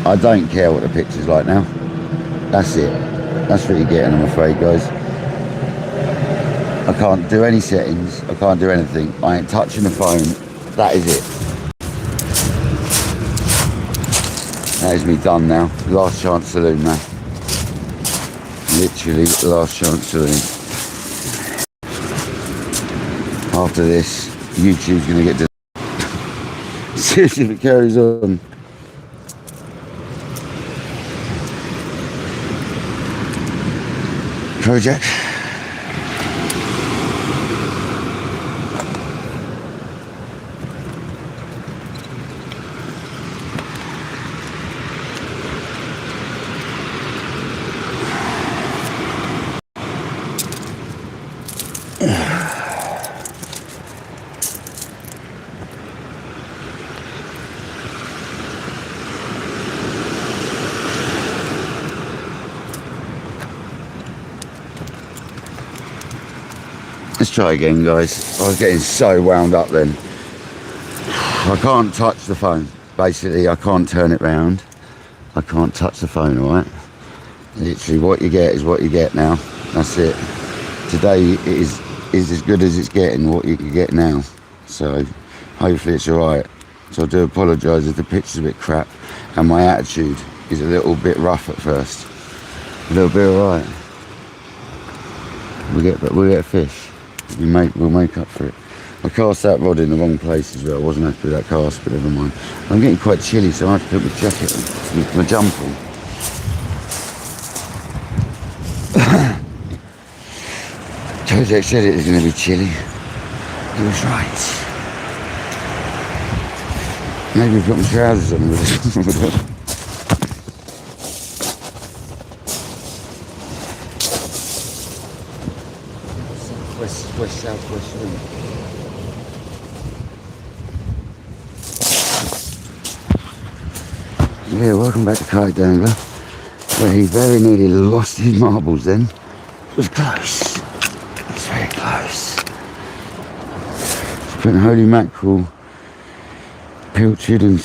I don't care what the picture's like now. That's it. That's what you're getting, I'm afraid, guys. I can't do any settings. I can't do anything. I ain't touching the phone. That is it. That is me done now. Last chance saloon, man. Literally last chance saloon. After this, YouTube's gonna get to seriously if it carries on. Project. Let's try again, guys. I was getting so wound up then. I can't touch the phone. Basically, I can't turn it round. I can't touch the phone, alright? Literally, what you get is what you get now. That's it. Today is as good as it's getting, what you can get now. So, hopefully it's alright. So I do apologise if the picture's a bit crap and my attitude is a little bit rough at first. A little bit alright. We'll get fish. We'll make up for it. I cast that rod in the wrong place as well. I wasn't happy with that cast, but never mind. I'm getting quite chilly, so I have to put my jacket on, my jumper on. Jose said it was going to be chilly. He was right. Maybe I've got my trousers on with it. West southwest wind. Yeah, welcome back to Kayak Dangler, where he very nearly lost his marbles then. It was close. It was very close. Just putting holy mackerel, pilchard and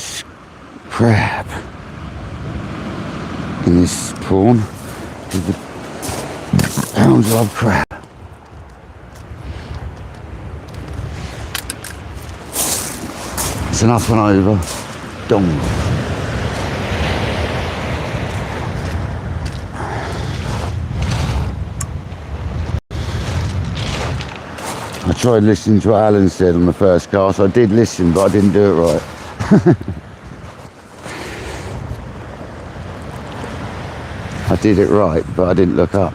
crab in this prawn. The hounds love crab. It's an up and over dong. I tried listening to what Alan said on the first cast. I did listen, but I didn't do it right. I did it right, but I didn't look up.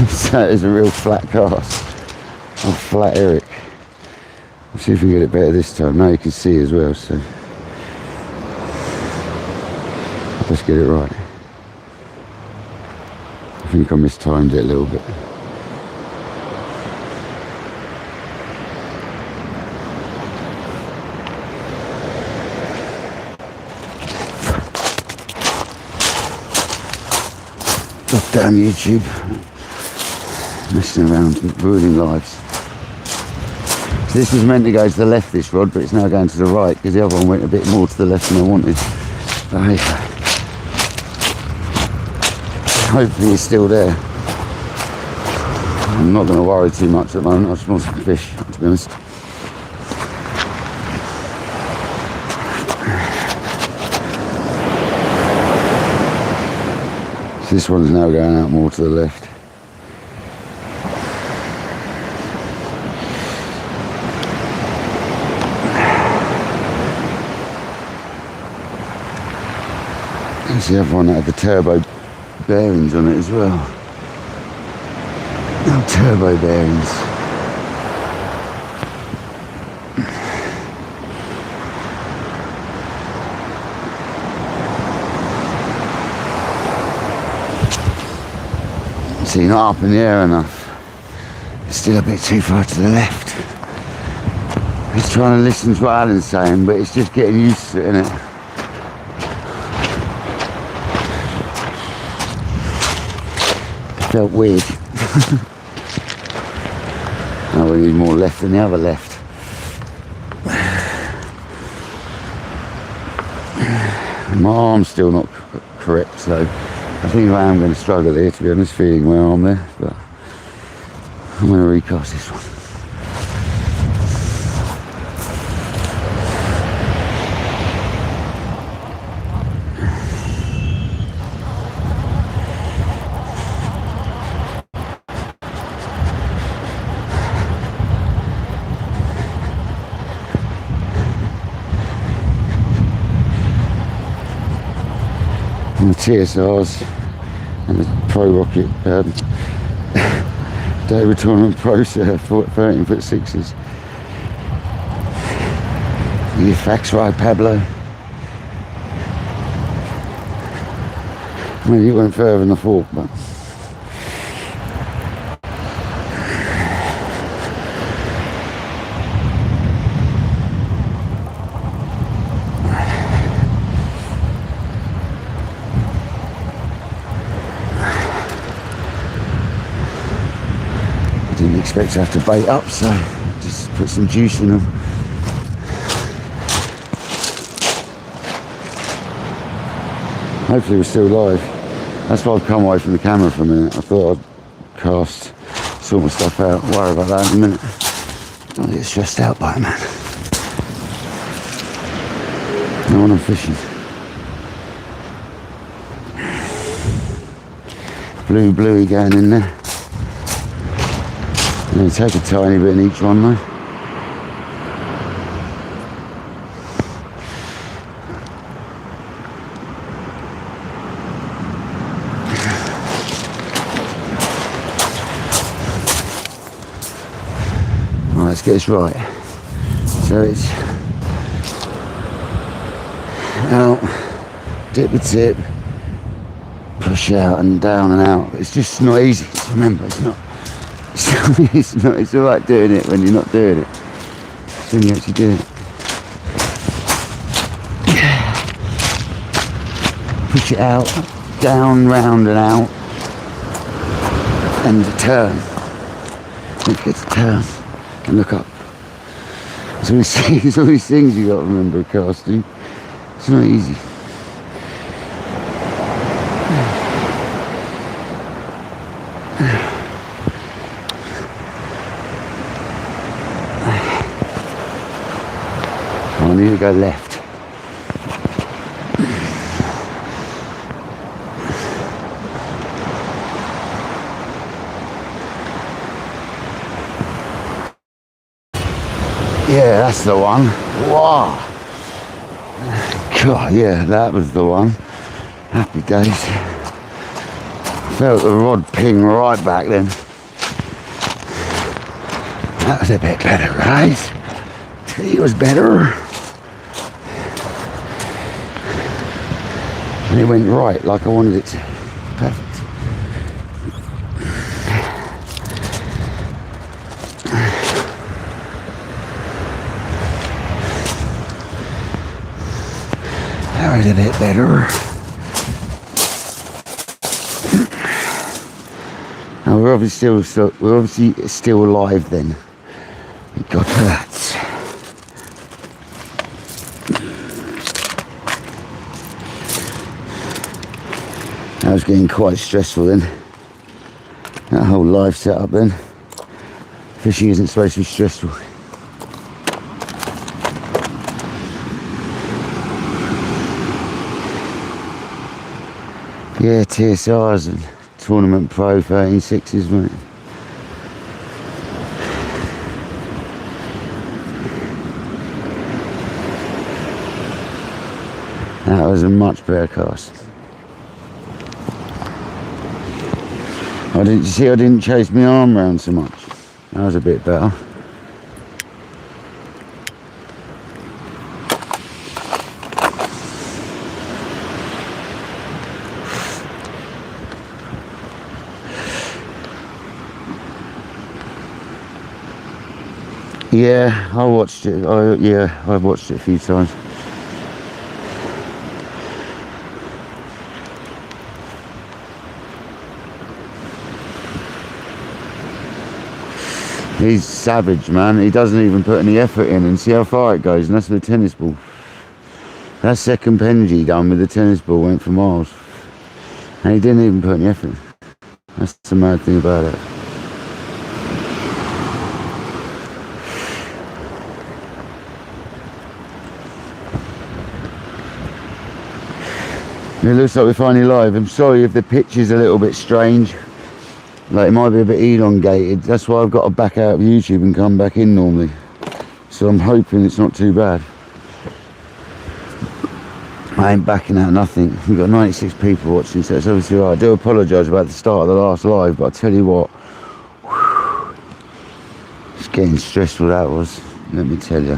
So it was a real flat cast. I'm flat Eric. Let's see if we get it better this time. Now you can see as well, so let's get it right. I think I mistimed it a little bit. God damn YouTube. Messing around and ruining lives. So this was meant to go to the left, this rod, but it's now going to the right because the other one went a bit more to the left than I wanted. But hey, hopefully he's still there. I'm not going to worry too much at the moment. I just want some fish, to be honest. So this one's now going out more to the left. There's the other one that had the turbo bearings on it as well. No turbo bearings. See, not up in the air enough. It's still a bit too far to the left. He's trying to listen to what Alan's saying, but it's just getting used to it, isn't it? Felt weird. Now we need more left than the other left. My arm's still not correct, so I think I am going to struggle here, to be honest, feeling my arm there, but I'm going to recast this one. And the TSRs and the Pro Rocket Day Tournament Pro 13'6". The fax ride Pablo. I mean, he went further than I thought, but didn't expect to have to bait up, so just put some juice in them. Hopefully we're still live. That's why I've come away from the camera for a minute. I thought I'd cast, sort my stuff out, worry about that in a minute. Don't get stressed out by it, man. No one I'm fishing. Bluey going in there. I'm going to take a tiny bit in each one though. Right, let's get this right. So it's out, dip the tip, push out and down and out. It's just not easy. Just remember, it's not. It's alright doing it when you're not doing it. It's when you actually do it. Push it out, down, round and out. And turn. Don't forget to turn. And look up. There's all these things you got to remember casting. It's not easy. I need to go left. Yeah, that's the one. Wow. God, yeah, that was the one. Happy days. Felt the rod ping right back then. That was a bit better, right? It was better. And it went right like I wanted it to. Perfect. That was a bit better. Now we're obviously still alive then. Thank God for that. That was getting quite stressful then. That whole live setup then. Fishing isn't supposed to be stressful. Yeah, TSRs and Tournament Pro 13'6", mate. That was a much better cast. I didn't chase my arm round so much. That was a bit better. Yeah, I watched it. I've watched it a few times. He's savage, man. He doesn't even put any effort in, and see how far it goes, and that's with a tennis ball. That second penalty he done with the tennis ball went for miles. And he didn't even put any effort. That's the mad thing about it. It looks like we're finally live. I'm sorry if the pitch is a little bit strange. Like, it might be a bit elongated. That's why I've got to back out of YouTube and come back in normally. So I'm hoping it's not too bad. I ain't backing out nothing. We've got 96 people watching, so it's obviously right. I do apologise about the start of the last live, but I tell you what, it's getting stressful that was, let me tell you.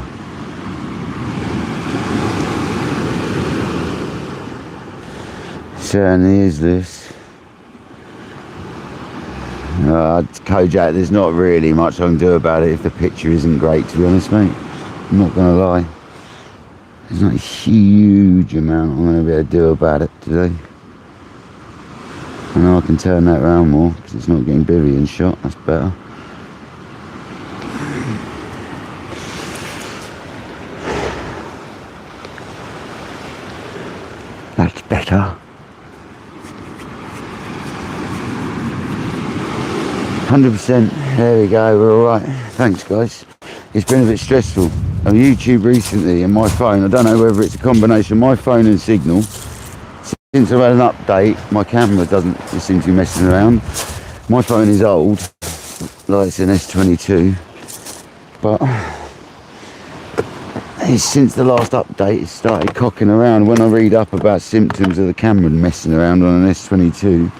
Certainly is this. Kojak, there's not really much I can do about it if the picture isn't great, to be honest, mate. I'm not going to lie. There's not a huge amount I'm going to be able to do about it today. I know I can turn that around more because it's not getting bivvy and shot. That's better. That's better. 100%. There we go. We're all right. Thanks, guys. It's been a bit stressful. On YouTube recently, and my phone, I don't know whether it's a combination of my phone and signal. Since I've had an update, my camera doesn't seem to be messing around. My phone is old, like it's an S22, but it's since the last update it started cocking around. When I read up about symptoms of the camera messing around on an S22,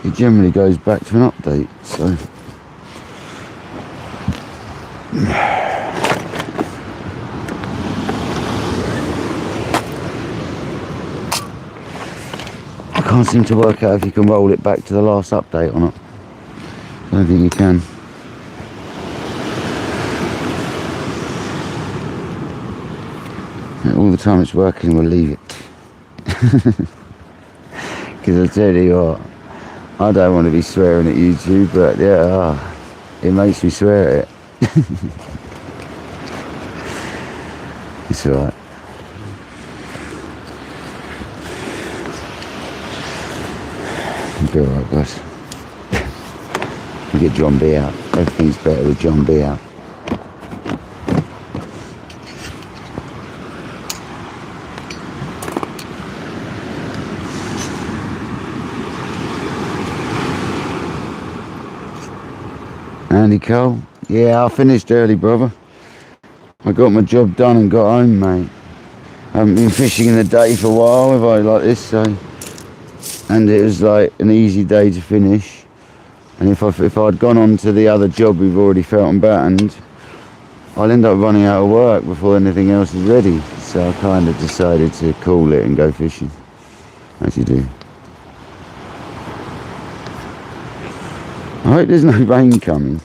it generally goes back to an update, so. I can't seem to work out if you can roll it back to the last update or not. I don't think you can. All the time it's working, we'll leave it. Because I tell you what, I don't want to be swearing at YouTube, but yeah, it makes me swear at it. It's alright. It'll be alright, guys. We get John B out. Everything's better with John B out. Andy Cole, yeah, I finished early, brother. I got my job done and got home, mate. I haven't been fishing in the day for a while, have I, like this, so. And it was like an easy day to finish. And if I'd gone on to the other job we've already felt and battened, I'll end up running out of work before anything else is ready. So I kind of decided to call it and go fishing, as you do. I hope there's no rain coming,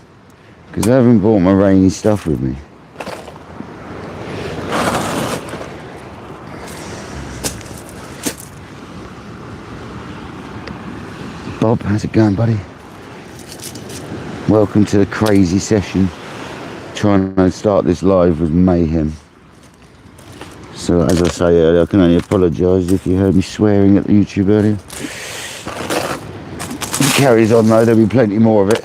because I haven't brought my rainy stuff with me. Bob, how's it going, buddy? Welcome to the crazy session. Trying to start this live was mayhem. So as I say earlier, I can only apologise if you heard me swearing at the YouTube earlier. It carries on though, there'll be plenty more of it.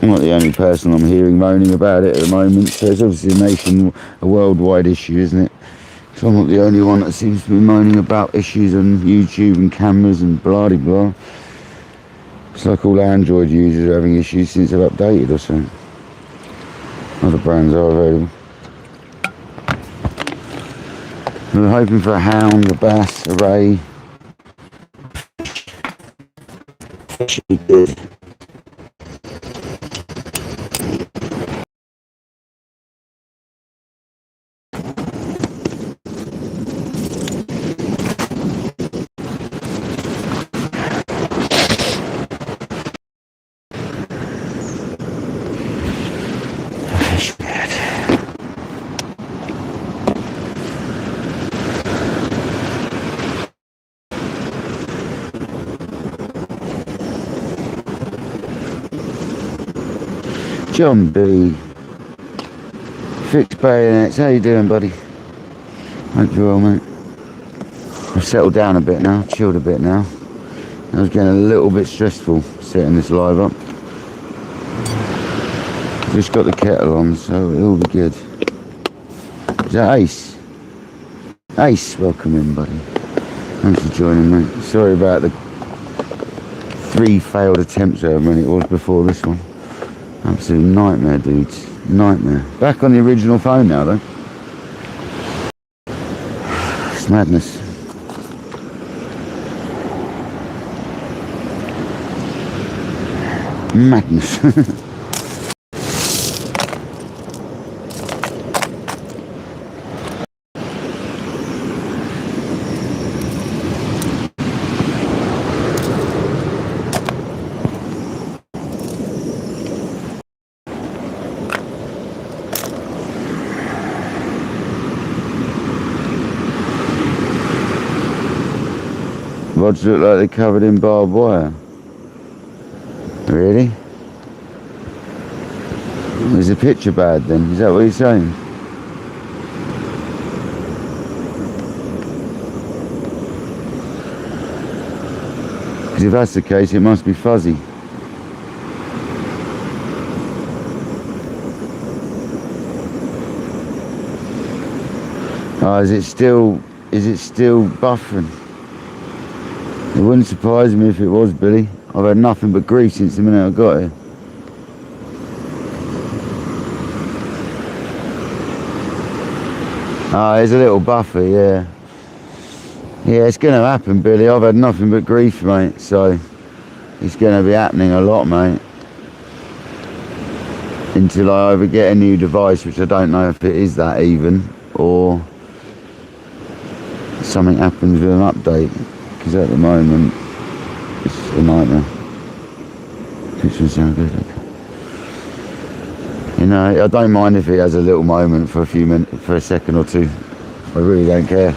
I'm not the only person I'm hearing moaning about it at the moment, so it's obviously a worldwide issue, isn't it? So I'm not the only one that seems to be moaning about issues on YouTube and cameras and blah de blah. It's like all Android users are having issues since they've updated or something. Other brands are available. We're hoping for a hound, a bass, a ray. Should be good. John B. Fixed Bayonets. How you doing, buddy? Hope you're well, mate. I've settled down a bit now, chilled a bit now. I was getting a little bit stressful setting this live up. Just got the kettle on, so it'll be good. Is that Ace? Ace, welcome in, buddy. Thanks for joining, mate. Sorry about the 3 failed attempts however many it was before this one. Absolute nightmare, dudes. Nightmare. Back on the original phone now, though. It's madness. Madness. Rods look like they're covered in barbed wire. Really? Is the picture bad then? Is that what you're saying? Because if that's the case, it must be fuzzy. Oh, is it still buffering? It wouldn't surprise me if it was, Billy. I've had nothing but grief since the minute I got here. Ah, there's a little buffer, yeah. Yeah, it's going to happen, Billy. I've had nothing but grief, mate. So, it's going to be happening a lot, mate. Until I either get a new device, which I don't know if it is that even, or something happens with an update. Because at the moment, it's a nightmare. Pictures sound good. You know, I don't mind if it has a little moment for a few minutes, for a second or two. I really don't care.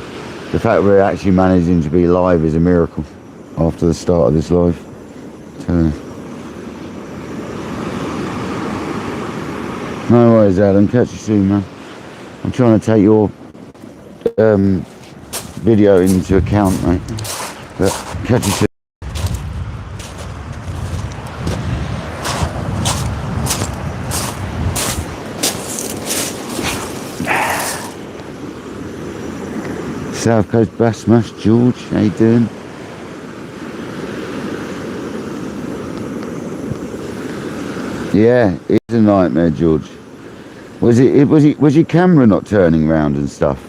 The fact we're actually managing to be live is a miracle after the start of this live. No worries, Adam. Catch you soon, man. I'm trying to take your video into account, mate. But catch you soon. South Coast Bass Smash, George, how you doing? Yeah, it's a nightmare, George. Was your camera not turning round and stuff?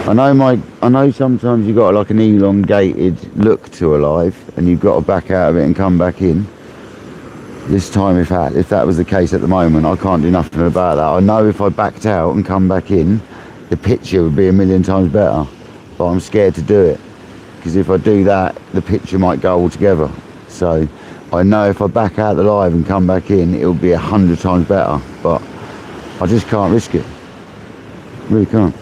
I know sometimes you've got like an elongated look to a live and you've got to back out of it and come back in. This time, if that was the case at the moment, I can't do nothing about that. I know if I backed out and come back in, the picture would be a million times better, but I'm scared to do it because if I do that, the picture might go altogether. So I know if I back out the live and come back in, it'll be 100 times better, but I just can't risk it. Really can't.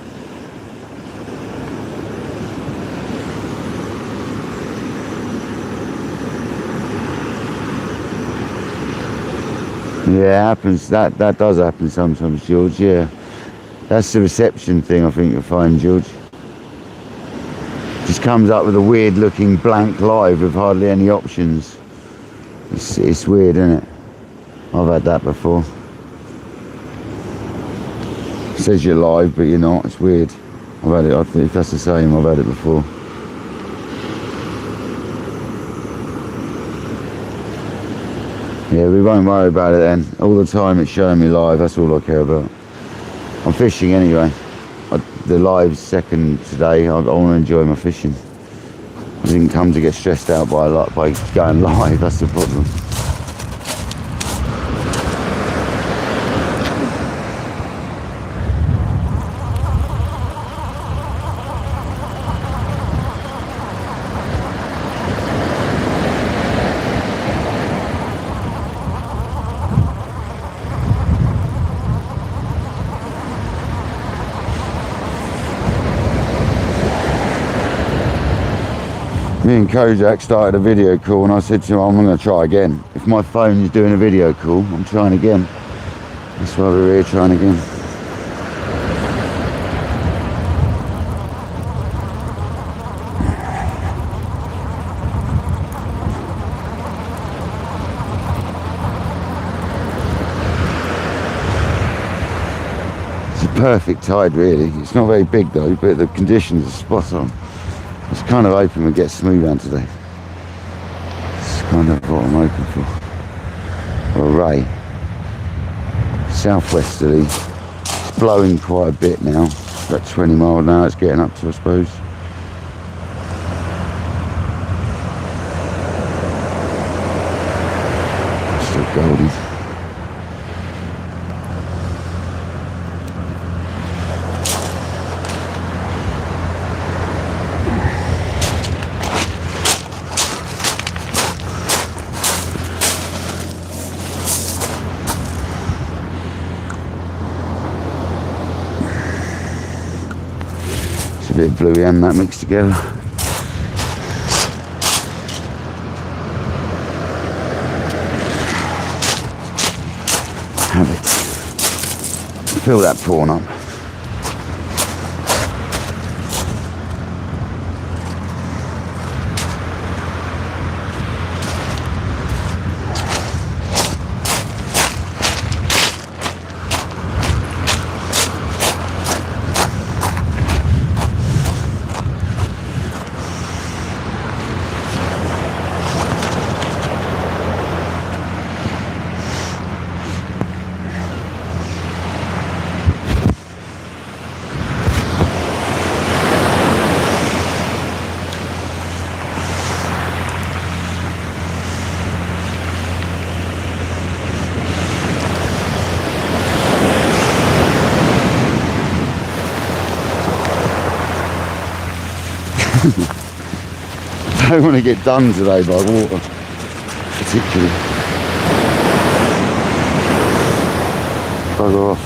Yeah, it happens. That does happen sometimes, George. Yeah. That's the reception thing I think you'll find, George. Just comes up with a weird looking blank live with hardly any options. It's weird, isn't it? I've had that before. It says you're live but you're not. It's weird. I've had it. I think if that's the same, I've had it before. Yeah, we won't worry about it then. All the time it's showing me live. That's all I care about. I'm fishing anyway. The live's second today. I want to enjoy my fishing. I didn't come to get stressed out by going live. That's the problem. Me and Kodak started a video call and I said to him, I'm going to try again. If my phone is doing a video call, I'm trying again. That's why we're here trying again. It's a perfect tide really. It's not very big though, but the conditions are spot on. I was kind of hoping we'd get Smooth Hound today. It's kind of what I'm hoping for. Or a ray. Southwesterly. It's blowing quite a bit now. About 20 miles an hour it's getting up to, I suppose. Still golden. A bit of bluey and that mixed together. Have it. Fill that prawn up. I don't want to get done today by water, particularly. Bugger off.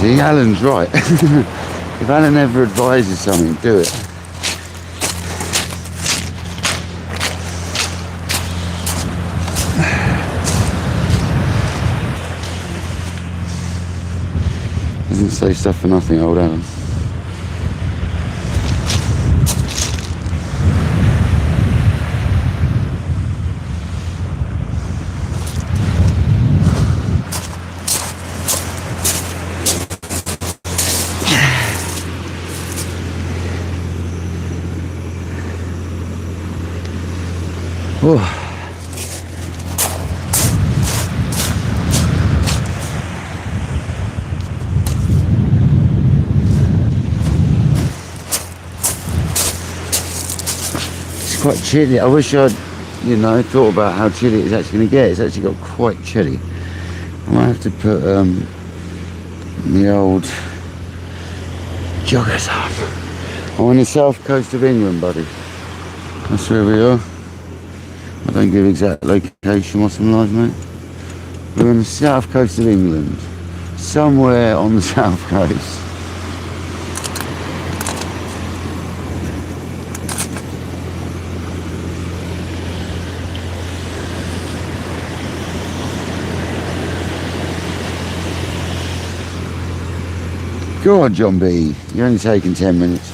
See, Alan's right. If Alan ever advises something, do it. Doesn't say stuff for nothing, old Alan. Oh. It's quite chilly. I wish I'd, thought about how chilly it's actually going to get. It's actually got quite chilly. I might have to put the old joggers on. I'm on the south coast of England, buddy. That's where we are. I don't give exact location what's in life, mate. We're on the south coast of England. Somewhere on the south coast. Go on, John B. You're only taking 10 minutes.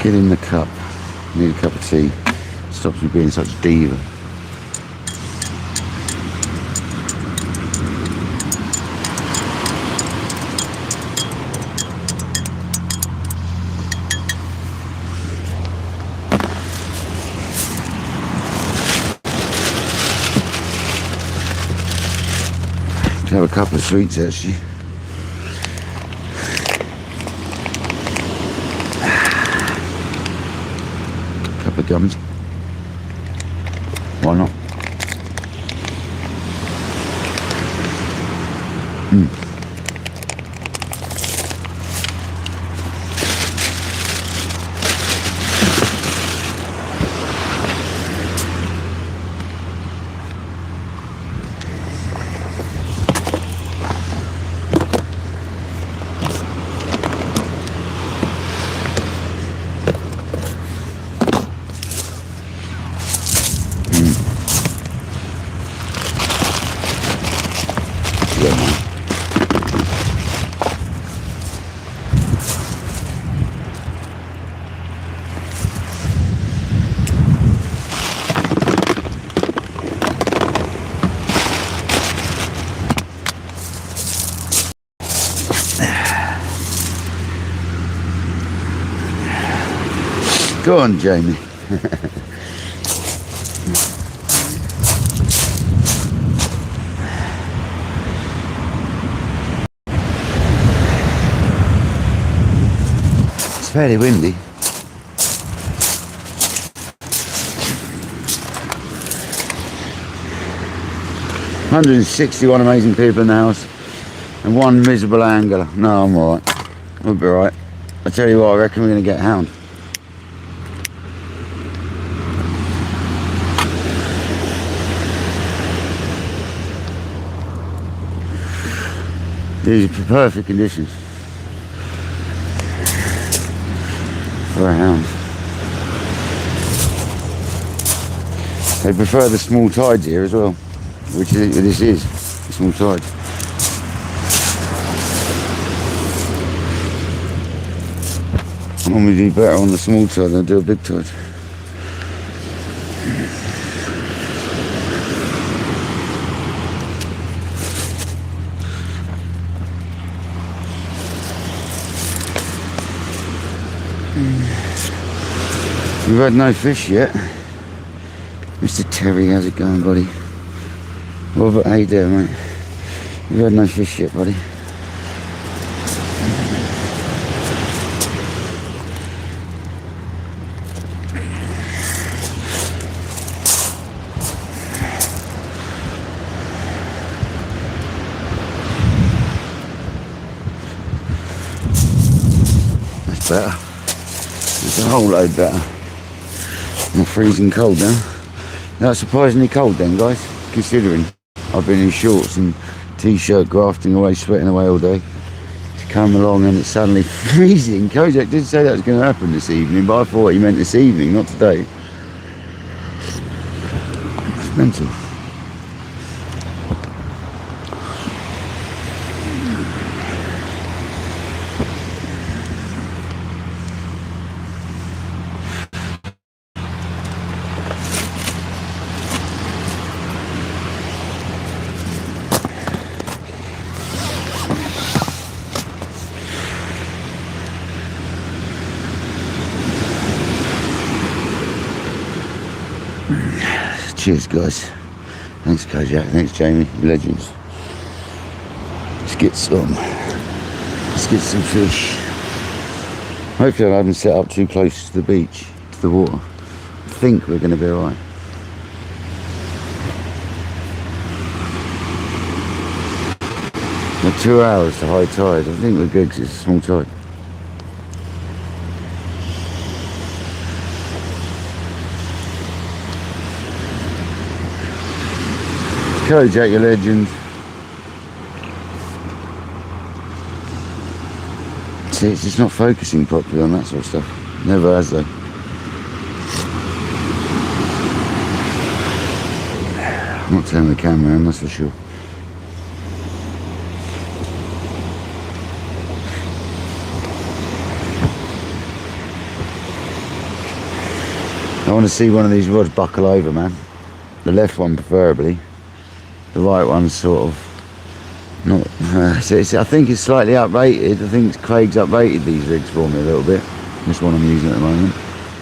Get in the cup. Need a cup of tea. Stops me being such a diva. Have a couple of sweets actually. Couple of gums. Why not? Go on, Jamie. It's fairly windy. $161 amazing people in the house and one miserable angler. No, I'm alright. We'll be alright. I tell you what, I reckon we're going to get hound. These are perfect conditions for a hound. They prefer the small tides here as well, which this is a small tide. I normally do better on the small tide than I do a big tide. We've had no fish yet. Mr. Terry, how's it going, buddy? Robert, how you doing, mate? We've had no fish yet, buddy. That's better. It's a whole load better. I'm freezing cold now. That's surprisingly cold then, guys, considering I've been in shorts and t-shirt grafting away, sweating away all day to come along and it's suddenly freezing. Kojak did say that was going to happen this evening, but I thought he meant this evening, not today. It's mental. Cheers, guys. Thanks, Kojak. Thanks, Jamie. Legends. Let's get some fish. Hopefully I haven't set up too close to the beach, to the water. I think we're going to be alright. We're 2 hours to high tide. I think we're good because it's a small tide. Kojak, your legend. See, it's just not focusing properly on that sort of stuff. Never has though. I'm not turning the camera on, that's for sure. I want to see one of these rods buckle over, man. The left one preferably. The right one's sort of not. I think it's slightly uprated. I think Craig's uprated these rigs for me a little bit. This one I'm using at the moment.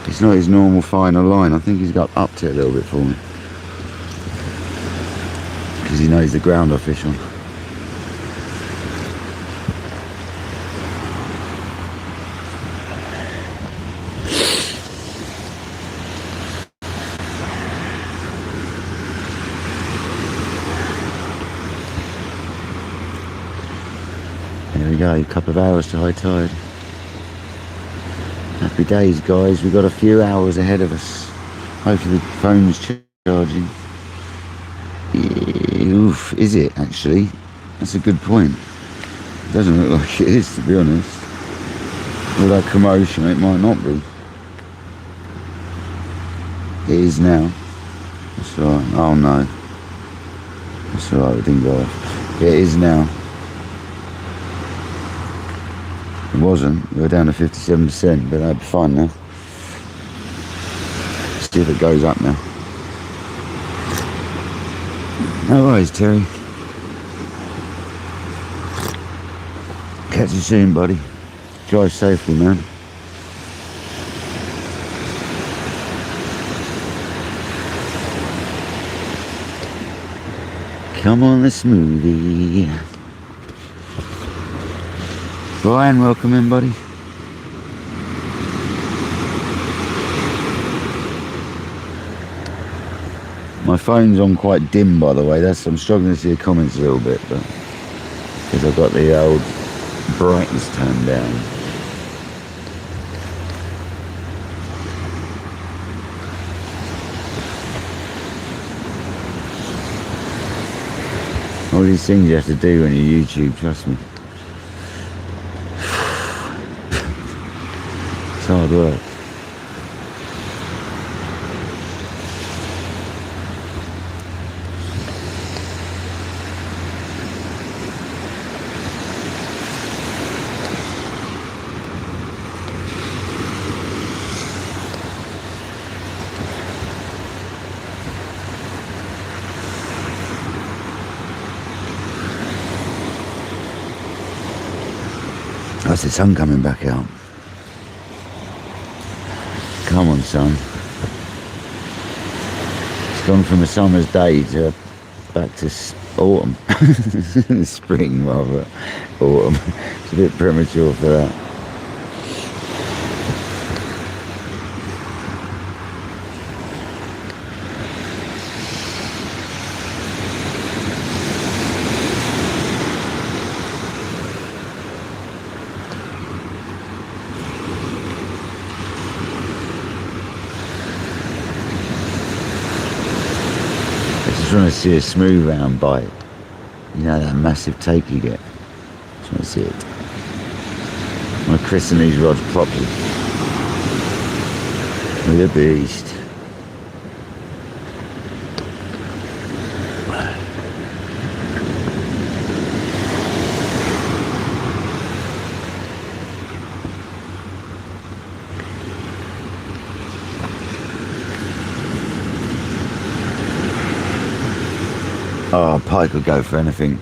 It's not his normal final line. I think he's got up to it a little bit for me because he knows the ground I fish on. There we go, a couple of hours to high tide. Happy days, guys. We've got a few hours ahead of us. Hopefully the phone's charging. Yeah, oof, is it actually? That's a good point. It doesn't look like it is, to be honest. All that commotion, it might not be. It is now. That's alright. Oh no. That's alright, we didn't go off. Yeah, it is now. It wasn't. We were down to 57%, but that'd be fine now. Let's see if it goes up now. No worries, Terry. Catch you soon, buddy. Drive safely, man. Come on, the smoothie. Brian, welcome in, buddy. My phone's on quite dim, by the way. I'm struggling to see the comments a little bit, but because I've got the old brightness turned down. All these things you have to do when you YouTube, trust me. It's hard work. That's the sun coming back out. Come on, sun. It's gone from a summer's day to back to autumn. Spring, rather. Autumn. It's a bit premature for that. I just want to see a smooth hound bite. You know that massive take you get. Just want to see it. I'm going to christen these rods properly. With a beast. Oh, pike will go for anything.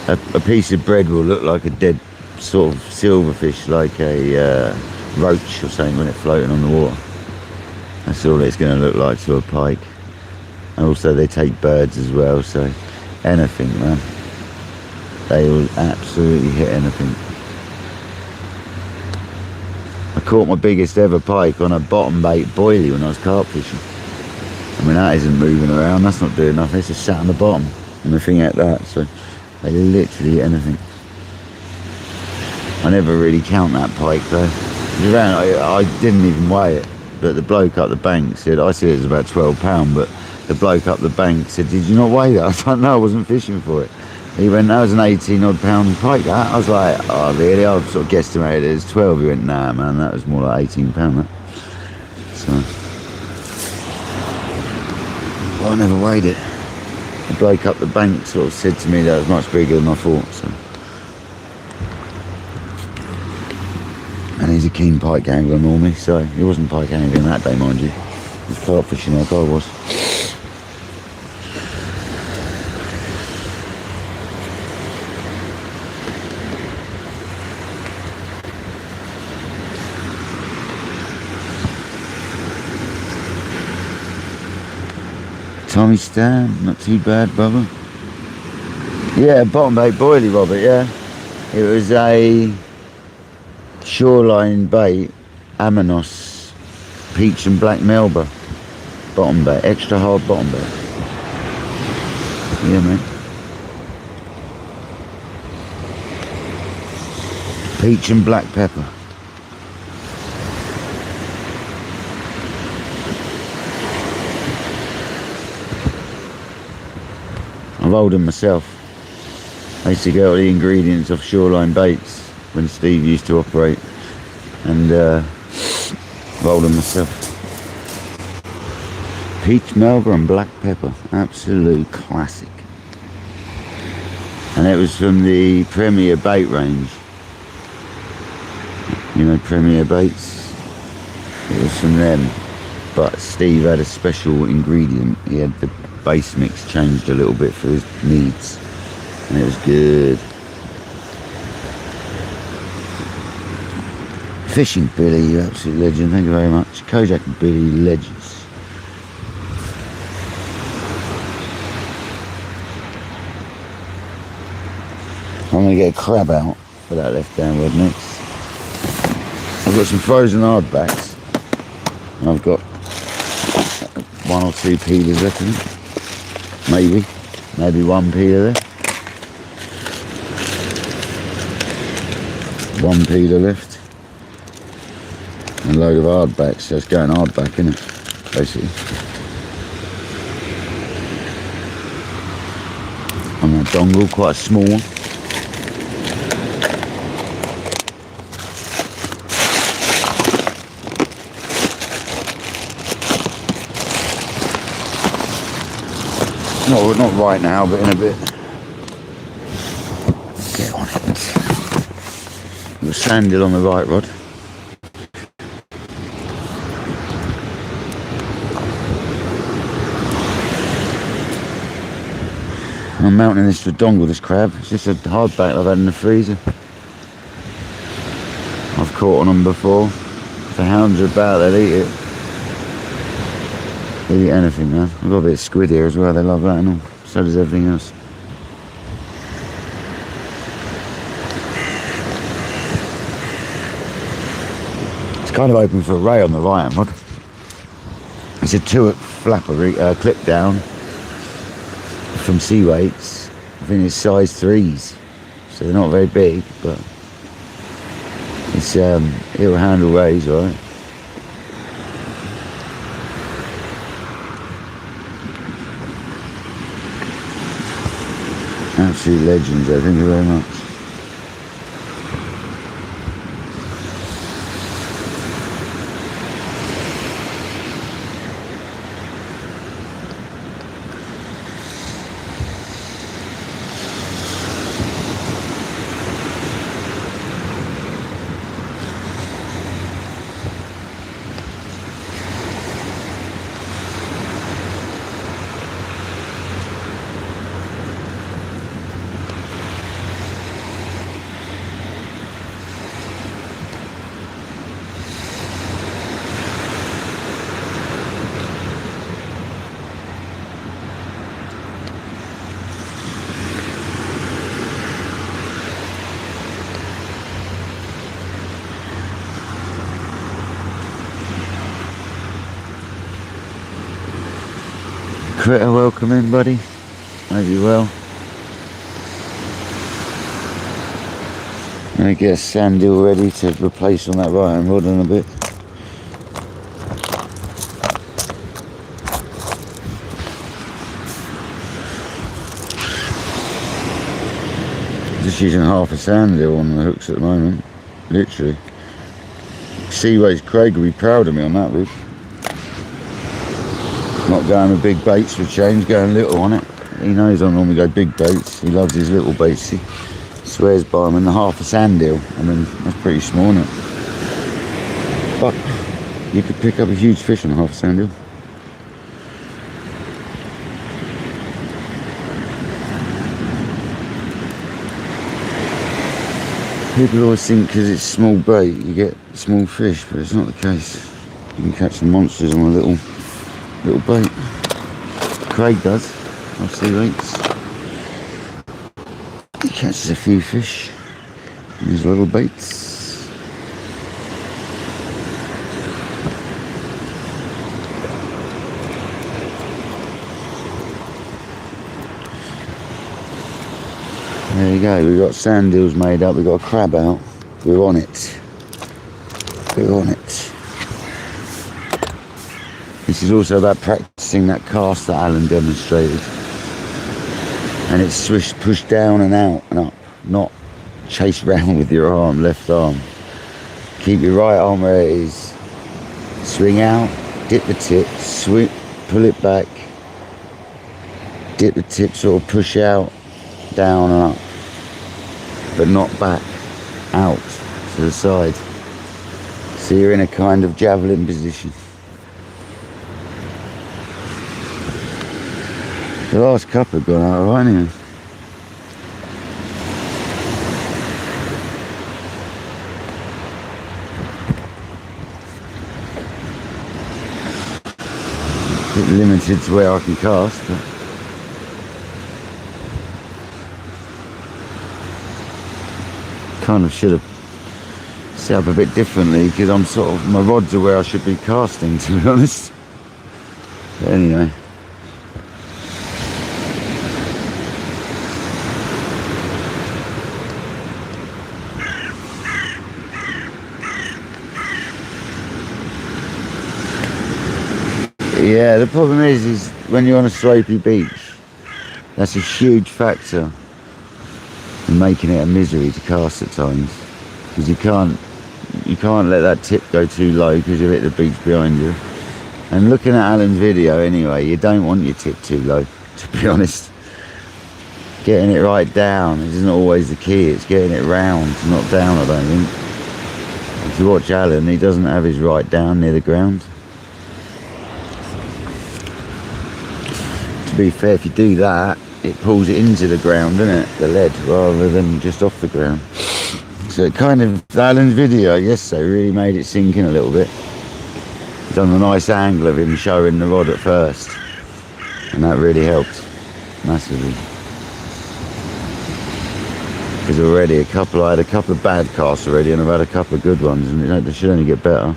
A piece of bread will look like a dead sort of silverfish, like a roach or something when it's floating on the water. That's all it's going to look like to a pike. And also they take birds as well, so anything, man. They will absolutely hit anything. I caught my biggest ever pike on a bottom bait boilie when I was carp fishing. I mean, that isn't moving around, that's not doing nothing, it's just sat on the bottom and the thing like that, so they literally hit anything. I never really count that pike though. I didn't even weigh it, but the bloke up the bank said, I said it was about £12, but the bloke up the bank said, did you not weigh that? I was like, no, I wasn't fishing for it. He went, that was an 18 odd pound pike that. I was like, oh really? I sort of guesstimated it as 12. He went, nah man, that was more like 18 pound that. So I never weighed it. The bloke up the bank sort of said to me that was much bigger than I thought. So, and he's a keen pike angler normally, so he wasn't pike angling that day, mind you. He was carp fishing like I was. Tommy Stan, not too bad, brother. Yeah, bottom bait boilie, Robert, yeah. It was a shoreline bait, Amanos, peach and black Melba. Bottom bait, extra hard bottom bait. Yeah, man. Peach and black pepper. I've rolled them myself. I used to get all the ingredients off shoreline baits when Steve used to operate, and rolled them myself. Peach Melba and black pepper, absolute classic. And it was from the Premier bait range. You know Premier baits? It was from them, but Steve had a special ingredient. He had the base mix changed a little bit for his needs, and it was good. Fishing Billy, you absolute legend, thank you very much. Kojak Billy, legends. I'm going to get a crab out for that left downward next. I've got some frozen hardbacks. And I've got 1 or 2 peelers left in it. Maybe 1 peeler there. 1 peeler left. And a load of hardbacks, so it's going hardback, isn't it? Basically. On that dongle, quite a small one. No, not right now, but in a bit. Get on it. Got sandal on the right rod. I'm mounting this to a dongle, this crab. It's just a hardback I've had in the freezer. I've caught on them before. If the hounds are about, they'll eat it. They'll eat anything, man. I've got a bit of squid here as well. They love that and all. So does everything else. It's kind of open for a ray on the right hand rod. It's a 2-hook flapper clip down from sea weights. I think it's size 3s, so they're not very big, but it's it'll handle rays, right? Absolute legends, thank you very much. Critter, welcome in, buddy. Hope you're well. I'm going to get a sandal ready to replace on that right hand rod in a bit. Just using half a sandal on the hooks at the moment, literally. Seaways Craig will be proud of me on that route. Not going with big baits for change, going little on it. He knows I normally go big baits. He loves his little baits. He swears by them. And the half a sand deal, I mean, that's pretty small, isn't it? But you could pick up a huge fish on a half a sand deal. People always think because it's small bait you get small fish, but it's not the case. You can catch some monsters on a little bait. Craig does. I've seen weights. He catches a few fish in his little baits. There you go, we've got sand deals made up, we've got a crab out. We're on it. We're on it. This is also about practicing that cast that Alan demonstrated. And it's swish, push down and out and up, not chase round with your arm, left arm. Keep your right arm where it is. Swing out, dip the tip, swing, pull it back, dip the tip, sort of push out, down and up, but not back, out to the side. So you're in a kind of javelin position. The last couple have gone out alright anyway. A bit limited to where I can cast, but kind of should have set up a bit differently, because I'm sort of, my rods are where I should be casting, to be honest. But anyway. Yeah, the problem is when you're on a slopey beach, that's a huge factor in making it a misery to cast at times, because you can't let that tip go too low because you'll hit the beach behind you. And looking at Alan's video anyway, you don't want your tip too low, to be honest. Getting it right down isn't always the key, it's getting it round, not down, I don't think. If you watch Alan, he doesn't have his right down near the ground. To be fair, if you do that, it pulls it into the ground, doesn't it? The lead, rather than just off the ground. So it kind of, Alan's video yesterday really made it sink in a little bit. Done a nice angle of him showing the rod at first, and that really helped massively. Because already I had a couple of bad casts already, and I've had a couple of good ones, and they should only get better.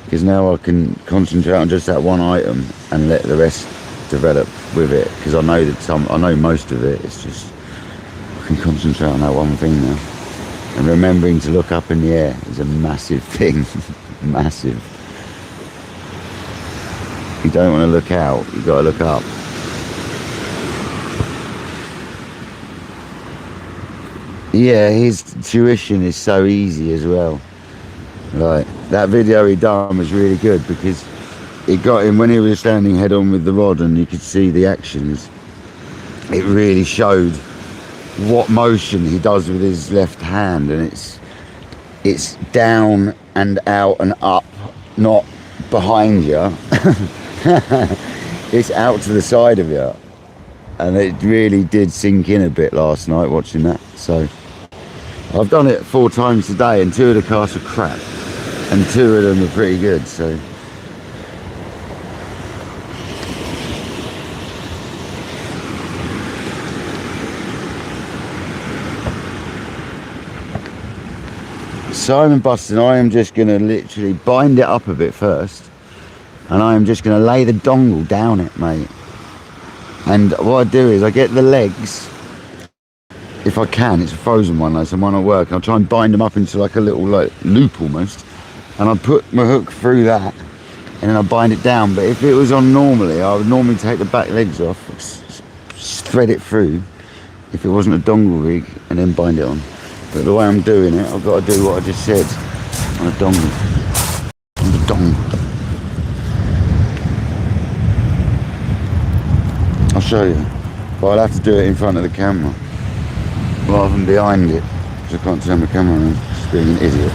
Because now I can concentrate on just that one item and let the rest develop with it, because I know most of it. It's just I can concentrate on that one thing now, and remembering to look up in the air is a massive thing. Massive. If you don't want to look out, you've got to look up. Yeah, his tuition is so easy as well. Like, that video he done was really good, because it got him when he was standing head on with the rod and you could see the actions. It really showed what motion he does with his left hand, and it's down and out and up, not behind you. It's out to the side of you, and it really did sink in a bit last night watching that. So I've done it 4 times today, and 2 of the casts are crap and 2 of them are pretty good. So I'm busting. I am just going to literally bind it up a bit first, and I am just going to lay the dongle down it, mate. And what I do is I get the legs, if I can. It's a frozen one though, so mine will work. I'll try and bind them up into like a little loop almost, and I put my hook through that, and then I bind it down. But if it was on normally, I would normally take the back legs off, thread it through if it wasn't a dongle rig, and then bind it on. But the way I'm doing it, I've got to do what I just said on a dongle. On the dongle. I'll show you, but I'll have to do it in front of the camera rather than behind it, because I can't turn the camera on. Just being an idiot.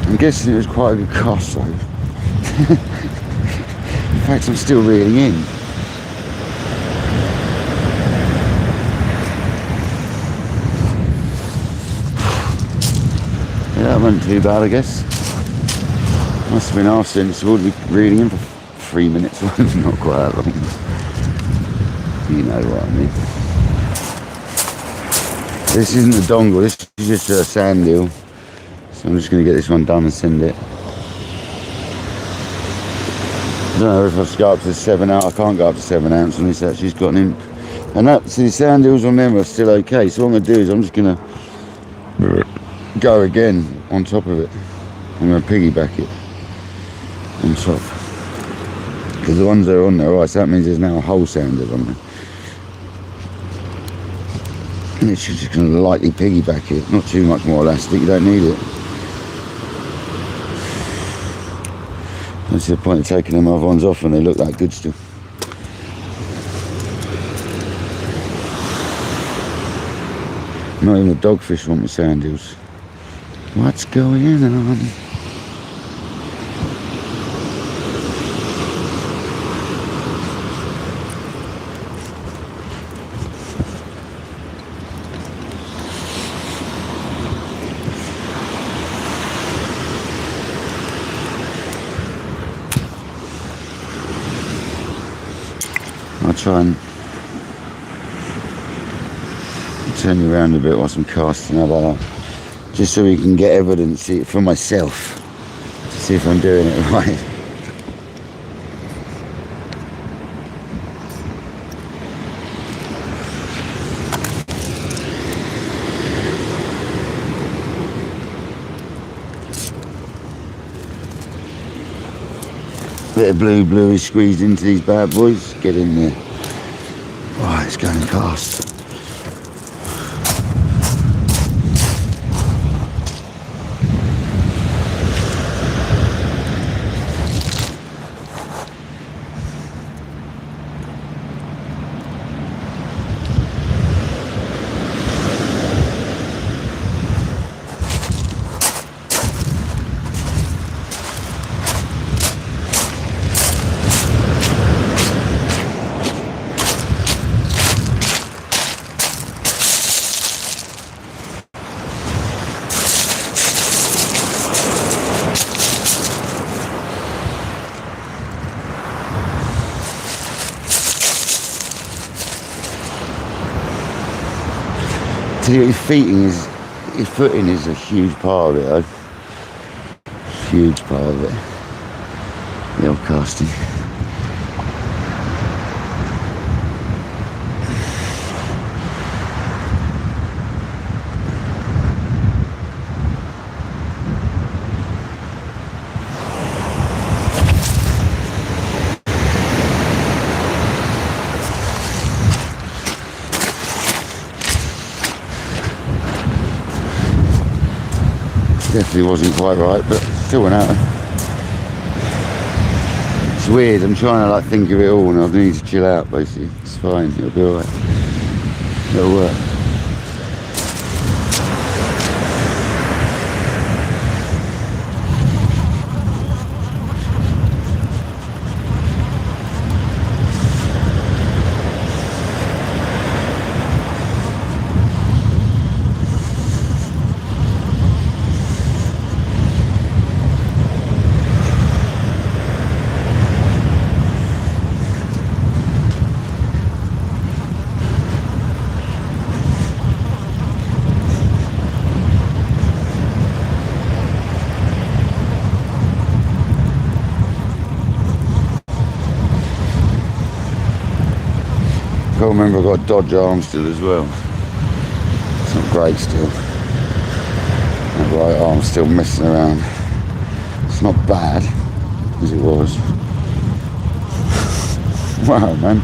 I'm guessing it was quite a good cast though. In fact, I'm still reeling in. Yeah, that wasn't too bad, I guess. Must have been half sensible to be reeling in for 3 minutes. Not quite that long. You know what I mean. This isn't a dongle, this is just a sand deal. So I'm just going to get this one done and send it. I don't know if I should go up to 7 ounce. I can't go up to 7 ounce on this. Actually, it's got an imp. And that, see, the sand deals on them are still okay. So what I'm going to do is I'm just going to go again on top of it. I'm going to piggyback it on top. Because the ones that are on there, right, so that means there's now a whole sander on there. And it's just going to lightly piggyback it. Not too much more elastic, you don't need it. What's the point of taking them other ones off when they look that good still? Not even the dogfish want my sand hills. What's going on? I'll try and turn you around a bit whilst I'm casting. How about that? Just so we can get evidence for myself to see if I'm doing it right. Bit of bluey squeezed into these bad boys. Get in there. Right, it's going cast. Your footing is a huge part of it, though. Huge part of it. The old casting. Definitely wasn't quite right, but still went out. It's weird, I'm trying to like think of it all and I need to chill out basically. It's fine, it'll be alright. It'll work. I remember I got a Dodge arm still as well. It's not great still. That right arm's still messing around. It's not bad as it was. Wow, man.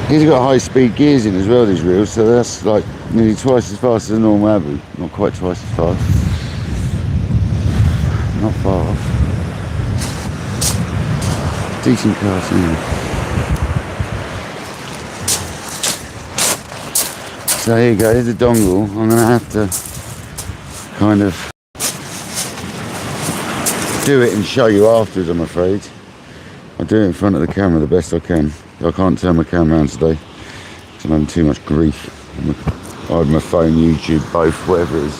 He's got high speed gears in as well, these reels, so that's like nearly twice as fast as a normal Abu. Not quite twice as fast. Not far off. Decent cast anyway. So here you go, here's the dongle. I'm going to have to kind of do it and show you afterwards, I'm afraid. I'll do it in front of the camera the best I can. I can't turn my camera around today because I'm having too much grief. I had my phone, YouTube, both, whatever it is.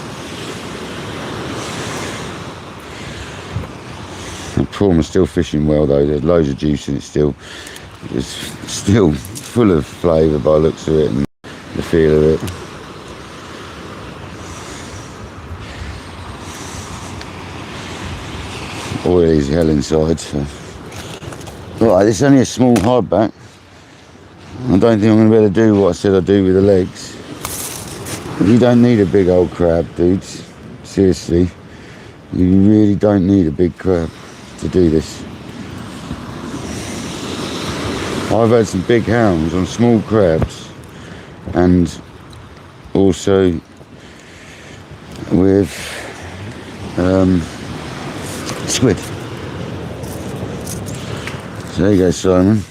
The prawn was still fishing well though, there's loads of juice in it still. It's still full of flavour by the looks of it and the feel of it. Oily as hell inside. So. Right, this is only a small hardback. I don't think I'm going to be able to do what I said I'd do with the legs. You don't need a big old crab, dudes. Seriously. You really don't need a big crab to do this. I've had some big hounds on small crabs. And also with Squid. So there you go, Simon.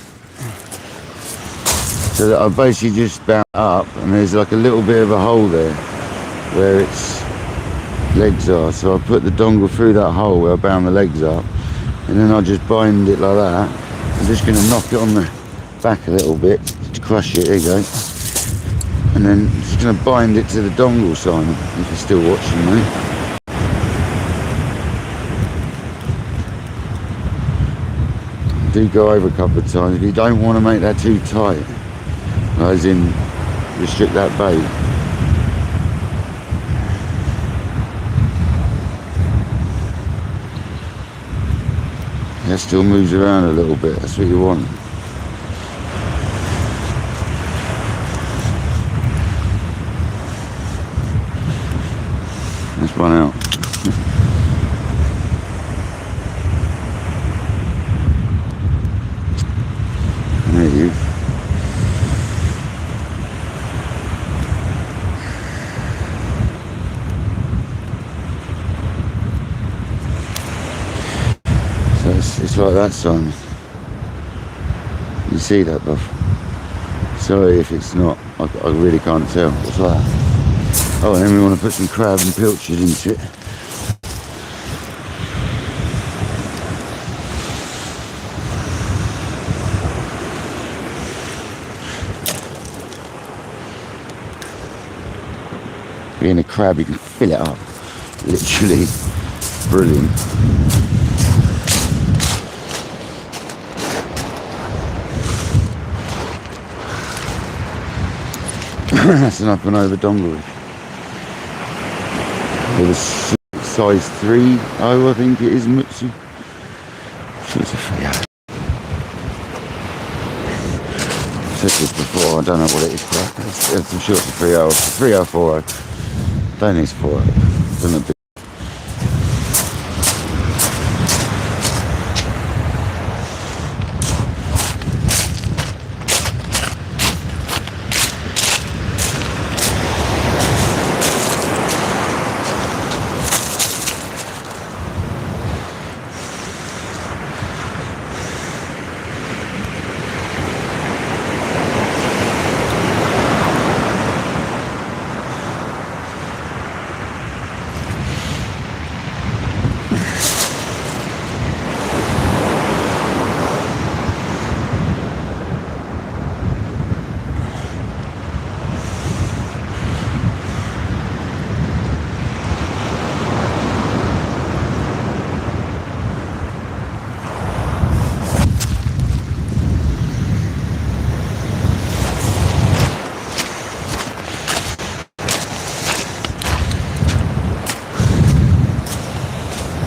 So that I basically just bound up, and there's like a little bit of a hole there where its legs are. So I put the dongle through that hole where I bound the legs up, and then I just bind it like that. I'm just going to knock it on the back a little bit to crush it. There you go. And then just going to bind it to the dongle, Simon, if you're still watching me. Do go over a couple of times if you don't want to make that too tight, as in restrict that bait. That still moves around a little bit, that's what you want. That's one out. There you. So it's like that, son. You see that, buff? Sorry if it's not. I really can't tell. What's that? Oh, and then we want to put some crab and pilchard into it. Being a crab, you can fill it up. Literally brilliant. That's an up and over dongle with a size 3. Oh, I think it is Mutsu. So it's a 3. I've said this before, I don't know what it is. I'm sure it's a 3.0, 3.0, 4.0. Don't think it's 4.0. Doesn't it?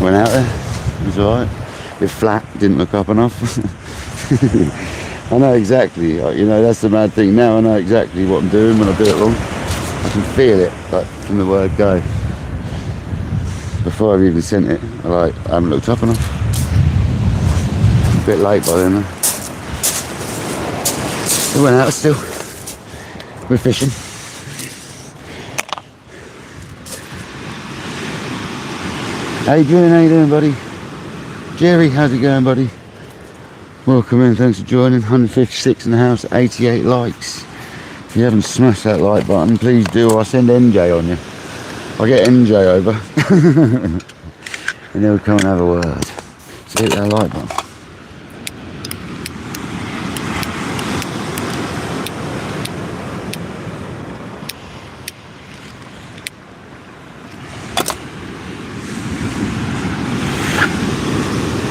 Went out there, it was alright. A bit flat, didn't look up enough. I know exactly, you know, that's the mad thing. Now I know exactly what I'm doing when I do it wrong. I can feel it, like, from the word go. Before I've even sent it, I haven't looked up enough. A bit late by then, though. We went out still. We're fishing. Adrian, how you doing, buddy? Jerry, how's it going, buddy? Welcome in, thanks for joining. 156 in the house, 88 likes. If you haven't smashed that like button, please do, or I'll send NJ on you. I'll get NJ over. And he'll come and have a word. So hit that like button.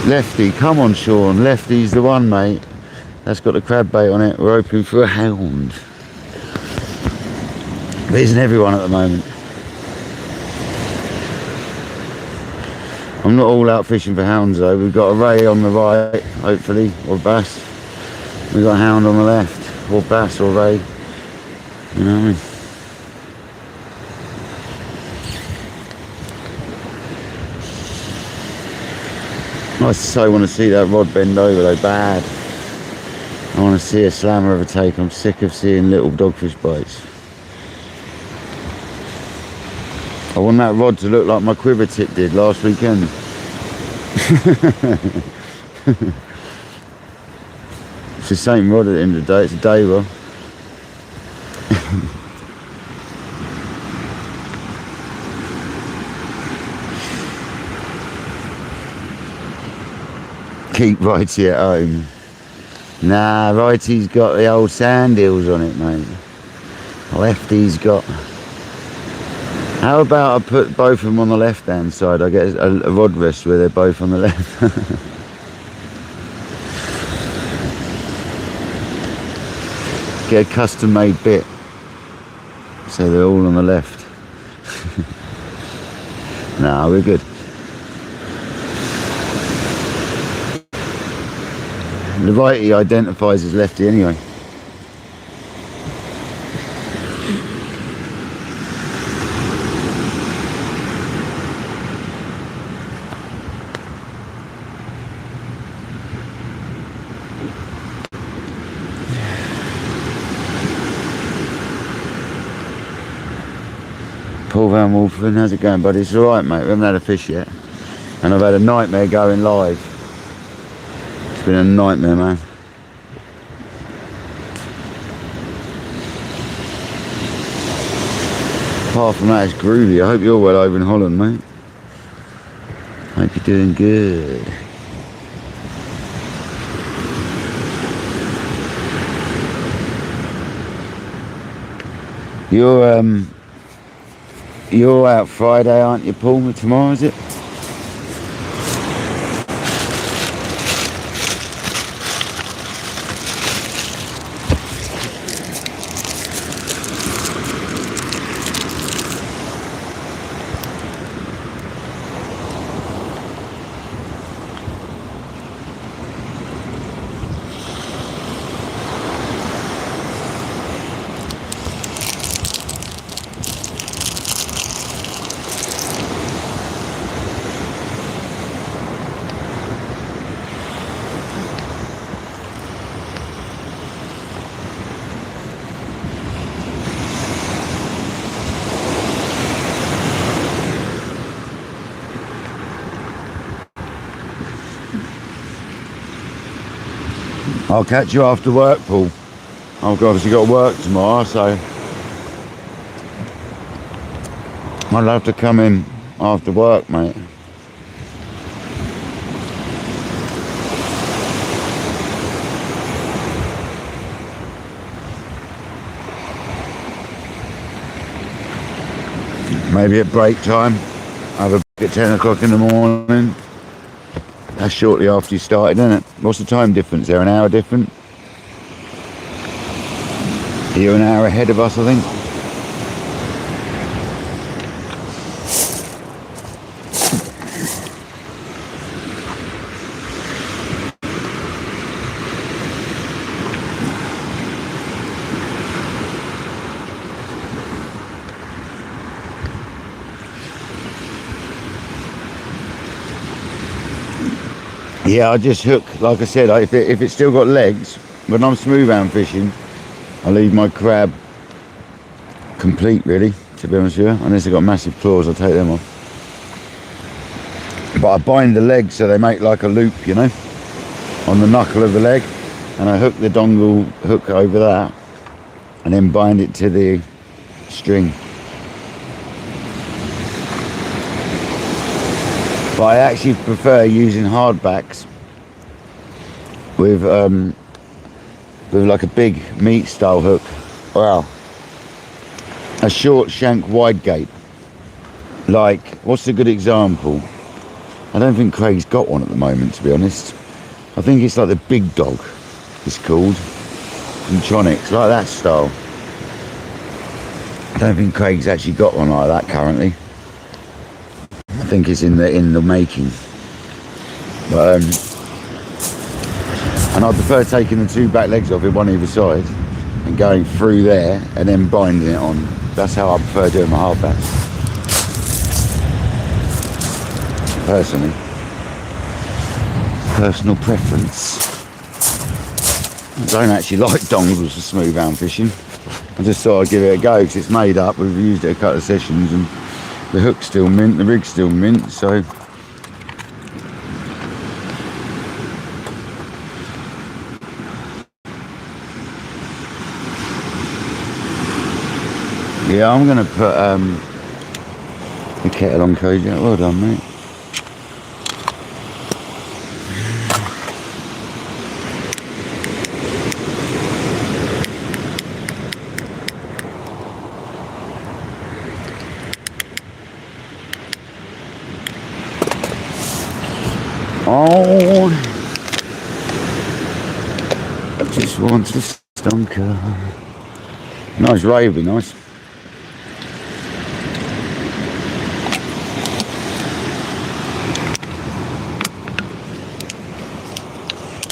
Lefty, come on Sean, Lefty's the one, mate. That's got the crab bait on it. We're hoping for a hound. There isn't everyone at the moment. I'm not all out fishing for hounds though. We've got a ray on the right, hopefully, or bass. We've got a hound on the left, or bass or ray. You know what I mean? I so want to see that rod bend over though, bad. I want to see a slammer overtake. I'm sick of seeing little dogfish bites. I want that rod to look like my quiver tip did last weekend. It's the same rod at the end of the day, it's a day rod. Keep Righty at home. Nah, Righty's got the old sand hills on it, mate. Lefty's got... How about I put both of them on the left-hand side? I get a rod rest where they're both on the left. Get a custom-made bit, so they're all on the left. Nah, we're good. The righty identifies as lefty anyway. Paul Van Wolfen, how's it going, buddy? It's alright, mate. We haven't had a fish yet. And I've had a nightmare going live. It's been a nightmare, man. Apart from that, it's groovy. I hope you're well over in Holland, mate. Hope you're doing good. You're out Friday, aren't you, Paul? Tomorrow, is it? I'll catch you after work, Paul. I've obviously got to work tomorrow, so I'll have to come in after work, mate. Maybe at break time, have a break at 10 o'clock in the morning. That's shortly after you started, isn't it? What's the time difference there? An hour different? You're an hour ahead of us, I think. Yeah, I just hook, like I said, if it's still got legs, when I'm smooth hound fishing, I leave my crab complete, really, to be honest with you. Unless they've got massive claws, I'll take them off. But I bind the legs so they make like a loop, you know, on the knuckle of the leg. And I hook the dongle hook over that and then bind it to the string. But I actually prefer using hardbacks with like a big meat style hook. Wow. A short shank wide gape. Like, what's a good example? I don't think Craig's got one at the moment, to be honest. I think it's like the Big Dog, it's called. From Tronics, like that style. I don't think Craig's actually got one like that currently. I think it's in the making. But and I prefer taking the two back legs off it, one either side, and going through there and then binding it on. That's how I prefer doing my hardbacks. Personally. Personal preference. I don't actually like dongles for smooth hound fishing. I just thought I'd give it a go because it's made up. We've used it a couple of sessions and the hook's still mint, the rig's still mint, so Yeah, I'm gonna put the kettle on, Cody. Well done, mate. Oh, I just want a stunker. Nice ray would be nice.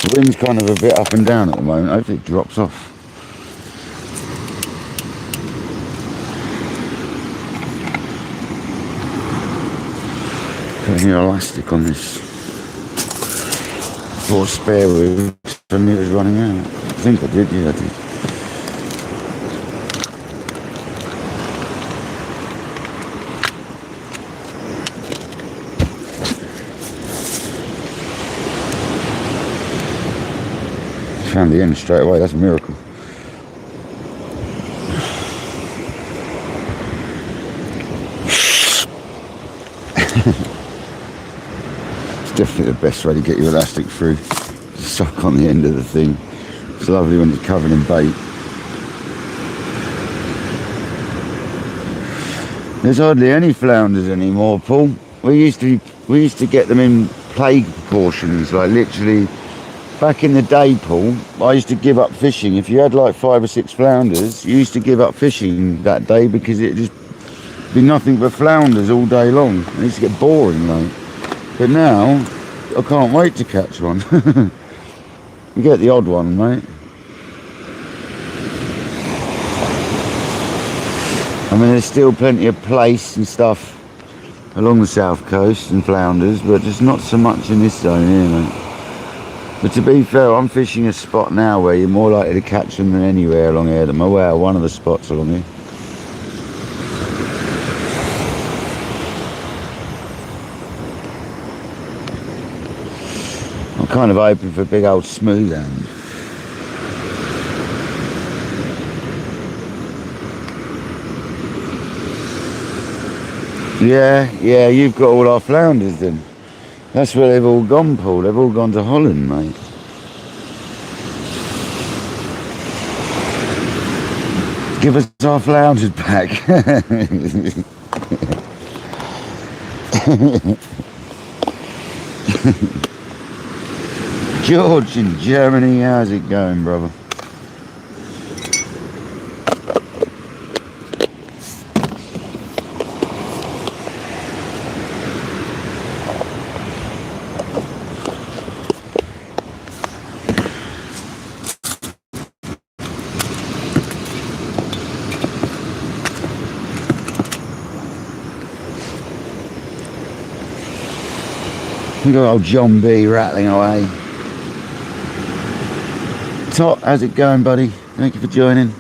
The wind's kind of a bit up and down at the moment. Hopefully it drops off. Put any elastic on this. 4 spare wheels. I knew it was running out. I think I did, yeah I did. Found the end straight away, that's a miracle. It's definitely the best way to get your elastic through. Suck on the end of the thing. It's lovely when it's covered in bait. There's hardly any flounders anymore, Paul. We used to get them in plague proportions, like literally. Back in the day, Paul, I used to give up fishing. If you had like 5 or 6 flounders, you used to give up fishing that day because it just be nothing but flounders all day long. It used to get boring, like. But now, I can't wait to catch one. You get the odd one, mate. I mean, there's still plenty of place and stuff along the south coast and flounders, but just not so much in this zone here, mate. But to be fair, I'm fishing a spot now where you're more likely to catch them than anywhere along here. I'm aware of one of the spots along here. I'm kind of hoping for a big old smooth hound. Yeah, you've got all our flounders then. That's where they've all gone, Paul. They've all gone to Holland, mate. Give us our flounders back. George in Germany, how's it going, brother? We got old John B rattling away. Tot, how's it going, buddy? Thank you for joining.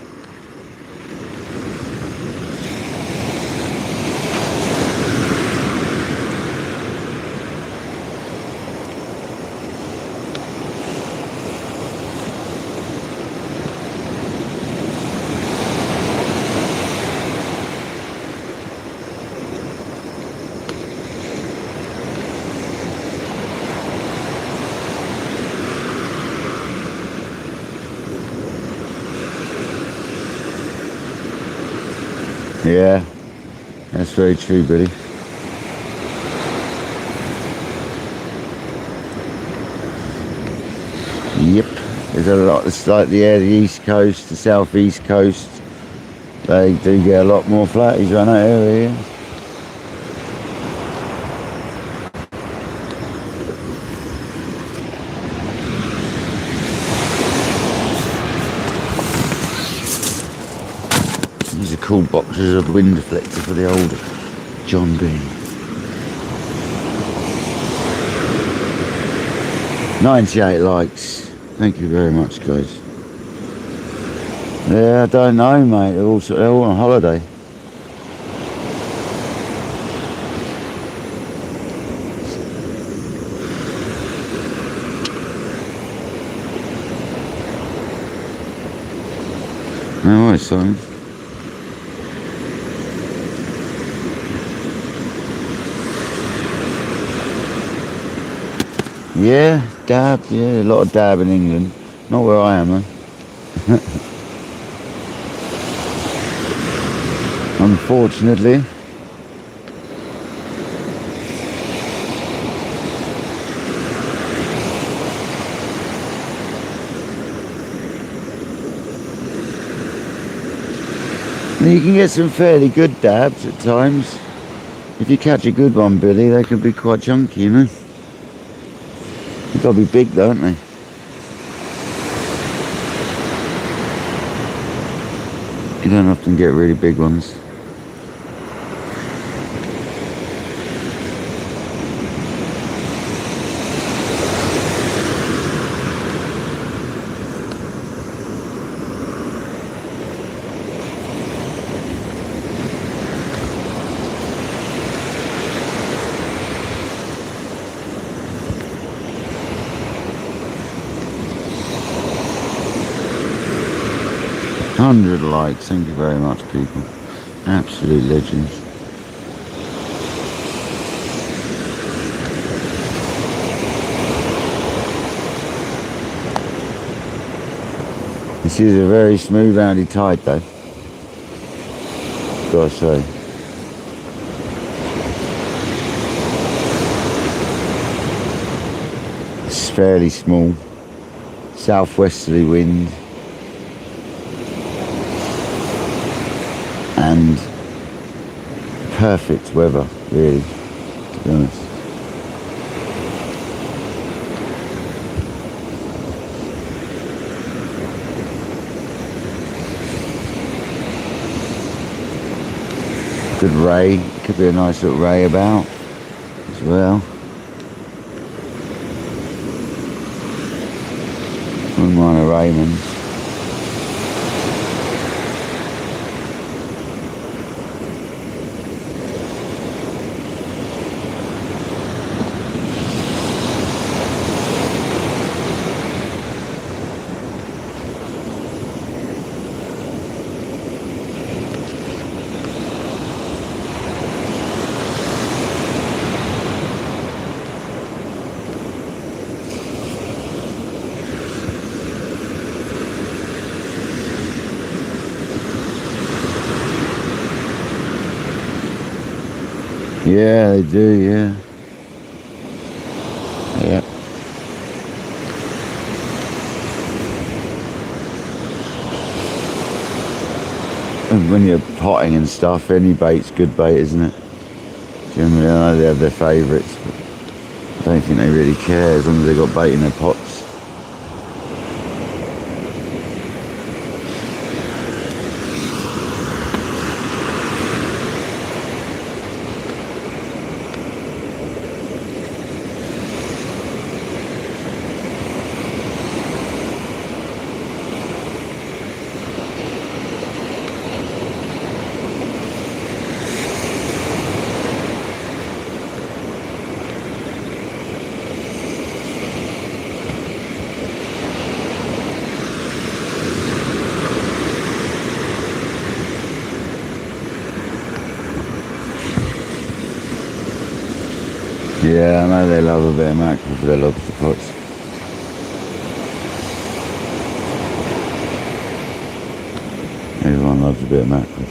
Yeah, that's very true, buddy. Yep, there's a lot. It's like the east coast, the southeast coast. They do get a lot more flatties around that area. Yeah. These are cool boxes of wind deflector for the old John B. 98 likes. Thank you very much, guys. Yeah, I don't know, mate. They're all on holiday. No worries, Simon. Yeah, dab, yeah, a lot of dab in England. Not where I am, though. Unfortunately. You can get some fairly good dabs at times. If you catch a good one, Billy, they can be quite chunky, you know. They've got to be big, don't they? You don't often get really big ones. Hundred likes, thank you very much, people. Absolute legends. This is a very smooth roundy tide, though. Gotta say. It's fairly small. Southwesterly wind. And perfect weather, really, to be honest. Good ray, could be a nice little ray about as well. Wouldn't mind a Raymond. Yeah, they do, yeah. Yeah. And when you're potting and stuff, any bait's good bait, isn't it? Generally, I know they have their favourites, but I don't think they really care as long as they've got bait in their pots. Yeah, I know they love a bit of mackerel for their lobster pots. Everyone loves a bit of mackerel.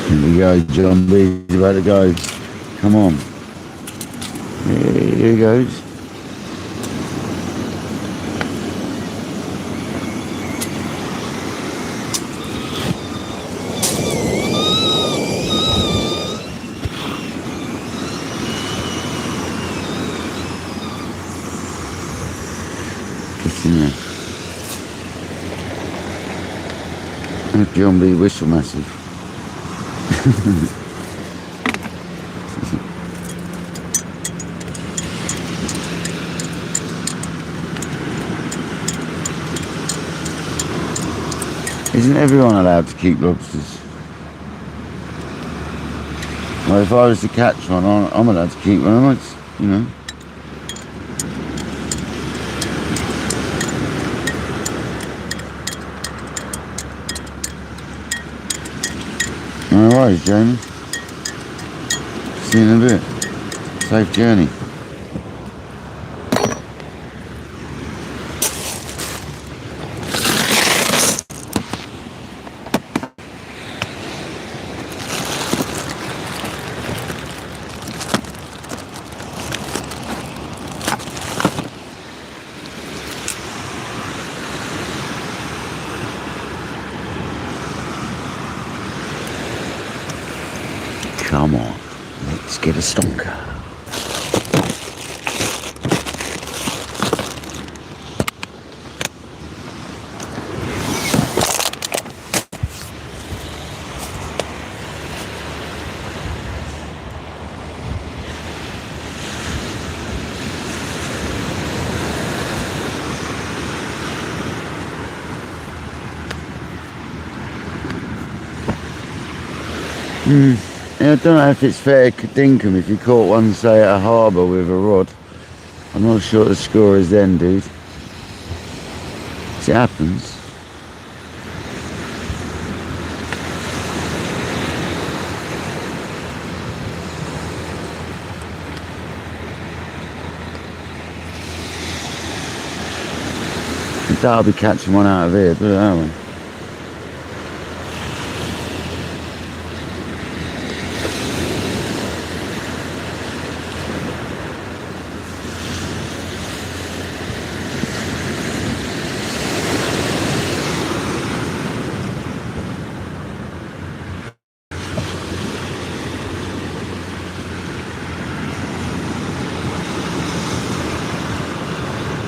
Here we go, John B. He's about to go. Come on. Here he goes. Just in there. And John B. whistle massive. Isn't everyone allowed to keep lobsters? Well, if I was to catch one, I'm allowed to keep one, you know. No worries, Jamie. See you in a bit. Safe journey. Come on, let's get a stonker. Yeah, I don't know if it's fair dinkum if you caught one, say, at a harbour with a rod. I'm not sure what the score is then, dude. 'Cause it happens. I doubt I'll be catching one out of here, put it that way.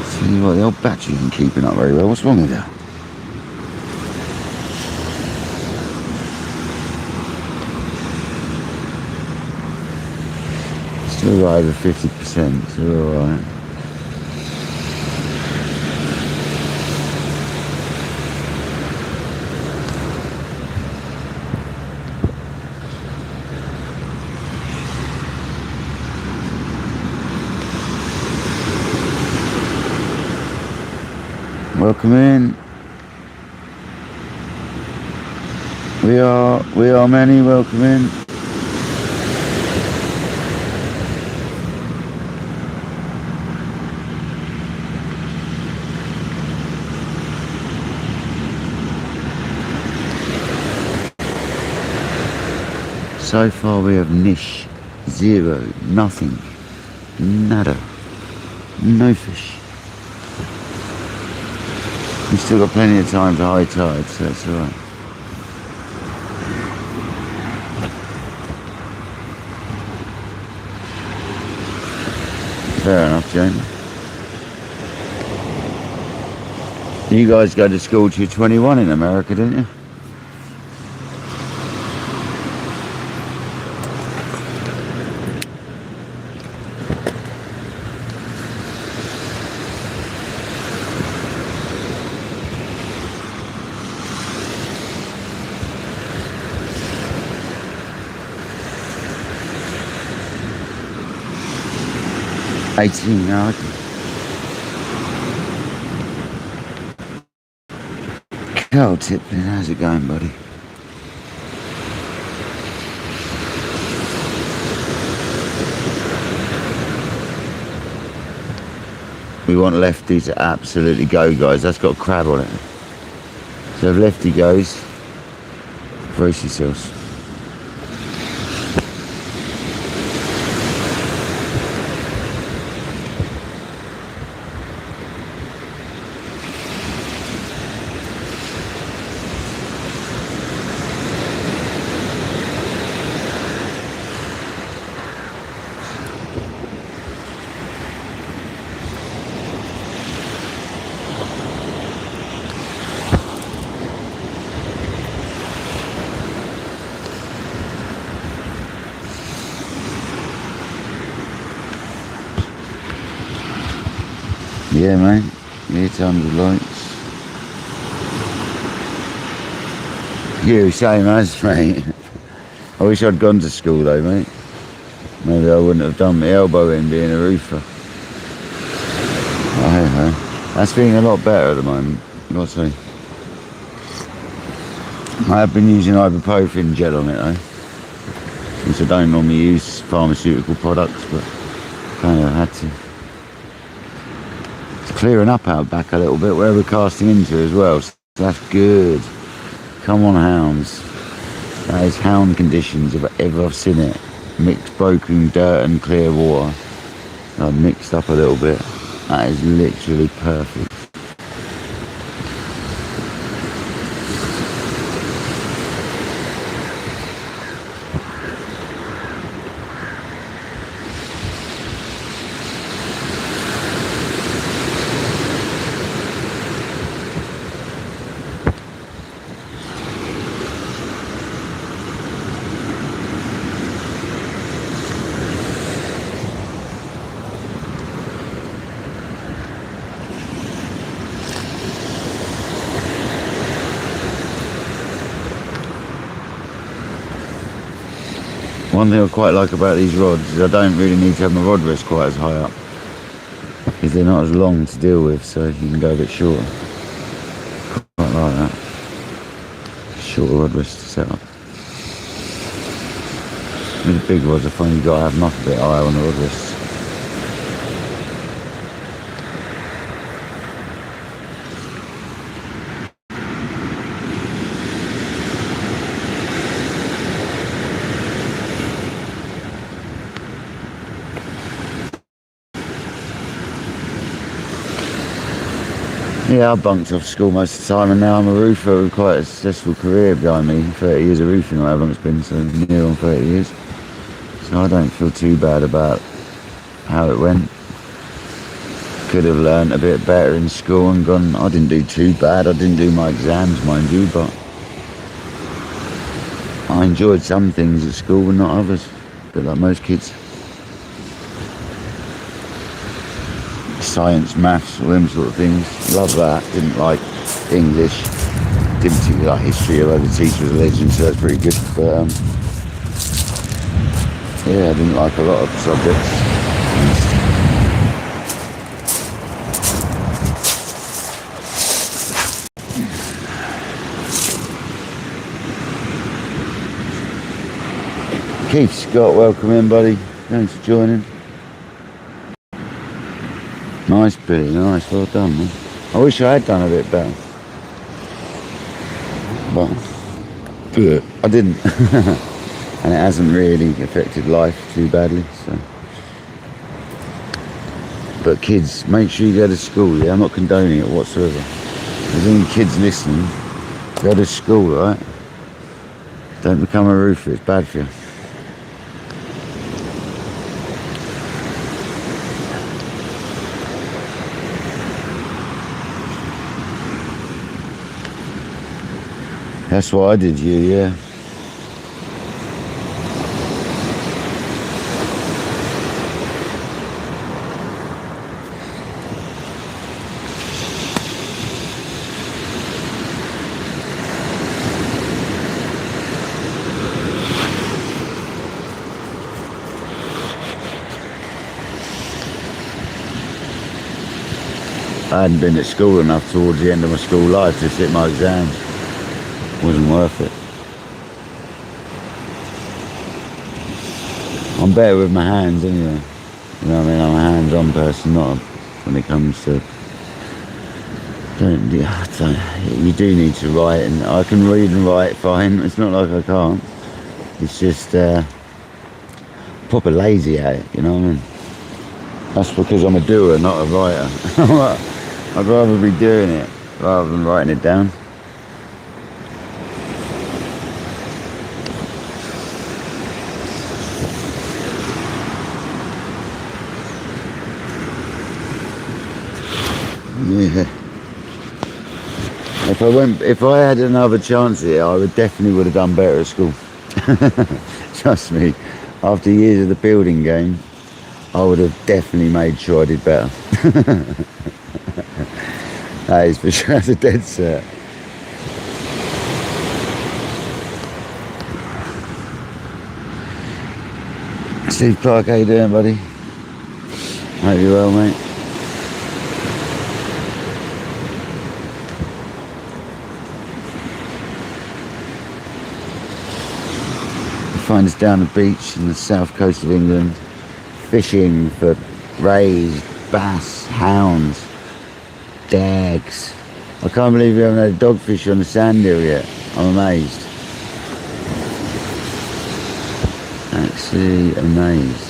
See what, the old battery isn't keeping up very well. What's wrong with that? Still over 50%, so we're alright. Welcome in. We are many. Welcome in. So far we have niche, zero, nothing, nada, no fish. We've still got plenty of time for high tide, so that's alright. Fair enough, Jamie. You guys go to school till you're 21 in America, didn't you? Now. Carl Tiplin, how's it going, buddy? We want lefty to absolutely go, guys. That's got a crab on it. So if lefty goes, brace yourselves. Yeah, mate. Yeah, tons of lights. You, same as, mate. I wish I'd gone to school though, mate. Maybe I wouldn't have done my elbow in being a roofer. I don't know. That's feeling a lot better at the moment, I've got to say. I have been using ibuprofen gel on it though, since I don't normally use pharmaceutical products, but kind of had to. It's clearing up out back a little bit where we're casting into as well, so that's good. Come on, hounds. That is hound conditions if ever I've seen it. Mixed broken dirt and clear water. I've mixed up a little bit. That is literally perfect. One thing I quite like about these rods is I don't really need to have my rod rest quite as high up, because they're not as long to deal with, so you can go a bit shorter. Quite like that. Shorter rod rest setup. With the big rods I find you've got to have them up a bit higher on the rod rests. Yeah, I bunked off school most of the time, and now I'm a roofer with quite a successful career behind me. 30 years of roofing, or however long it's been, so near on 30 years. So I don't feel too bad about how it went. Could have learned a bit better in school and gone. I didn't do too bad. I didn't do my exams, mind you, but I enjoyed some things at school but not others. A bit like most kids. Science, maths, all them sort of things. Love that. Didn't like English. Didn't particularly like history, although the teacher was a legend, so that's pretty good. But yeah, I didn't like a lot of subjects. Keith Scott, welcome in, buddy. Thanks for joining. Nice, Billy, nice, well done, man. I wish I had done a bit better. But I didn't. And it hasn't really affected life too badly, so. But kids, make sure you go to school, yeah? I'm not condoning it whatsoever. If there's any kids listening, go to school, right? Don't become a roofer, it's bad for you. That's what I did, yeah. I hadn't been at school enough towards the end of my school life to sit my exams. Wasn't worth it. I'm better with my hands anyway. You know what I mean? I'm a hands-on person, not when it comes to... You do need to write, and I can read and write fine. It's not like I can't. It's just proper lazy at it, you know what I mean? That's because I'm a doer, not a writer. I'd rather be doing it rather than writing it down. Yeah. If I had another chance here, I would have done better at school. Trust me, after years of the building game, I would have definitely made sure I did better. That is for sure, that's a dead cert. Steve Clark, how you doing, buddy? Hope you're well, mate. You find us down the beach in the south coast of England, fishing for rays, bass, hounds, dags. I can't believe we haven't had a dogfish on the sand hill yet. I'm amazed. Actually amazed.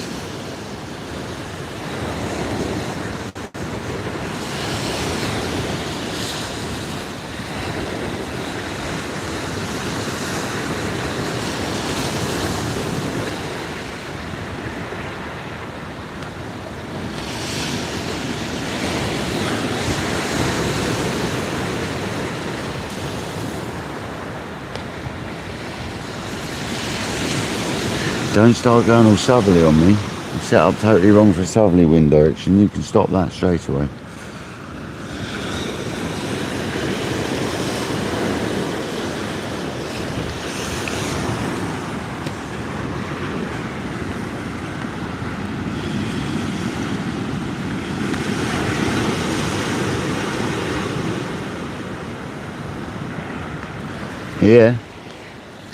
Don't start going all southerly on me. I'm set up totally wrong for a southerly wind direction. You can stop that straight away.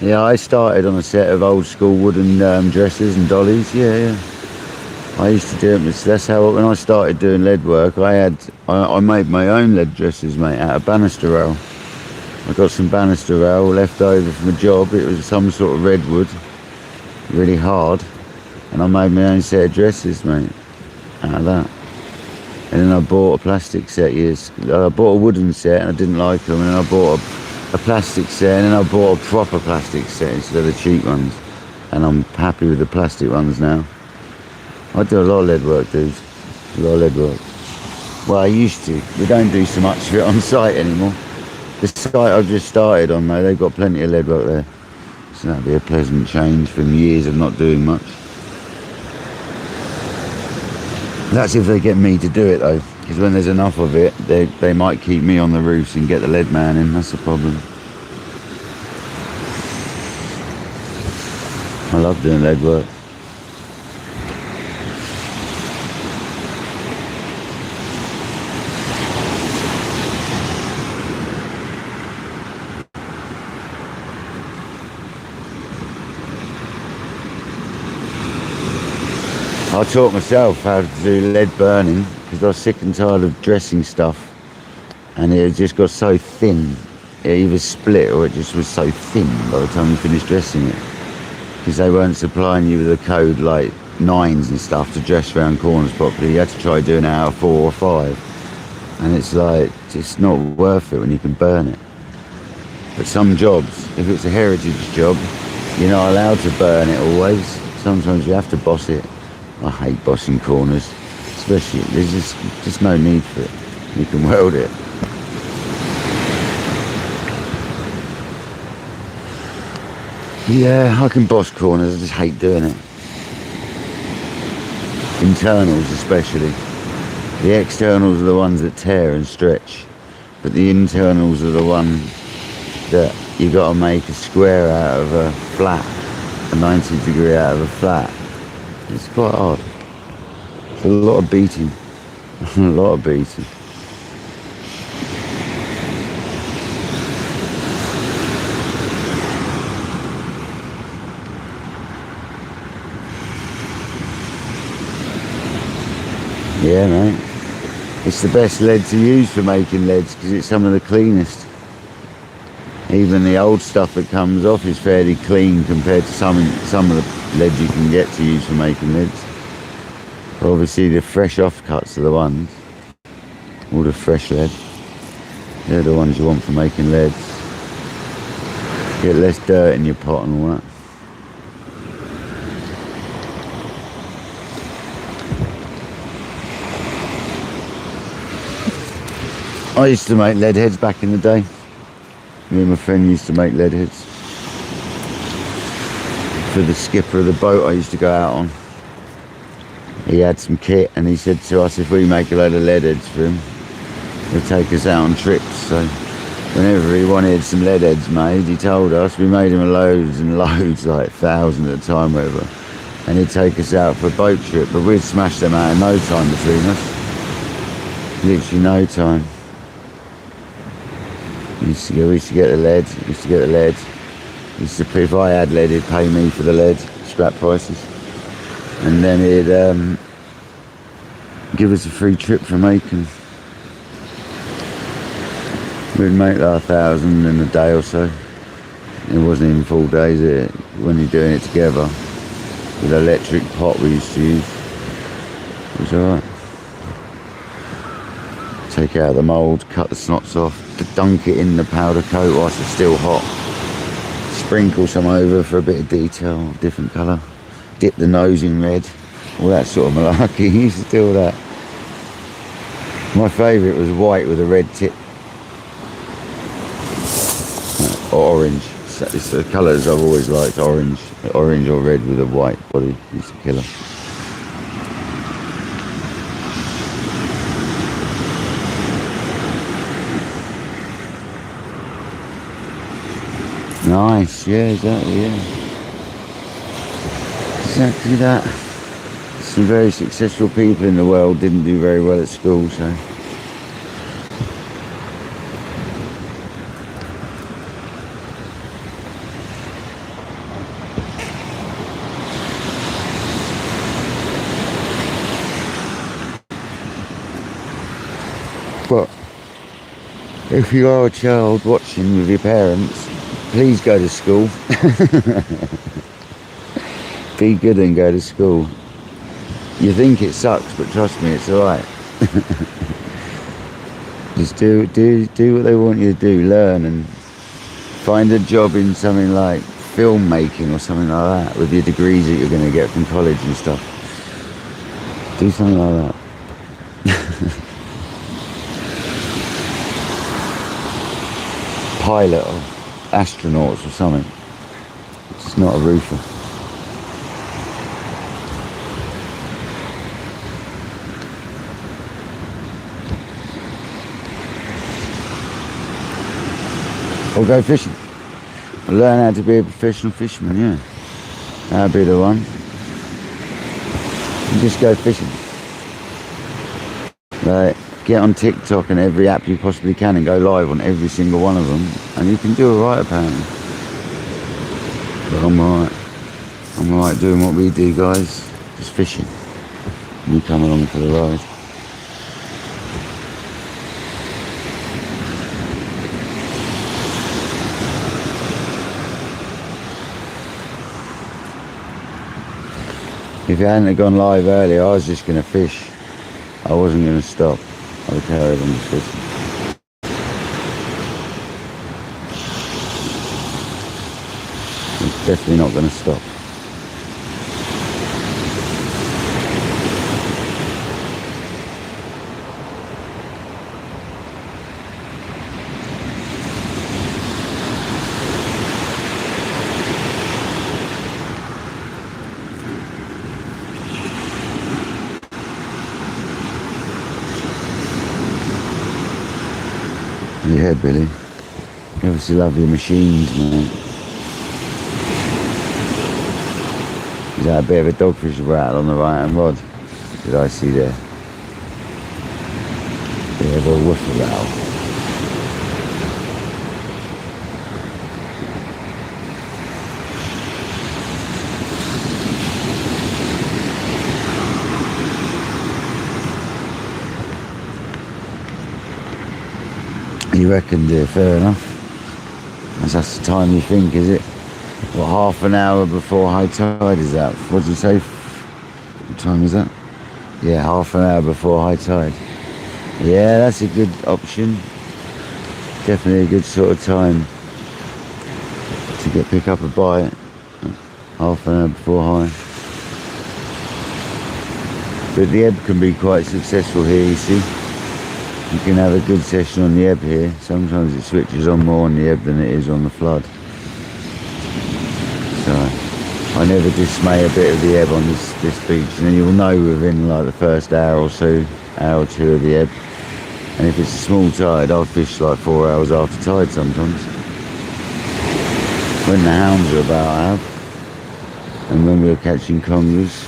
Yeah, I started on a set of old school wooden dressers and dollies. Yeah. I used to do it. That's how, when I started doing lead work, I made my own lead dressers, mate, out of banister rail. I got some banister rail left over from a job. It was some sort of redwood, really hard, and I made my own set of dressers, mate, out of that. And then I bought a plastic set. I bought a wooden set and I didn't like them, and then I bought a plastic set, and then I bought a proper plastic set instead of the cheap ones, and I'm happy with the plastic ones now. I do a lot of lead work, dude. A lot of lead work. Well, I used to. We don't do so much of it on site anymore. The site I've just started on, though, they've got plenty of lead work there, so that'll be a pleasant change from years of not doing much. That's if they get me to do it, though, because when there's enough of it, they might keep me on the roofs and get the lead man in. That's the problem. I love doing lead work. I taught myself how to do lead burning because I was sick and tired of dressing stuff, and it just got so thin. It either split or it just was so thin by the time you finished dressing it, because they weren't supplying you with a code like 9s and stuff to dress around corners properly. You had to try doing it out of 4 or 5, and it's like, it's not worth it when you can burn it. But some jobs, if it's a heritage job, you're not allowed to burn it always. Sometimes you have to boss it. I hate bossing corners, especially, there's just no need for it. You can weld it. Yeah, I can boss corners, I just hate doing it. Internals especially. The externals are the ones that tear and stretch, but the internals are the ones that you got to make a square out of a flat, a 90-degree out of a flat. It's quite hard. It's a lot of beating. A lot of beating. Yeah, mate. It's the best lead to use for making leads because it's some of the cleanest. Even the old stuff that comes off is fairly clean compared to some of the lead you can get to use for making leads. But obviously the fresh offcuts are the ones, all the fresh lead, they're the ones you want for making leads. Get less dirt in your pot and all that. I used to make lead heads back in the day. Me and my friend used to make lead heads for the skipper of the boat I used to go out on. He had some kit and he said to us if we make a load of lead heads for him, he'll take us out on trips. So whenever he wanted some lead heads made, he told us. We made him loads and loads, like 1,000 at a time, whatever. and he'd take us out for a boat trip, but we'd smash them out in no time between us. Literally no time. We used to get the lead. If I had lead, he'd pay me for the lead, scrap prices. And then he'd give us a free trip from Aiken. We'd make like 1,000 in a day or so. It wasn't even full days when you're doing it together. With the electric pot we used to use. It was alright. Take out the mould, cut the snots off, dunk it in the powder coat whilst it's still hot. Sprinkle some over for a bit of detail, different colour. Dip the nose in red, all that sort of malarkey. He used to do all that. My favourite was white with a red tip. Or orange. It's the colours I've always liked, orange or red with a white body. Used to kill 'em. Nice, yeah, exactly, yeah. Exactly that. Some very successful people in the world didn't do very well at school, so. But if you are a child watching with your parents, please go to school. Be good and go to school. You think it sucks, but trust me, it's alright. Just do what they want you to do. Learn and find a job in something like filmmaking or something like that with your degrees that you're going to get from college and stuff. Do something like that. Pilot or astronauts or something. It's not a roofer. Or go fishing. Or learn how to be a professional fisherman, yeah. That'd be the one. And just go fishing. Like, get on TikTok and every app you possibly can and go live on every single one of them, and you can do alright apparently. But I'm alright doing what we do, guys, just fishing. You come along for the ride. If it hadn't gone live earlier, I was just going to fish. I wasn't going to stop. I would carry on just fishing. It's definitely not going to stop. Yeah, Billy. You obviously love your machines, man. Is that a bit of a dogfish rattle on the right hand rod? Did I see there? Bit of a woofer rattle. You reckon, dear, fair enough. That's the time you think, is it? What, half an hour before high tide is that? What did you say? What time is that? Yeah, half an hour before high tide. Yeah, that's a good option. Definitely a good sort of time to pick up a bite. Half an hour before high. But the ebb can be quite successful here, you see. You can have a good session on the ebb here. Sometimes it switches on more on the ebb than it is on the flood. So I never dismay a bit of the ebb on this beach, and you'll know within like the first hour or two of the ebb. And if it's a small tide, I'll fish like 4 hours after tide sometimes. When the hounds are about, I have. And when we were catching congers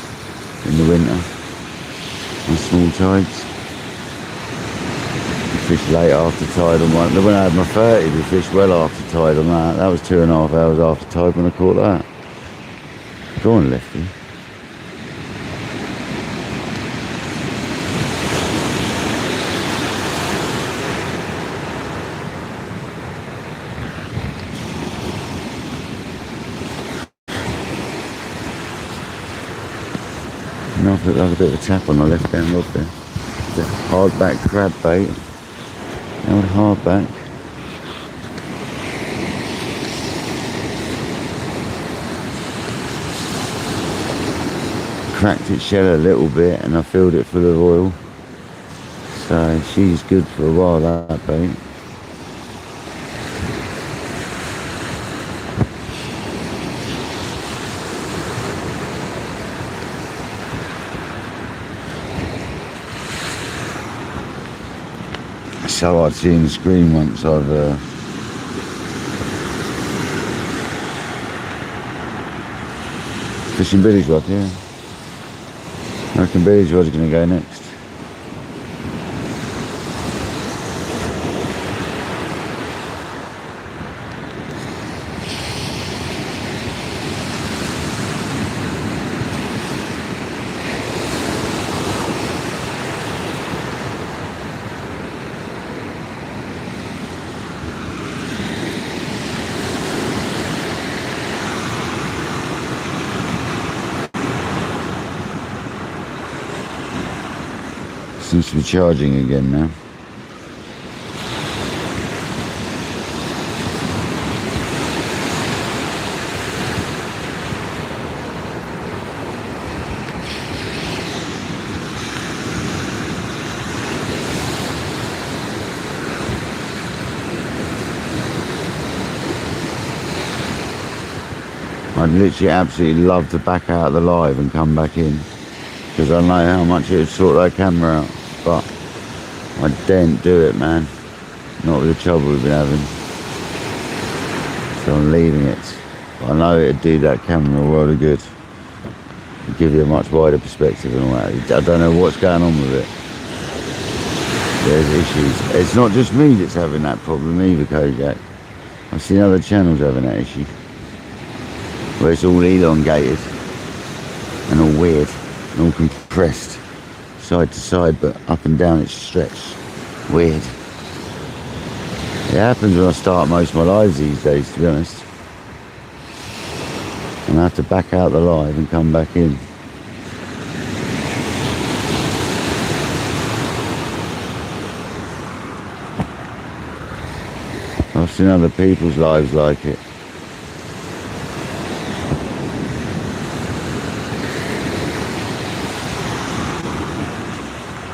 in the winter on small tides, we fished late after tide on one. When I had my 30, we fished well after tide on that. That was 2.5 hours after tide when I caught that. Go on, Lefty. Looked like a bit of a tap on the left hand rod there. The hardback crab bait. The old hardback. Cracked its shell a little bit and I filled it full of oil. So she's good for a while, that bait. So I'd seen the screen once. I've fishing billy's rod, yeah. I reckon billy's rod's going to go next. Seems to be charging again now. I'd literally absolutely love to back out of the live and come back in, because I know how much it would sort that camera out, but I daren't do it, man. Not with the trouble we've been having. So I'm leaving it. But I know it'd do that camera a world of good. It'd give you a much wider perspective and all that. I don't know what's going on with it. There's issues. It's not just me that's having that problem either, Kojak. I've seen other channels having that issue, where it's all elongated and all weird and all compressed side to side, but up and down it's stretched. Weird. It happens when I start most of my lives these days, to be honest. And I have to back out the live and come back in. I've seen other people's lives like it.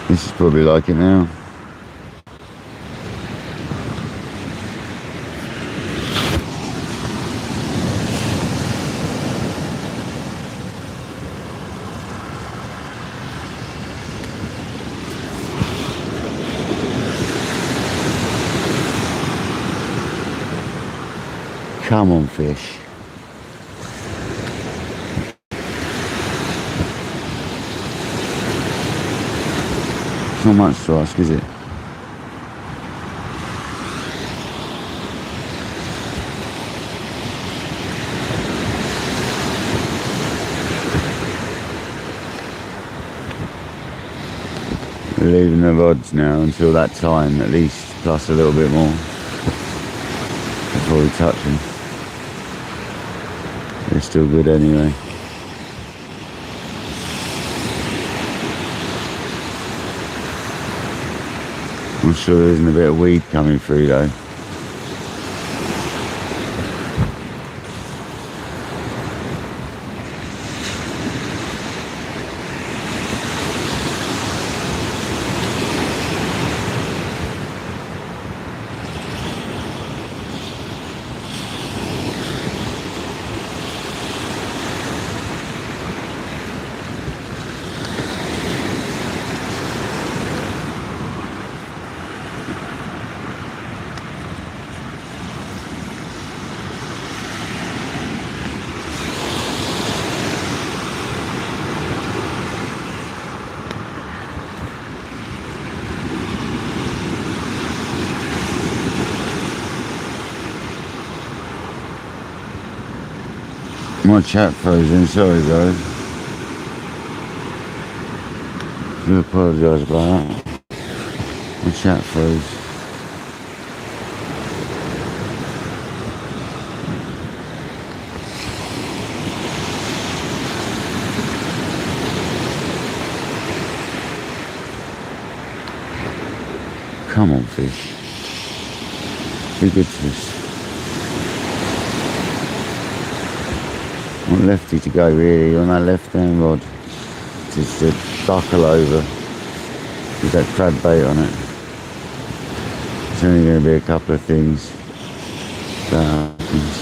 This is probably like it now. Come on, fish. It's not much to ask, is it? We're leaving the rods now until that time, at least, plus a little bit more before we touch them. They're still good anyway. I'm sure there isn't a bit of weed coming through though. My chat frozen, sorry guys. I do apologise about that. My chat froze. Come on, fish. Be good to us. Want lefty to go really on that left hand rod. Just to buckle over with that crab bait on it. It's only going to be a couple of things that happens.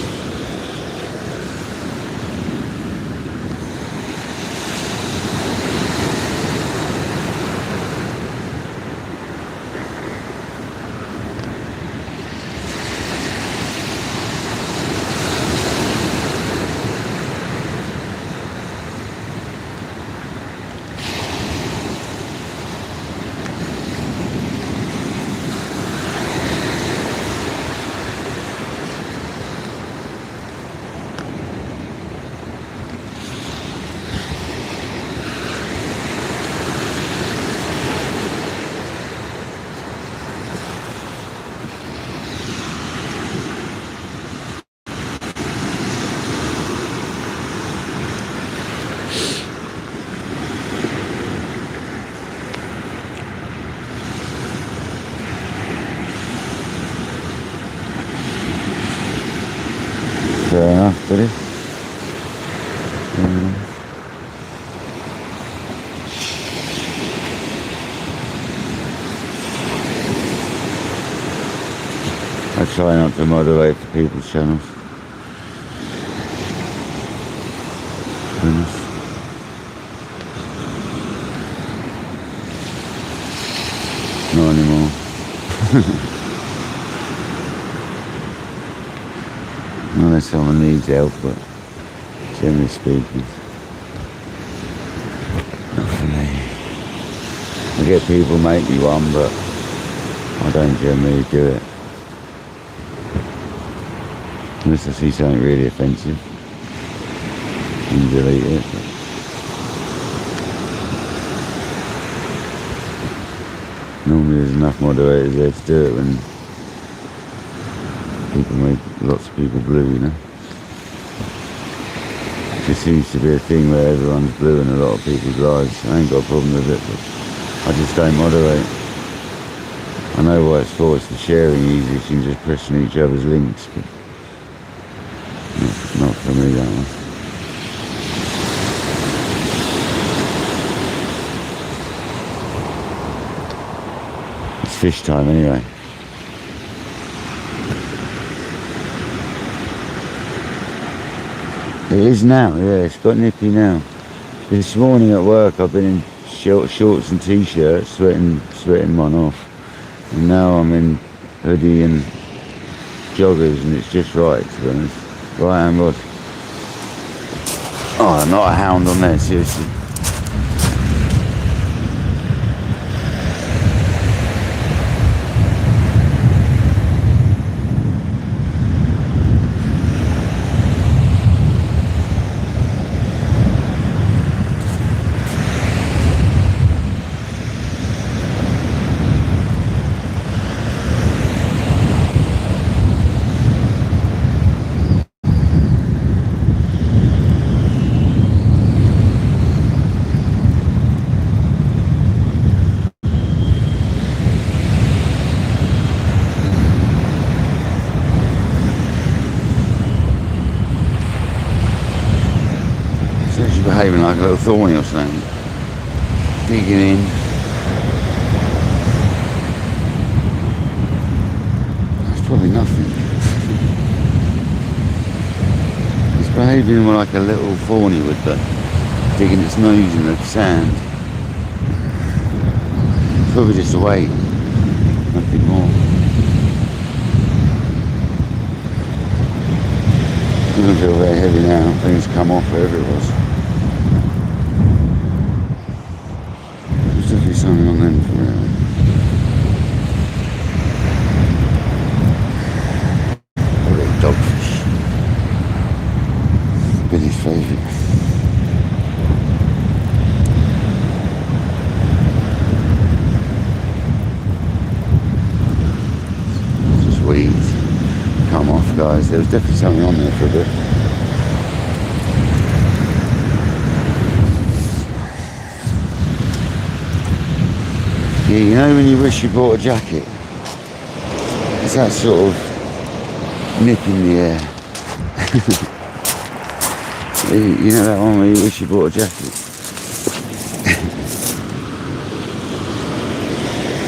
Fair enough, buddy. I try not to moderate for people's channels. Goodness. Not anymore. Unless someone needs help, but generally speaking, not for me. I get people make me one, but I don't generally do it. Unless I see something really offensive and delete it. But normally there's enough moderators there to do it when people make lots of people blue, you know. It just seems to be a thing where everyone's blue in a lot of people's lives. I ain't got a problem with it, but I just don't moderate. I know what it's for, it's for sharing easy, you can just press on each other's links, but not for me that one. It's fish time anyway. It is now, yeah, it's got nippy now. This morning at work I've been in shorts and t-shirts, sweating one off. And now I'm in hoodie and joggers and it's just right, to be honest. Right hand rod. Oh, not a hound on there, seriously. Behaving like a little thorny or something. Digging in. That's probably nothing. It's behaving more like a little thorny would, but digging its nose in the sand. It's probably just a weight. Nothing more. Doesn't feel very heavy now. I think it's come off wherever it was. Something on them for real. Probably dogfish. Billy's guys. There was definitely something on there for a bit. Yeah, you know when you wish you bought a jacket? It's that sort of nip in the air. You know that one where you wish you bought a jacket?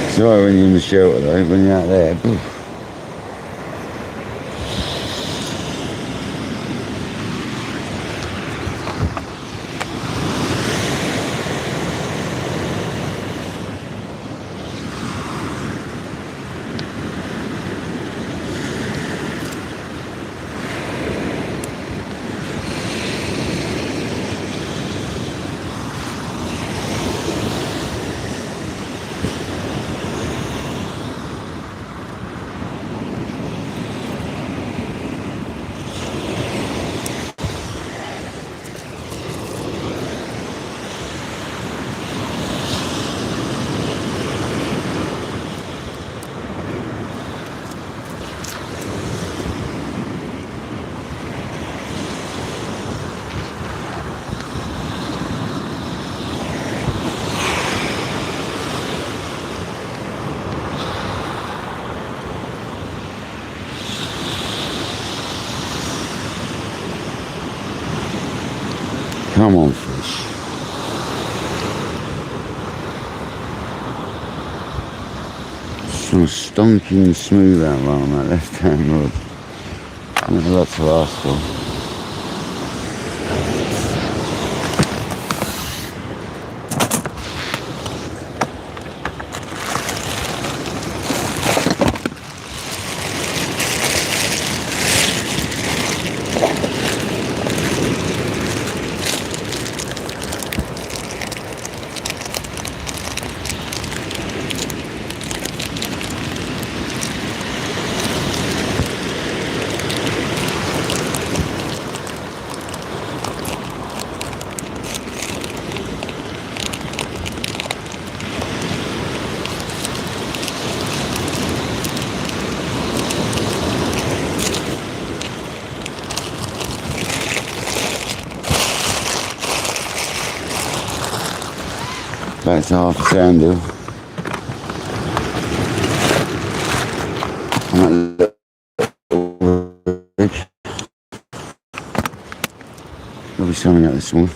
It's alright when you're in the shelter though, when you're out there. Poof. Come on, fish. Some stonking smooth out on that left hand rod. Not a lot to ask for. Back to half a sandal. There'll be something out this one.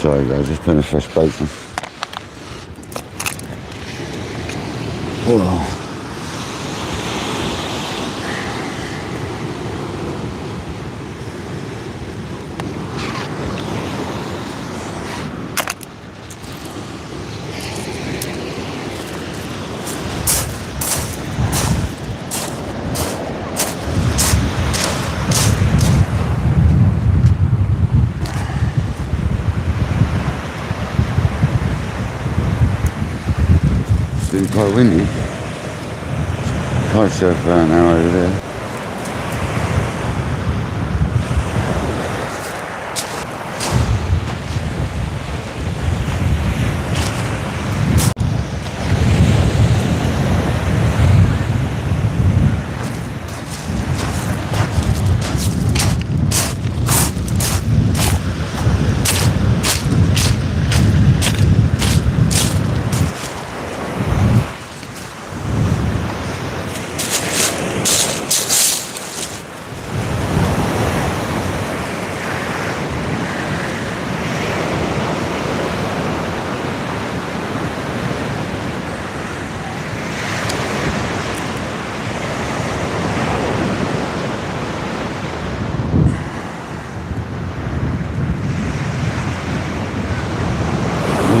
Sorry guys, just putting a fresh bait on. Whoa. been quite windy. Kite surf around now over there.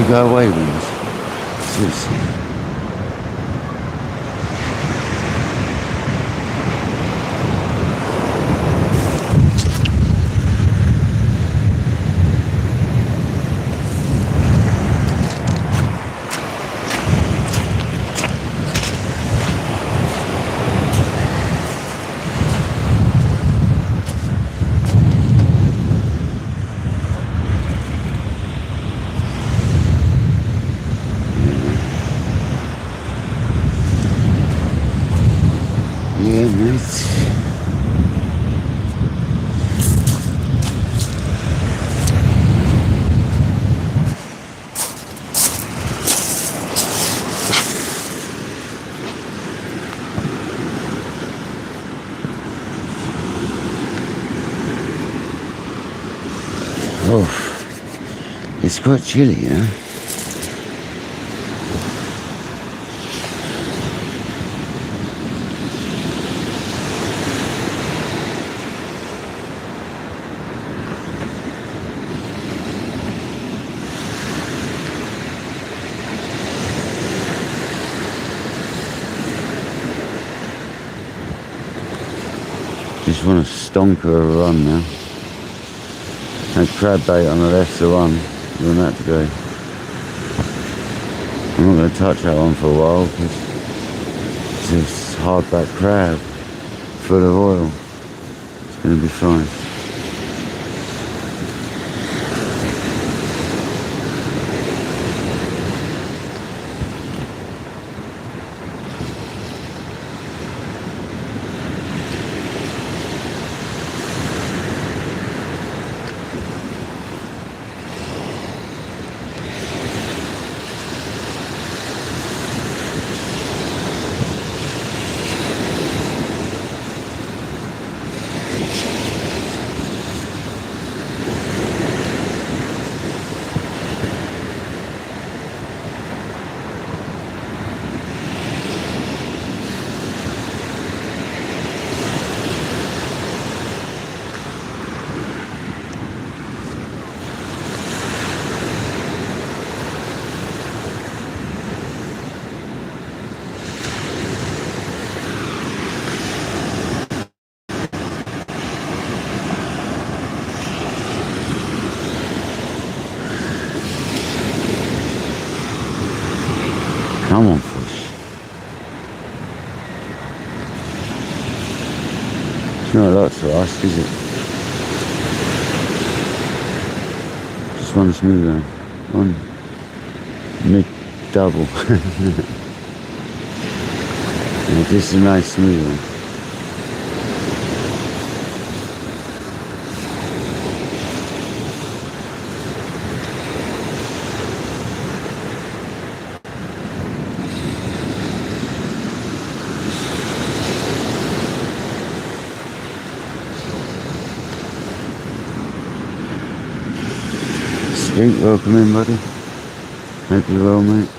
Go away with this. Seriously. Yeah, mate. Oh, it's quite chilly, yeah. Just want to stonker a run now. That crab bait on the left's the one. You want that to go. I'm not going to touch that one for a while because it's this hardback crab full of oil. It's going to be fine. Come on, fish. It's not a lot to ask, is it? Just one smooth one. One mid-double. Yeah, this is a nice smooth one. Sweet, welcome in, buddy. Hope you're well, mate.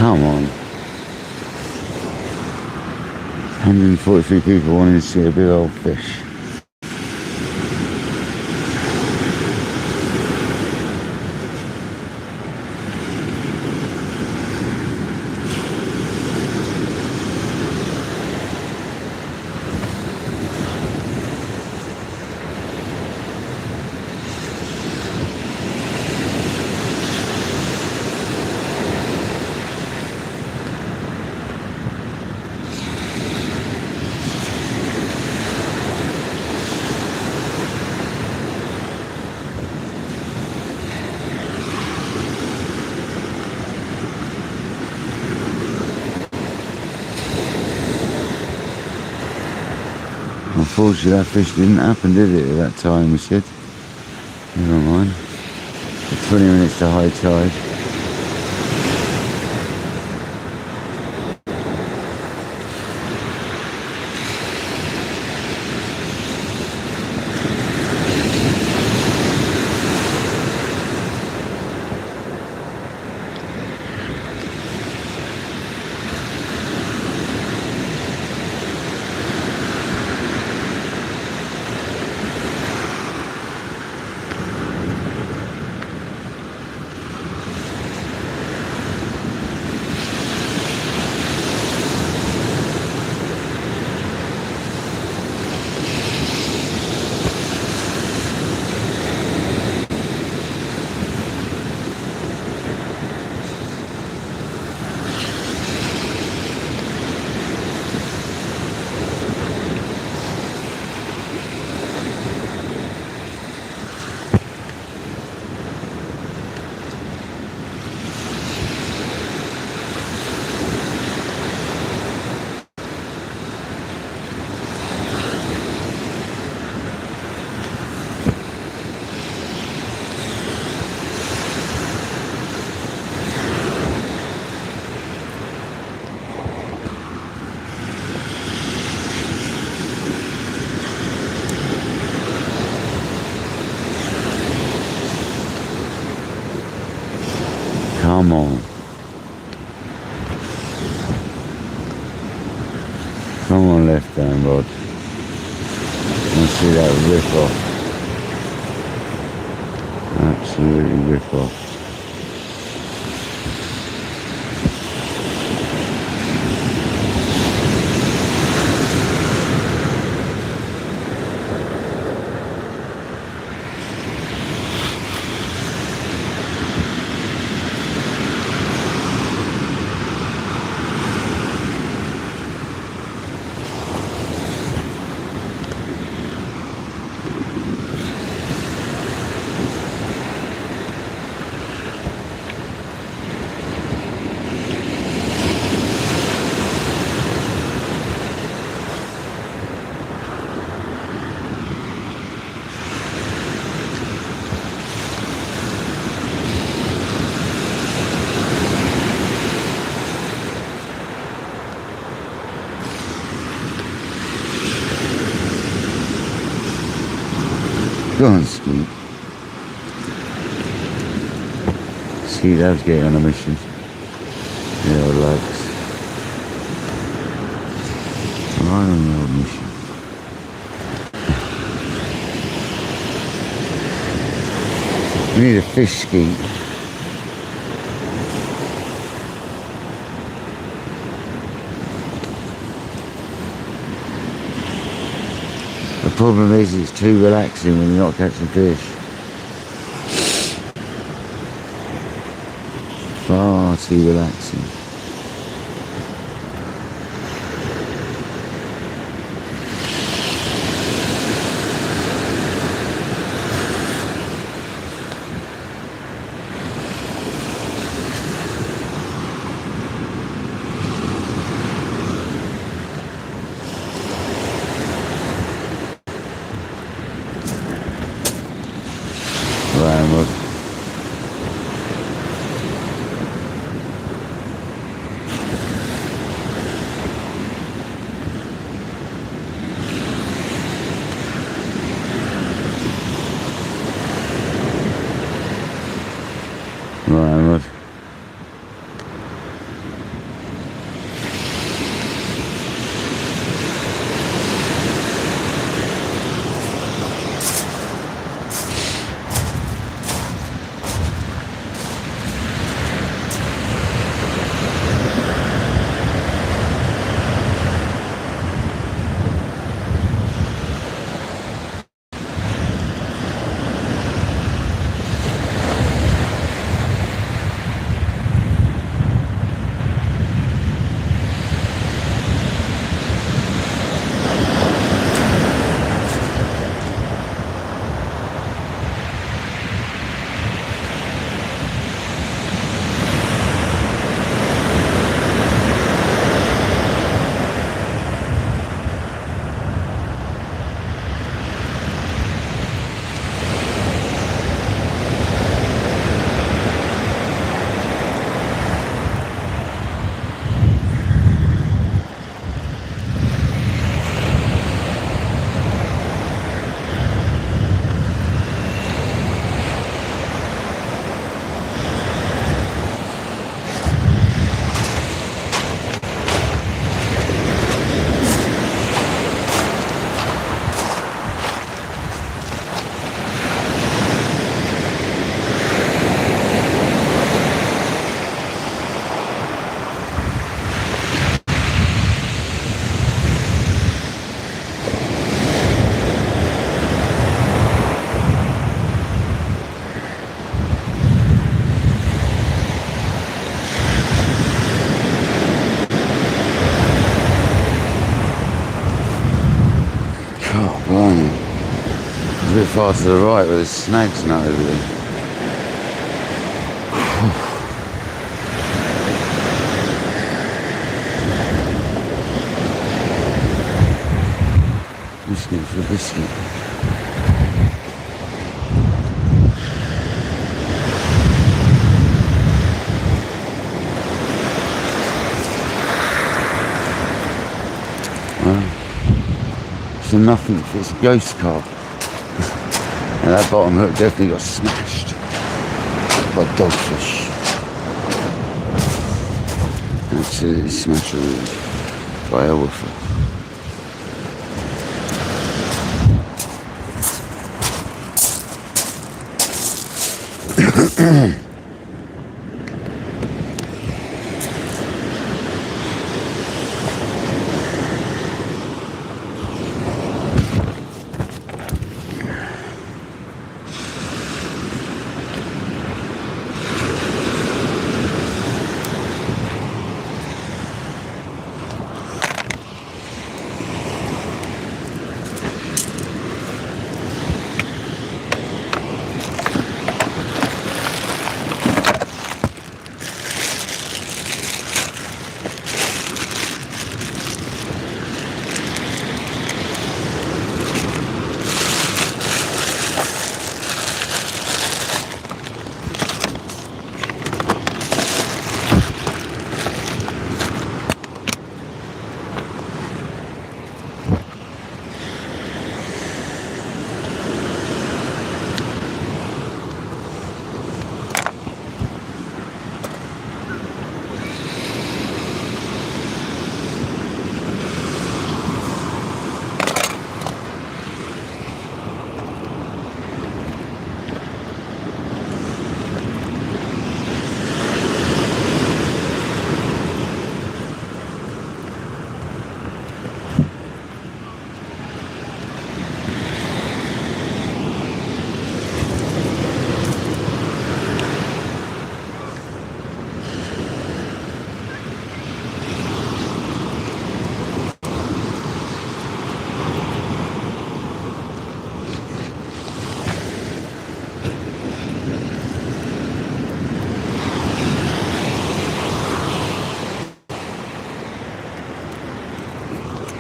Come on. 143 people wanting to see a big old fish. Unfortunately, that fish didn't happen, did it, at that time, we said? Never mind. 20 minutes to high tide. Come on. Come on, left hand rod. Let's see that rip off. Absolutely rip off. Go on, Skeet. Skeet loves getting on a mission. Yeah, relax. Right on the old mission. We need a fish, Skeet. The problem is it's too relaxing when you're not catching fish. Far too relaxing. Right, Right, Oh, blimey. It's a bit far to the right where there's snags now over there. Biscuit for a biscuit. Well, it's nothing for this ghost car. And that bottom hook definitely got smashed by dogfish. Absolutely smashed by a woofer.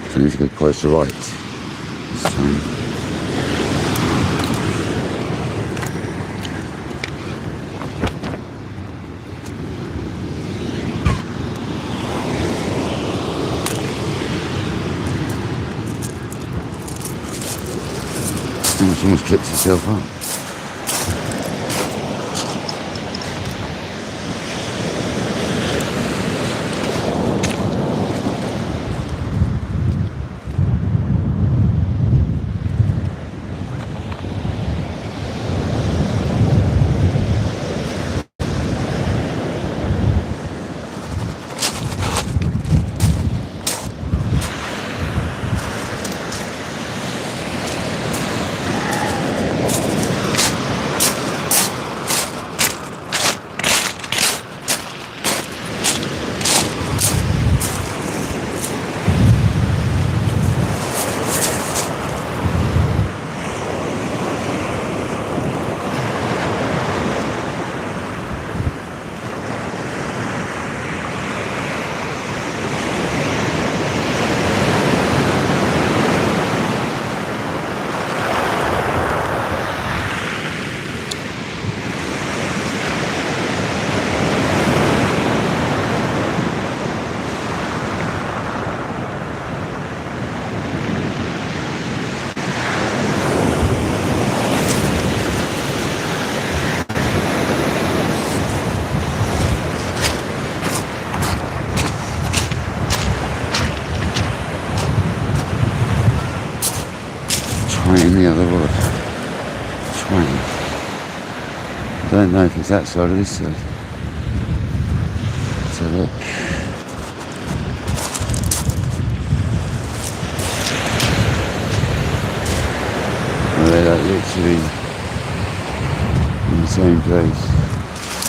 I need to get close to right this time. It's almost clipped itself up. The other rod. 20. I don't know if it's that side or this side. Let's have a look. Oh, they're like literally in the same place.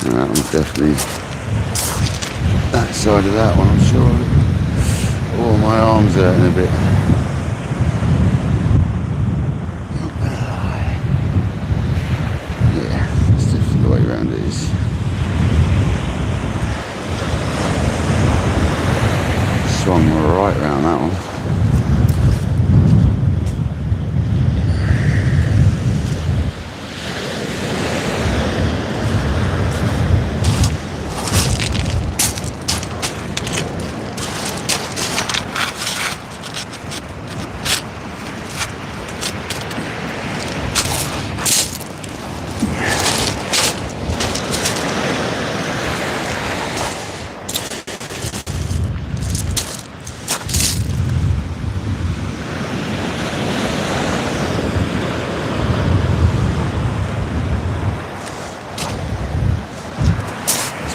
And that one's definitely that side of that one, I'm sure. Oh, my arm's hurting a bit.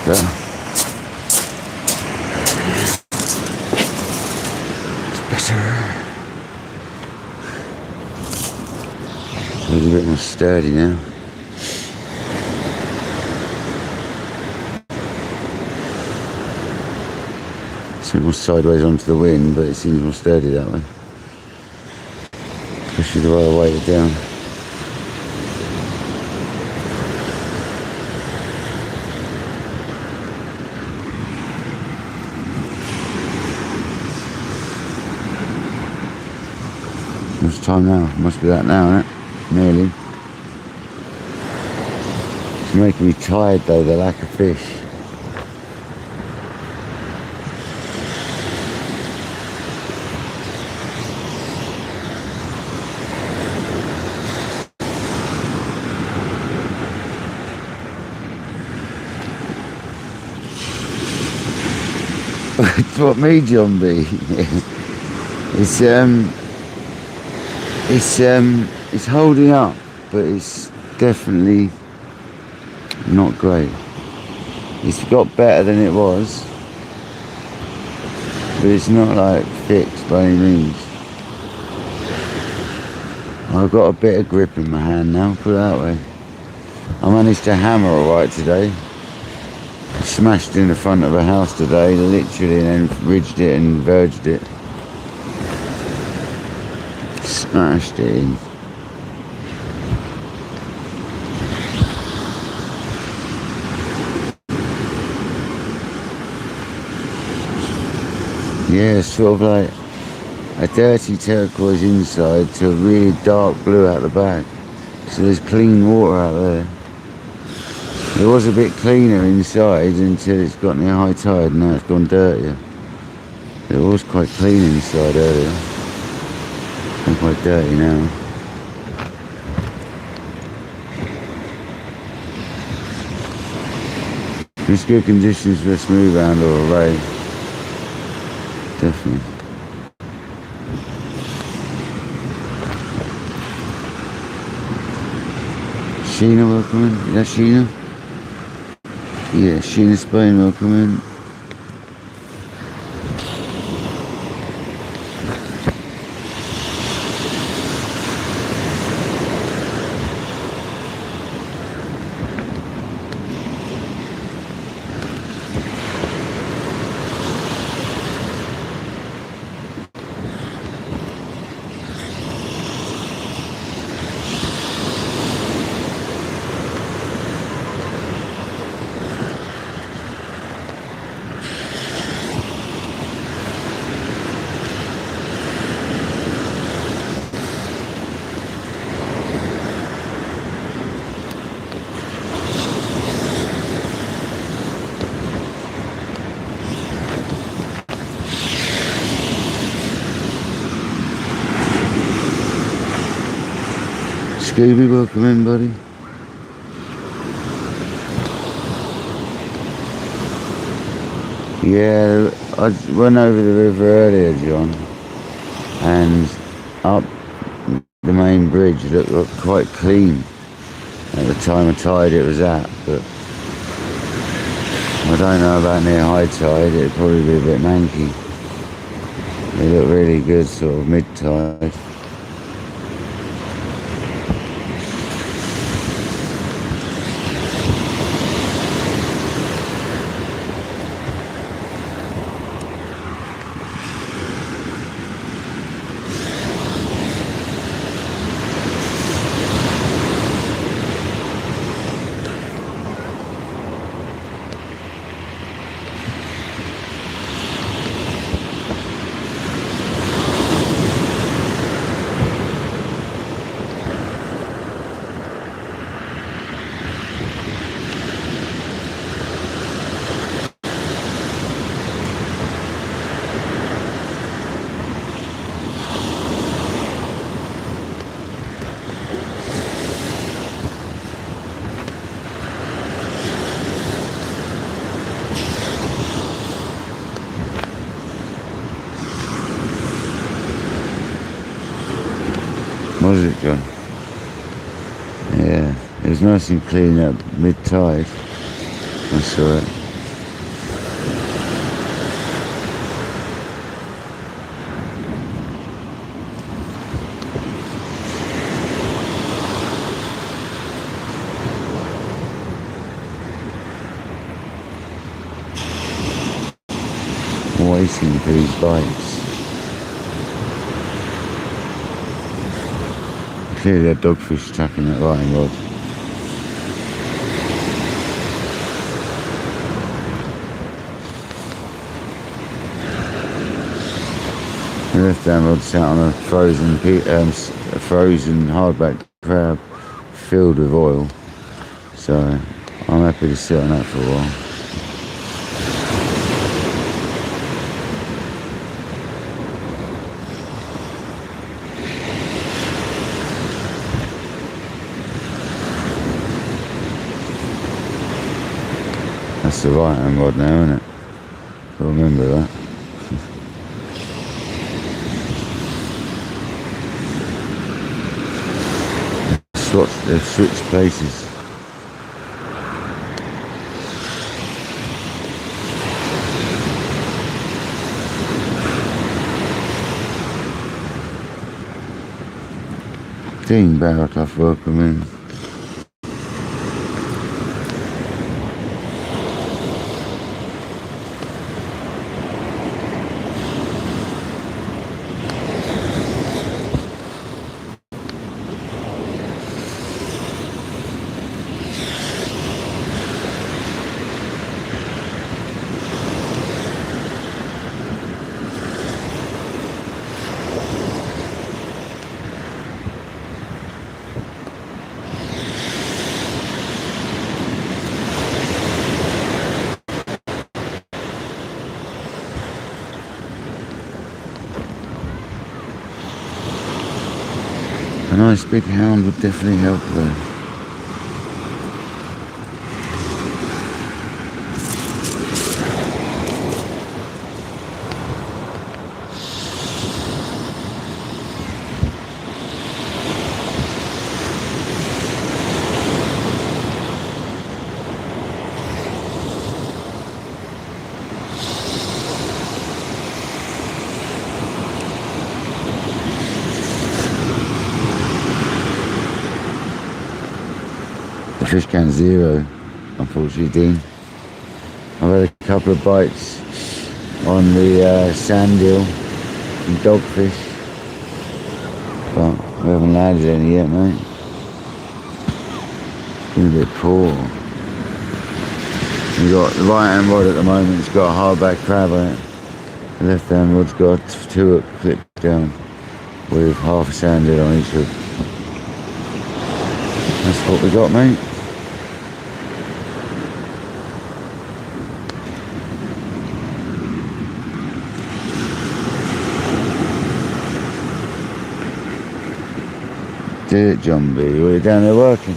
better. It's better. It's a bit more sturdy now. It's a bit more sideways onto the wind, but it seems more sturdy that way. Especially the way I weight it down. What's the time now? Must be that now, isn't it? Nearly. It's making me tired though, the lack of fish. It's what made John B. It's holding up, but it's definitely not great. It's got better than it was, but it's not like fixed by any means. I've got a bit of grip in my hand now, put it that way. I managed to hammer alright today. Smashed in the front of a house today, literally, and then ridged it and verged it. Smashed it in. Yeah, sort of like a dirty turquoise inside to a really dark blue out the back. So there's clean water out there. It was a bit cleaner inside until it's got near high tide, and now it's gone dirtier. It was quite clean inside earlier. It's gone quite dirty now. It's good conditions for a smooth hound or a ray. Definitely. Sheena, welcome in. Is that Sheena? Yeah, Sheena Spain, welcome in. Scooby, welcome in, buddy. Yeah, I went over the river earlier, John, and up the main bridge looked quite clean at the time of tide it was at, but I don't know about near high tide. It'd probably be a bit manky. They look really good sort of mid-tide. Was it, John? Yeah, it was nice and clean up mid-tide. I saw it. chasing for these bites. Clearly that dogfish attacking that line rod. The left hand rod sat on a frozen hardback crab filled with oil, so I'm happy to sit on that for a while. That's the right hand rod now, isn't it? I'll remember that. They've switched places. Dean Barrett, welcome in. A nice big hound would definitely help there. Fish can zero, unfortunately, Dean. I've had a couple of bites on the sand eel and dogfish, but we haven't landed any yet, mate. It's been a bit poor. We've got the right hand rod at the moment, it's got a hardback crab on it. The left hand rod's got two hook clipped down with half a sand eel on each hook. That's what we got, mate. Did it, John B? Were you down there working?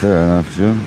Fair enough, John.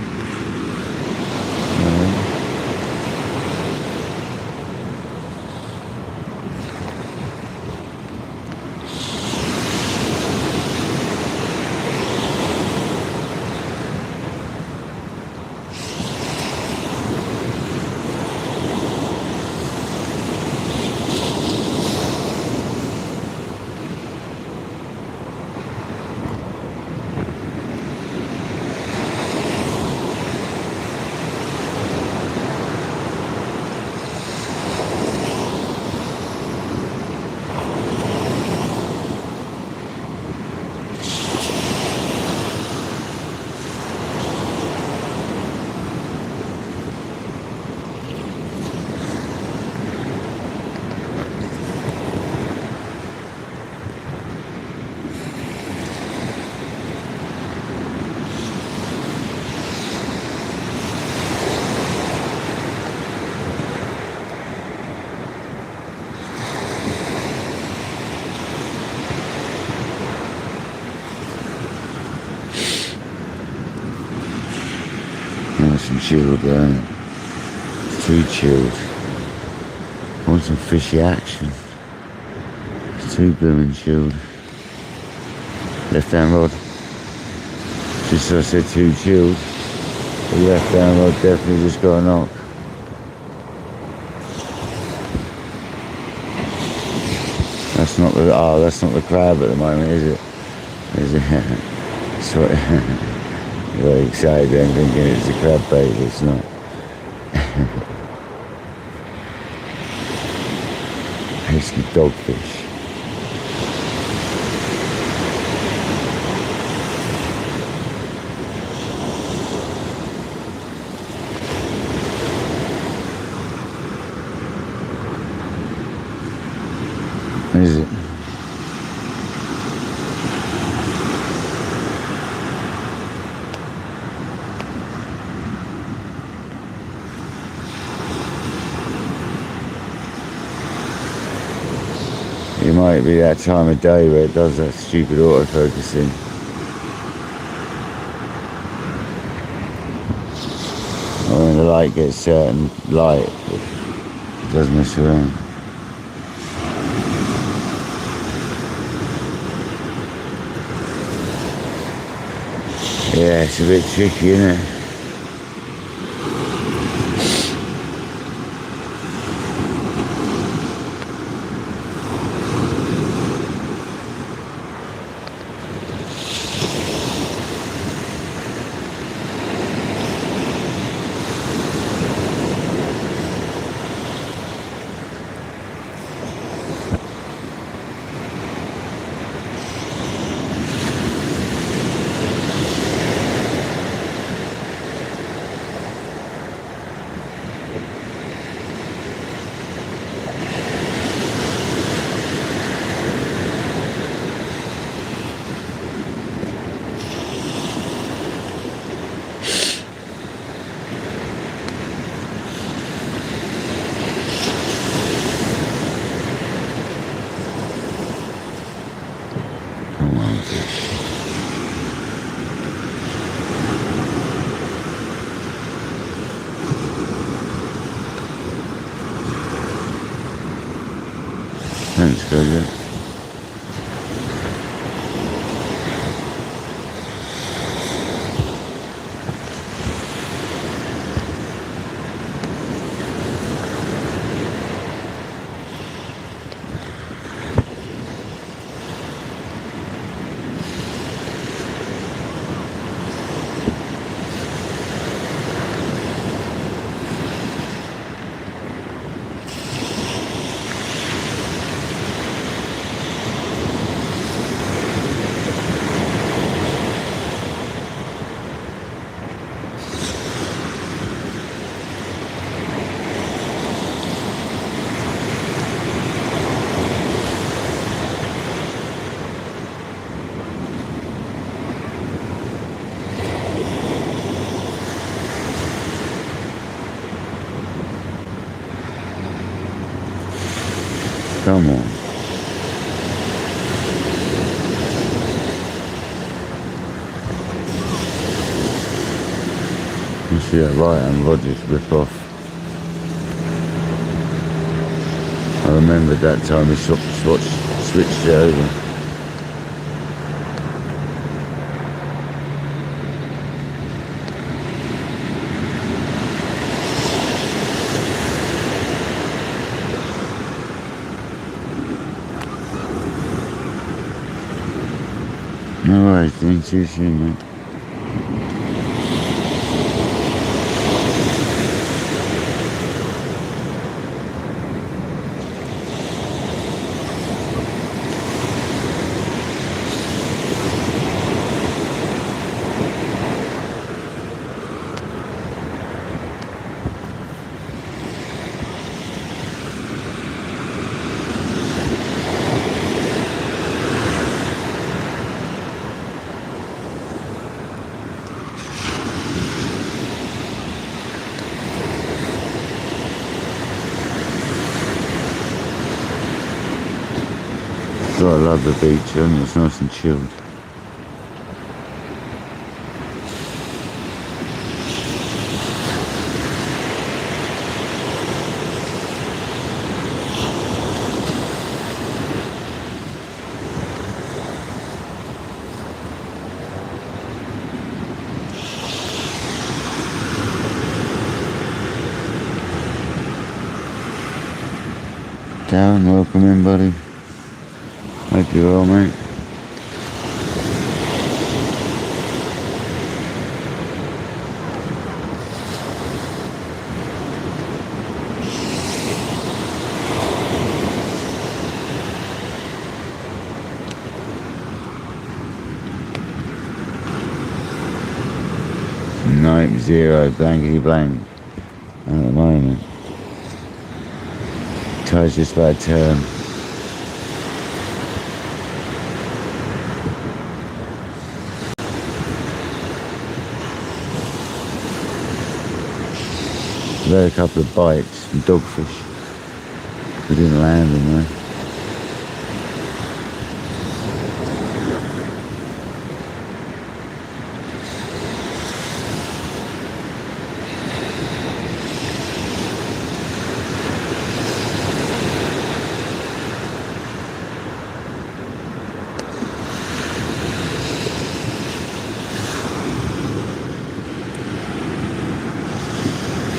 chilled, it's too chilled. I want some fishy action. It's too blooming chilled. Left hand rod. Just as I said, too chilled. The left hand rod definitely just got a knock. That's not the crab at the moment, is it? Is it? That's what you're very excited then, thinking it's a crab bait, but it's not. Pesky dogfish. Is it? It might be that time of day where it does that stupid autofocusing. Or when the light gets certain light, it does mess around. Yeah, it's a bit tricky, isn't it? Thanks, Koyak. Come on. You see that right hand rod just rip off. I remembered that time we switched it over. No worries, thanks for seeing mate. So I love the beach, and it's nice and chilled. Darren, welcome in, buddy. Hope you're well, mate. Nope, 0, blankety blank at the moment. Tide's just about to turn. We've had a couple of bites from dogfish. We didn't land them though.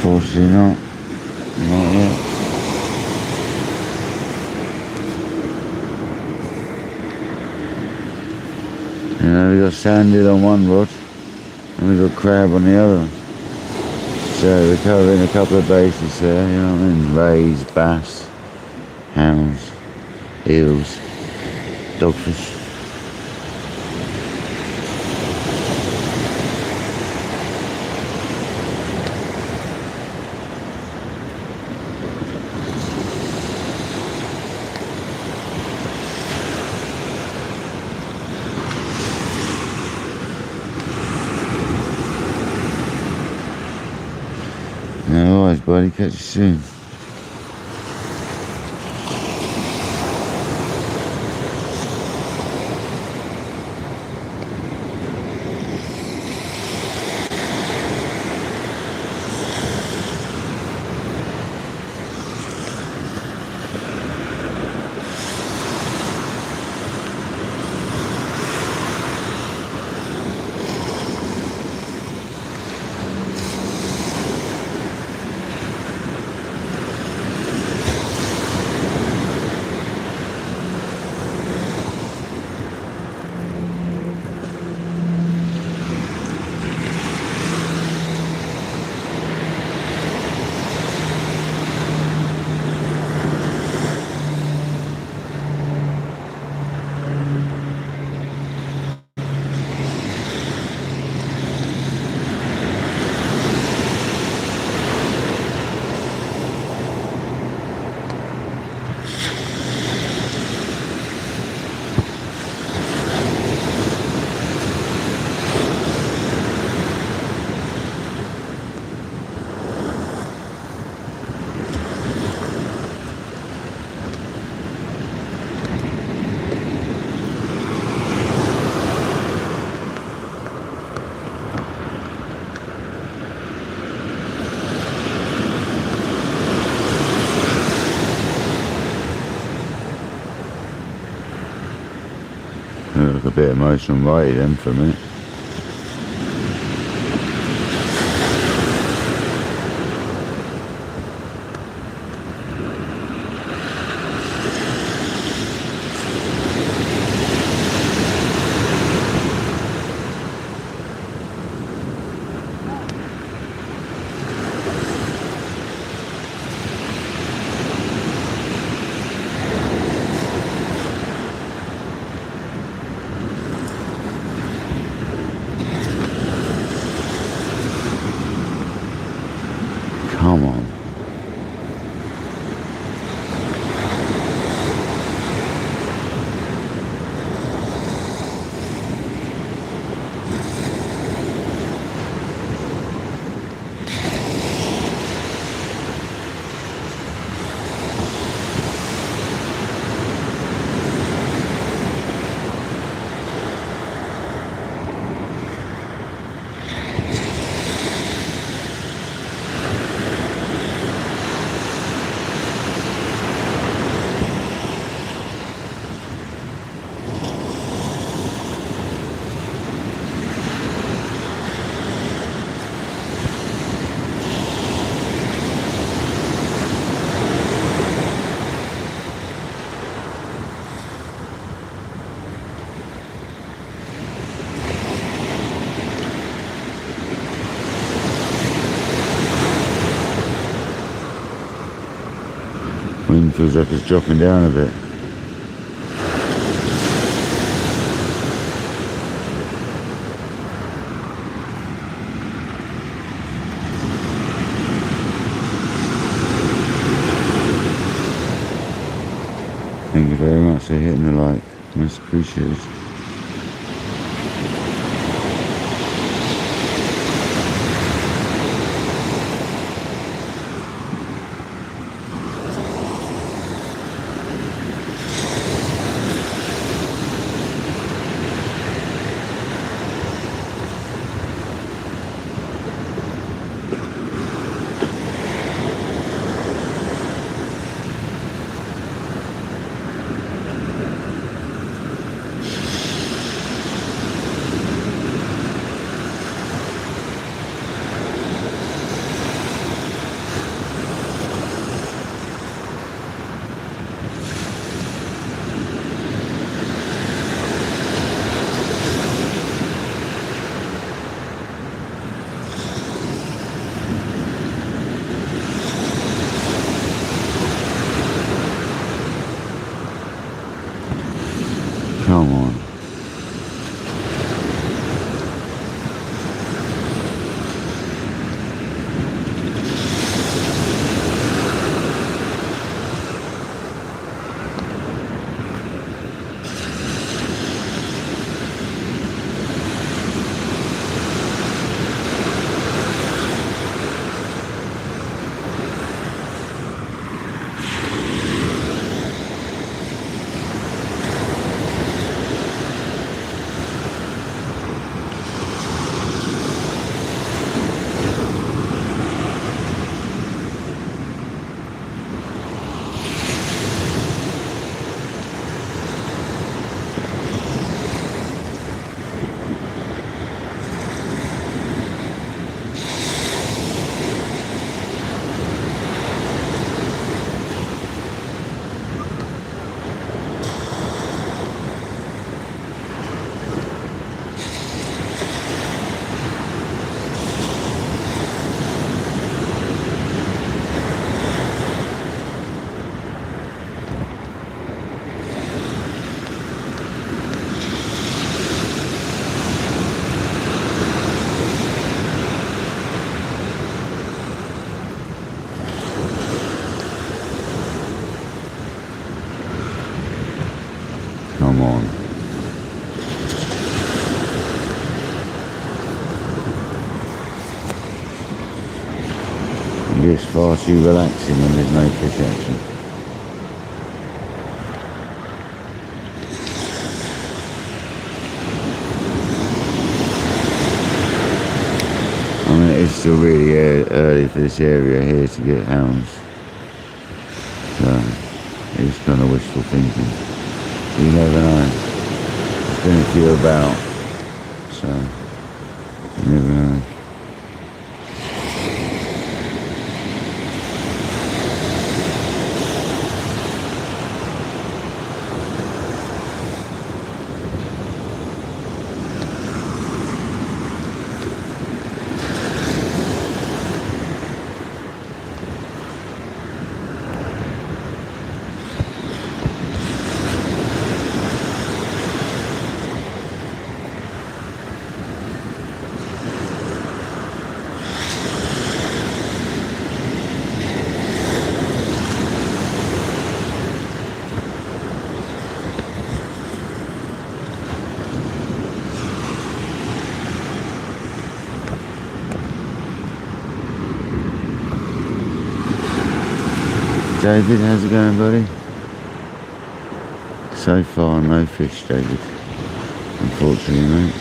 Fortunately not yet. You know, we got sanded on one rod and we got crab on the other. So we're covering a couple of bases there, you know what I mean? Rays, bass, hounds, eels, dogfish. No worries, buddy. Catch you soon. Look a bit emotional right then for a minute. wind feels like it's dropping down a bit. Thank you very much for hitting the like, much appreciated. Come on. Come on. It gets far too relaxing when there's no fish action. I mean, it's still really early for this area here to get hounds. So, it's kind of wishful thinking. You never know. There's been a few about, so you never know. David, how's it going, buddy? So far, no fish, David. Unfortunately, mate.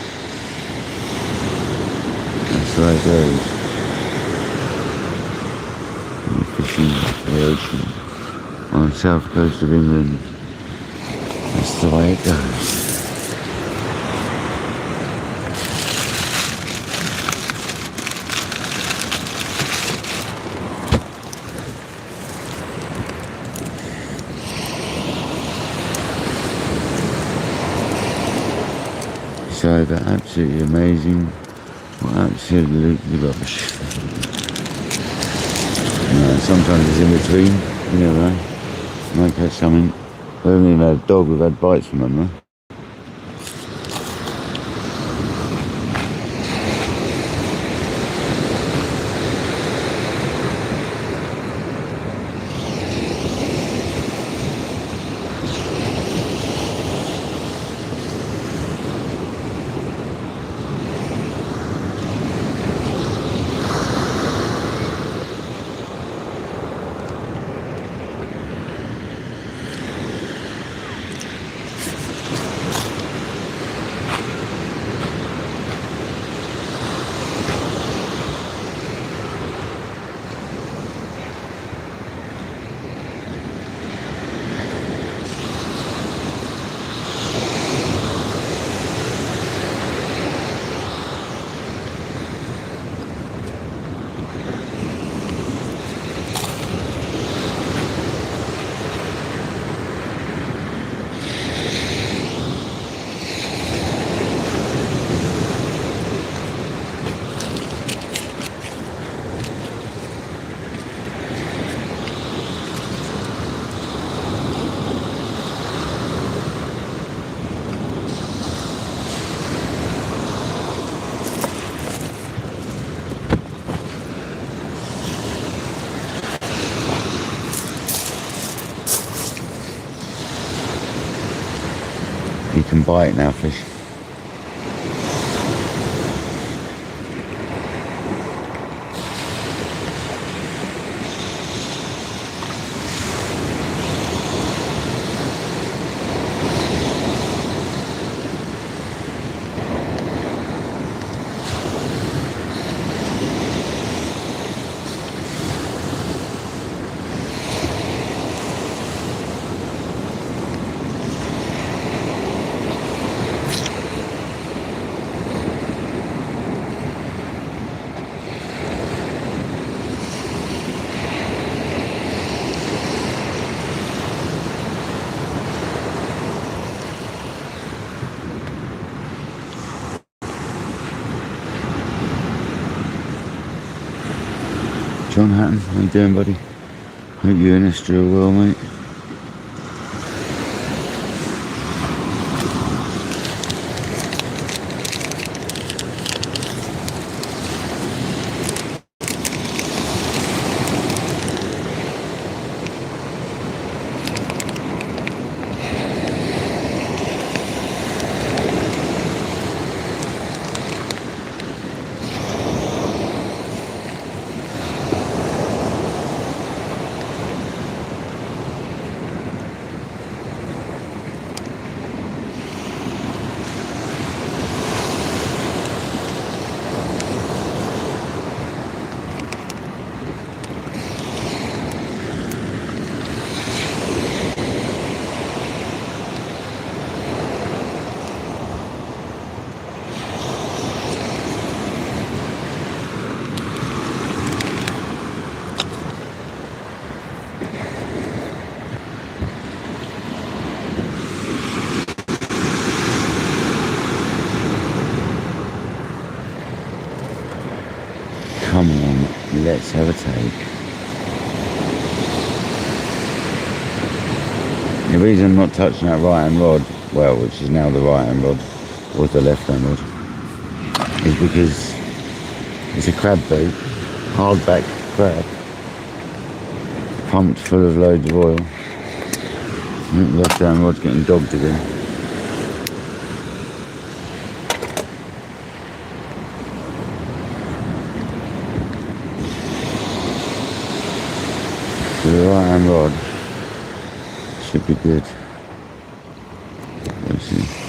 That's the way it goes. You're fishing the ocean on the south coast of England. That's the way it goes. So they're absolutely amazing, or absolutely rubbish. You know, sometimes it's in between, you never know. Might catch something. We haven't even had a dog, we've had bites from them though. You can bite now, fish. John Hatton, how you doing, buddy? Hope you and Esther are well, mate. Come on, let's have a take. The reason I'm not touching that right hand rod, well, which is now the right hand rod, or the left hand rod, is because it's a crab bait, hardback crab, pumped full of loads of oil. I think the left hand rod's getting dogged again. So the right hand rod should be good. Let's see.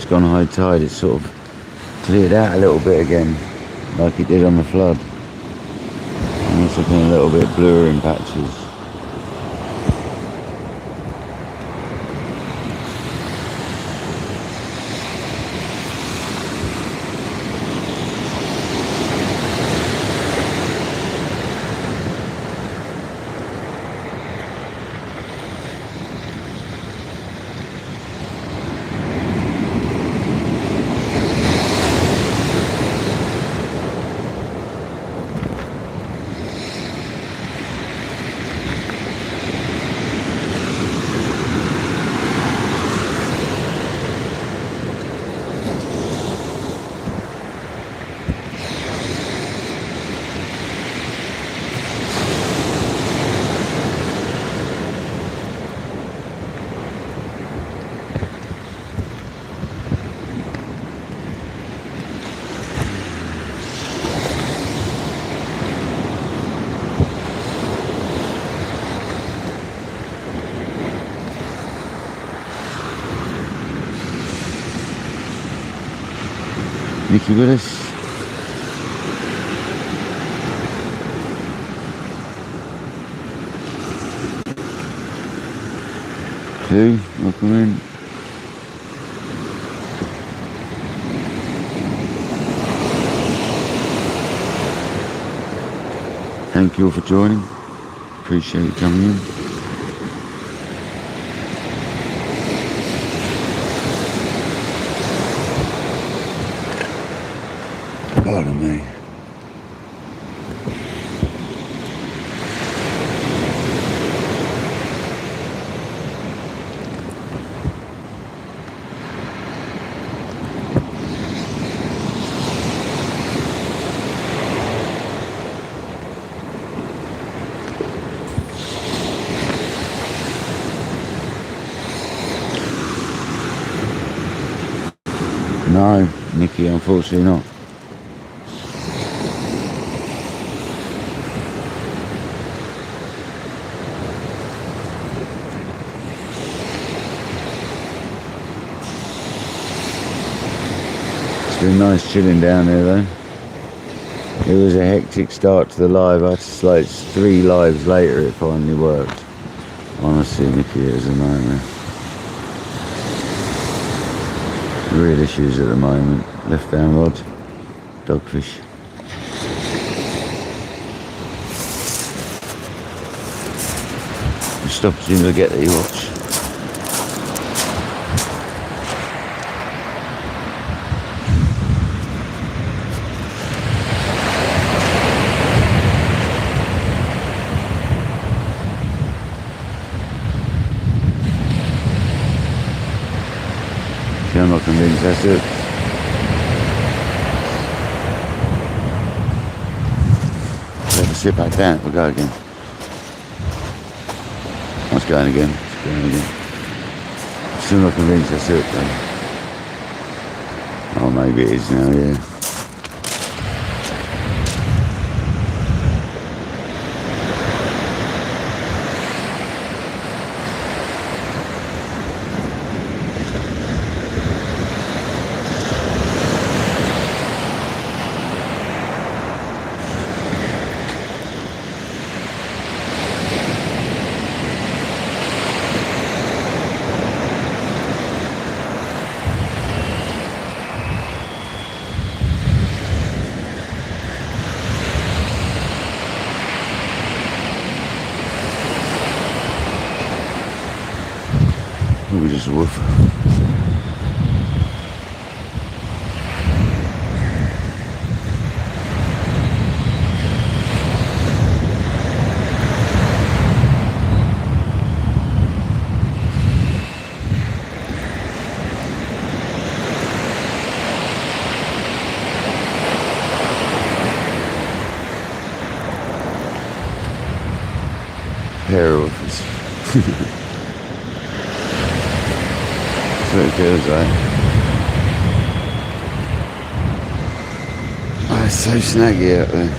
it's gone high tide, it's sort of cleared out a little bit again, like it did on the flood. And it's looking a little bit bluer in patches. Nicky with us. Two, welcome in. Thank you all for joining. Appreciate you coming in. Pardon me. No, Nicky, unfortunately not. It's been nice chilling down there though. It was a hectic start to the live. I had to like 3 lives later it finally worked. Honestly, Nicky, it was a nightmare. Real issues at the moment. Left down rod, dogfish. Stop as soon as I get there, you watch. I'm not convinced that's it. Let us sit back down, we'll go again. It's going again, it's going again. Still not convinced that's it though. Oh, maybe it is now, yeah. Maybe just a woof. Pair of woofers. That's what it feels like. Oh, it's so snaggy out there.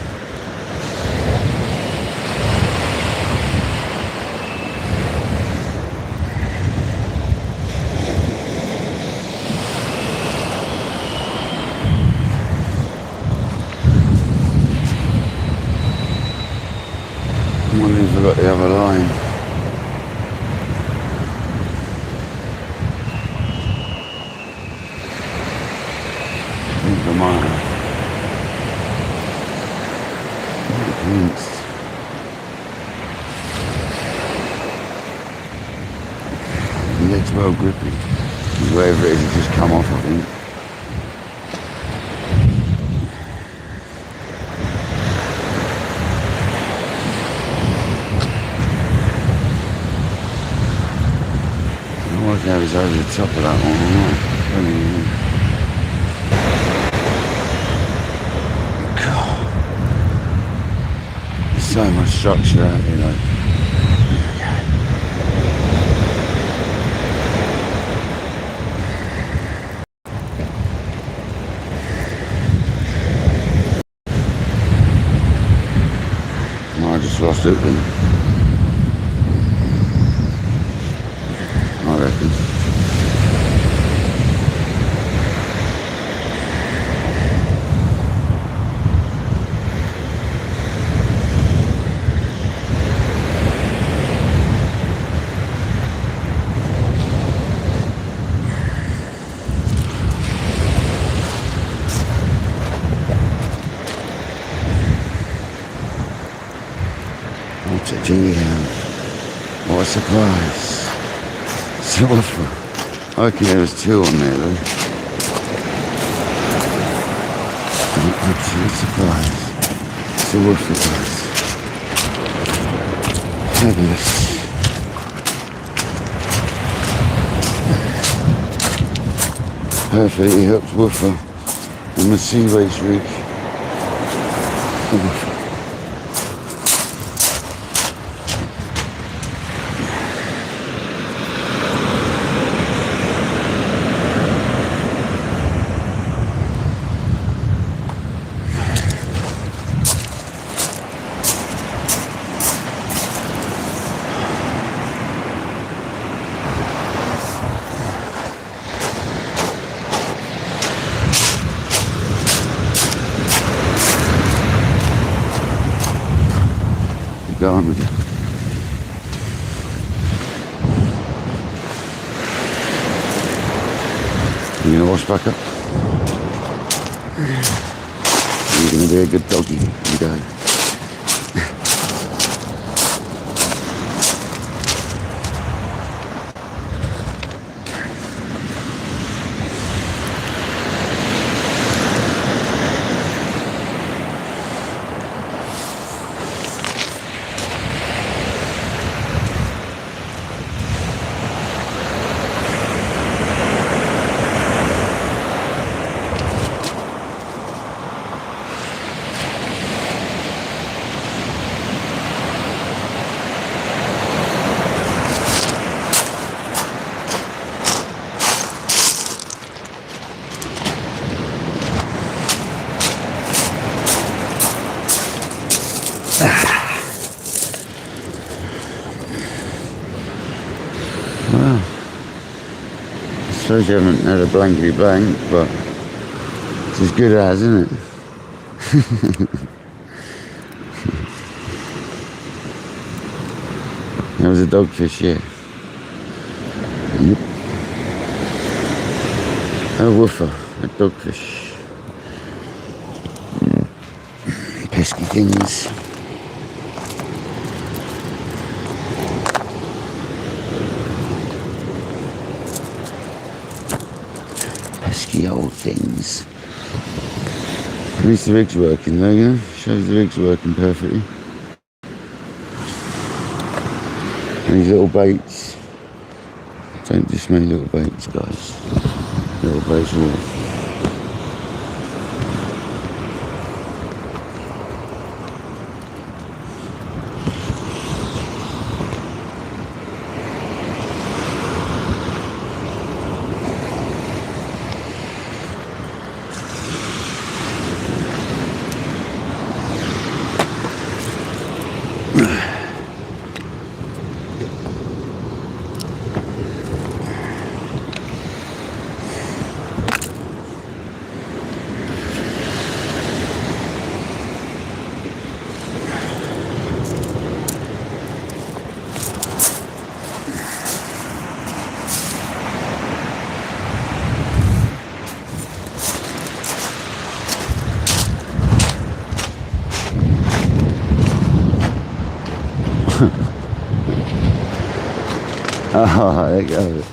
wonder if I got the other line. I think I might have. The leg's well grippy. Wherever it is, it just come off, I think. I work out he's over the top of that one, God. There's so much structure out here, like. I just lost it then. I reckon. What's a G hand? What a surprise. It's a woofer. I reckon there was two on there though. An absolute surprise. It's a woofer, guys. Fabulous. Perfectly hooked woofer on the sea race rig. A woofer. Going with you. You gonna wash back up? You're gonna be a good doggy. You go. Well, I suppose you haven't had a blankety blank, but it's as good as, isn't it? There was a dogfish, yeah. Yep. A woofer, a dogfish. Pesky things. Pesky old things. At least the rig's working though, you know? Shows the rig's working perfectly. And these little baits. Don't dismay little baits, guys. Little baits will. Oh, there you go.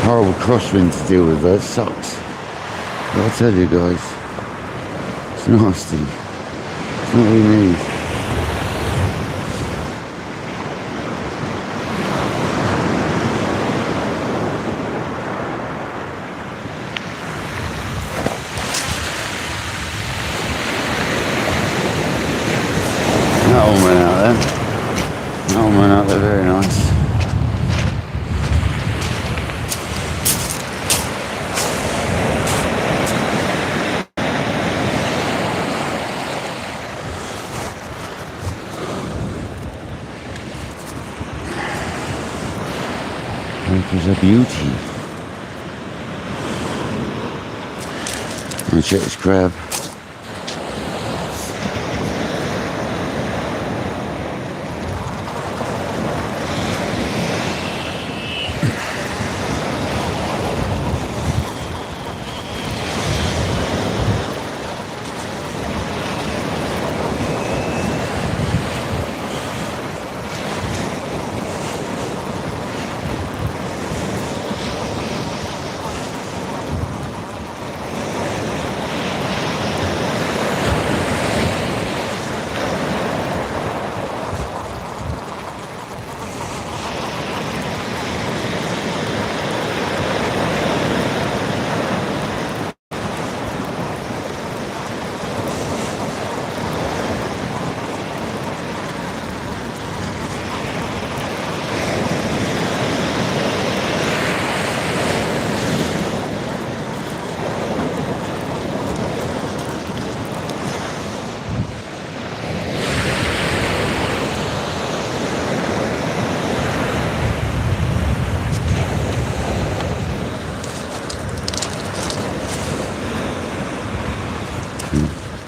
Horrible crosswind to deal with, that sucks. But I'll tell you guys, it's nasty. It's not what we need. That one went out there. That one went out there, very nice. It is a beauty. Let me check this crab.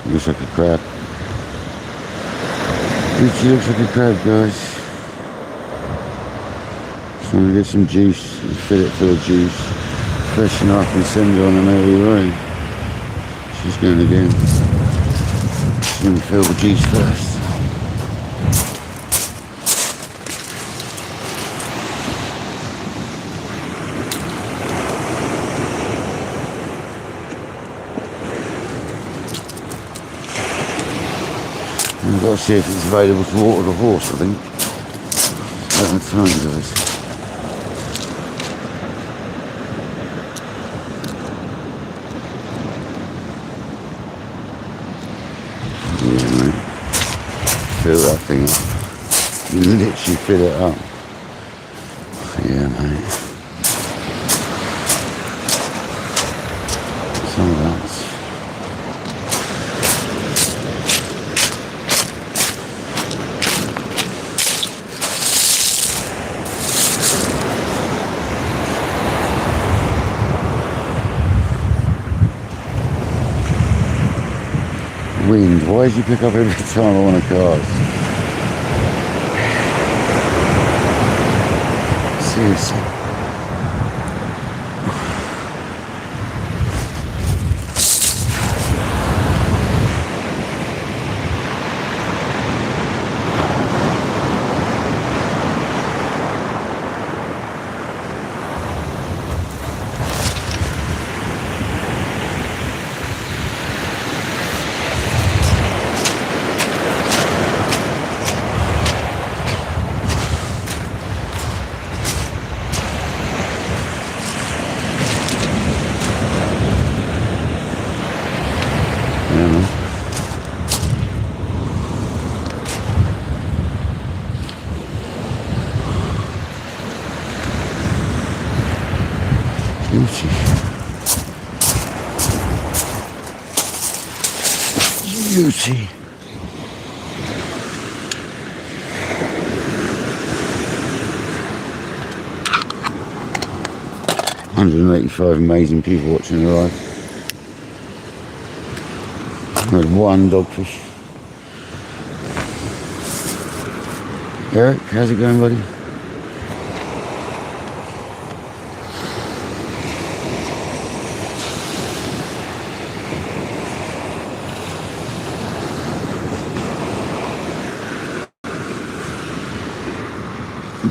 Looks like a crab. It looks like a crab, guys. Just want to get some juice and fill it full of juice. Freshen up and send her on her merry way. She's going again. She's going to fill the juice first. I've got to see if it's available to water the horse, I think. At the time, guys. Yeah, mate. Fill that thing up. You literally fill it up. Yeah, mate. Some of that. Wind. Why did you pick up every time I want to cast? Seriously. there, man. Beauty. Beauty. $185 amazing people watching the live. I had one dogfish. Eric, how's it going, buddy?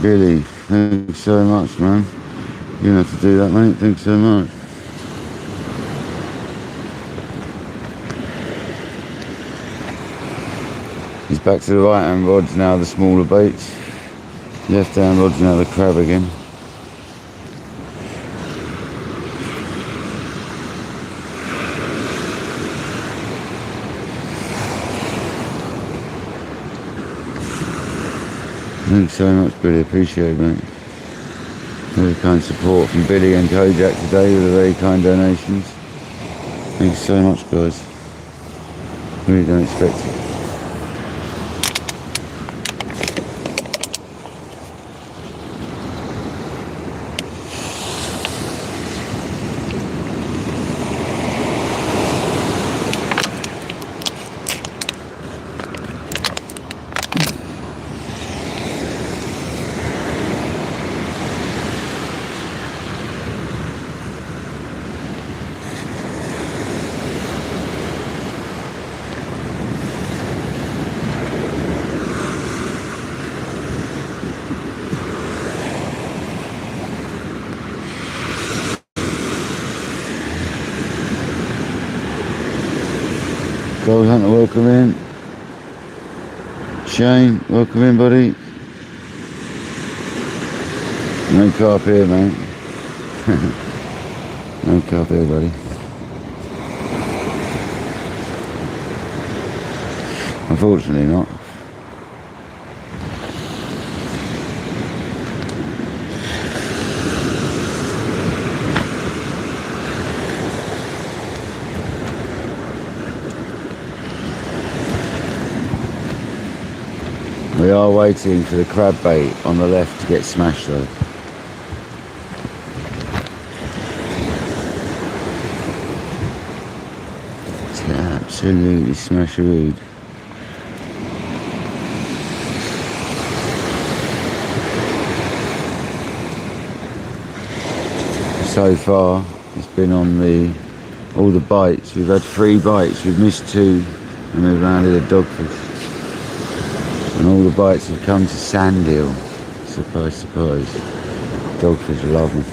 Billy, thanks so much, man. You don't have to do that, mate. Thanks so much. He's back to the right hand rods now, the smaller baits. Left hand rods now, the crab again. Thanks so much, Billy. Appreciate it, mate. Very kind support from Billy and Kojak today with the very kind donations. Thanks so much, guys. Really don't expect it. Gold Hunter, welcome in. Shane, welcome in, buddy. No carp here, mate. No carp here, buddy. Unfortunately not. We are waiting for the crab bait on the left to get smashed though. It's absolutely smasherooed. So far it's been on all the bites. We've had 3 bites, we've missed 2 and we've landed a dogfish. And all the bites have come to sand eel. Surprise, surprise. Dogfish love them.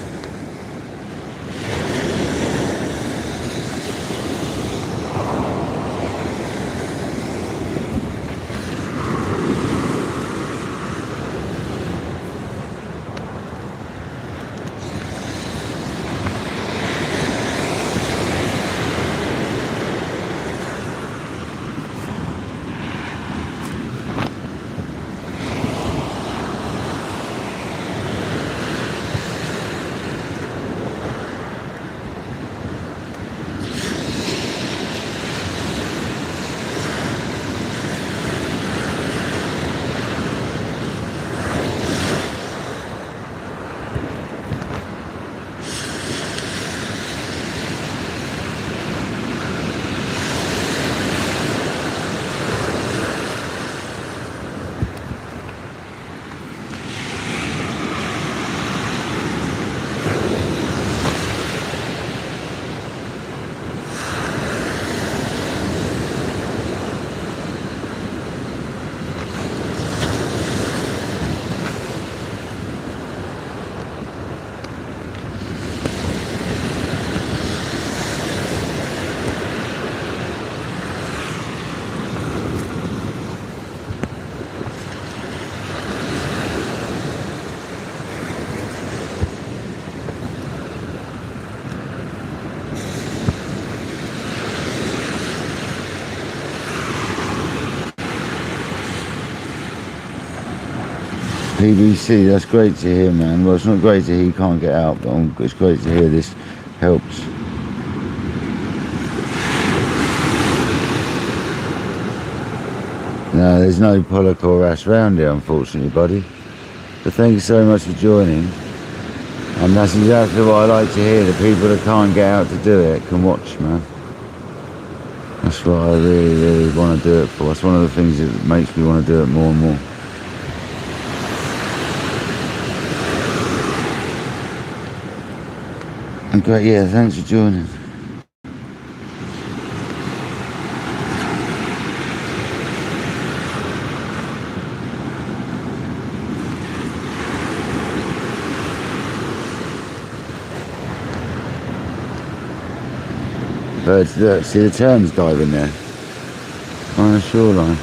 PBC, that's great to hear, man. Well, it's not great to hear you can't get out, but it's great to hear this helps. No, there's no pollock or wrasse round here, unfortunately, buddy. But thank you so much for joining. And that's exactly what I like to hear. The people that can't get out to do it can watch, man. That's what I really, really want to do it for. That's one of the things that makes me want to do it more and more. And great, yeah, thanks for joining. Birds, look, see the terns diving there on the shoreline.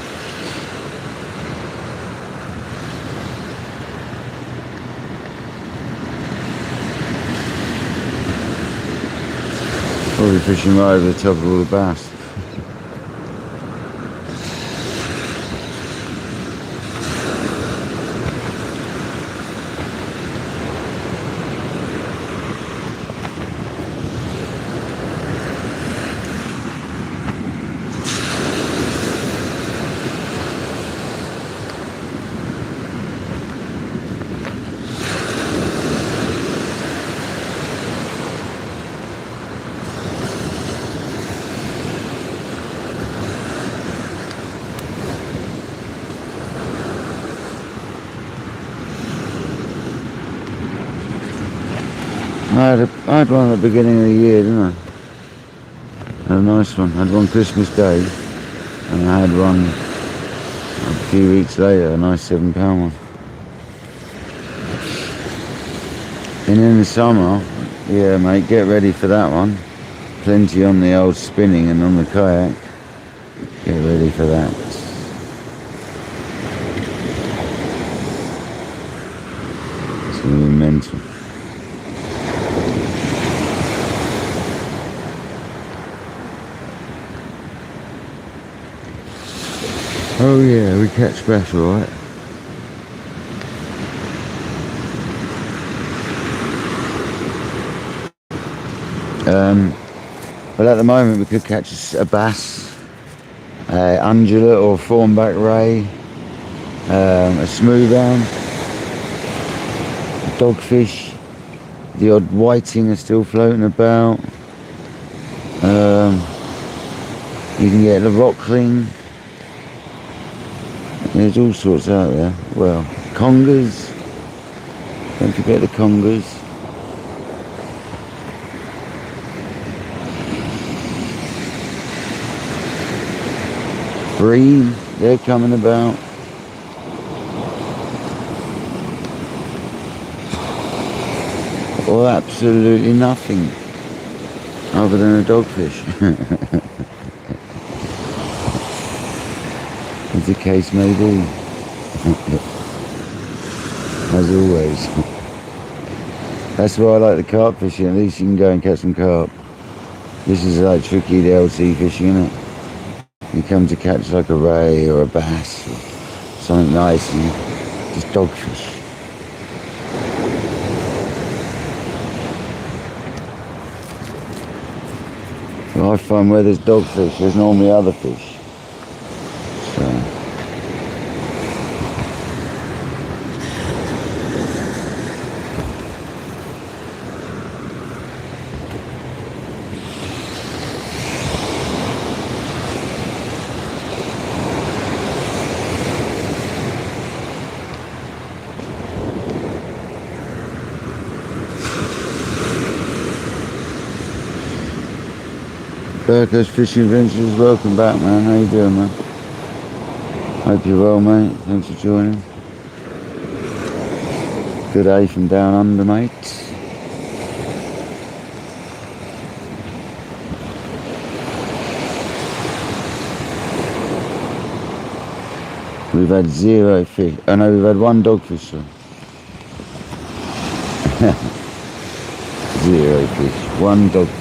Probably fishing right over the top of all the bass. I had one at the beginning of the year, didn't I? I had a nice one. I had one Christmas Day, and I had one a few weeks later, a nice £7 one. And in the summer, yeah, mate, get ready for that one. Plenty on the old spinning and on the kayak. Get ready for that. It's going to be mental. Oh yeah, we catch bass all right. Well, at the moment we could catch a bass, ungulate or thornback ray, a smooth hound, a dogfish, the odd whiting is still floating about. You can get the rockling. There's all sorts out there. Well, congers. Don't forget the congers. Bream, they're coming about. Or absolutely nothing other than a dogfish. As the case may be. As always. That's why I like the carp fishing. At least you can go and catch some carp. This is like tricky, the LC fishing, isn't it? You come to catch like a ray or a bass or something nice, and just dogfish. Well, I find where there's dogfish, there's normally other fish. So. Burko's Fishing Adventures, welcome back, man. How you doing, man? Hope you're well, mate. Thanks for joining. Good day from down under, mate. We've had 0 fish. Oh no, we've had 1 dogfish, so. 0 fish, 1 dogfish.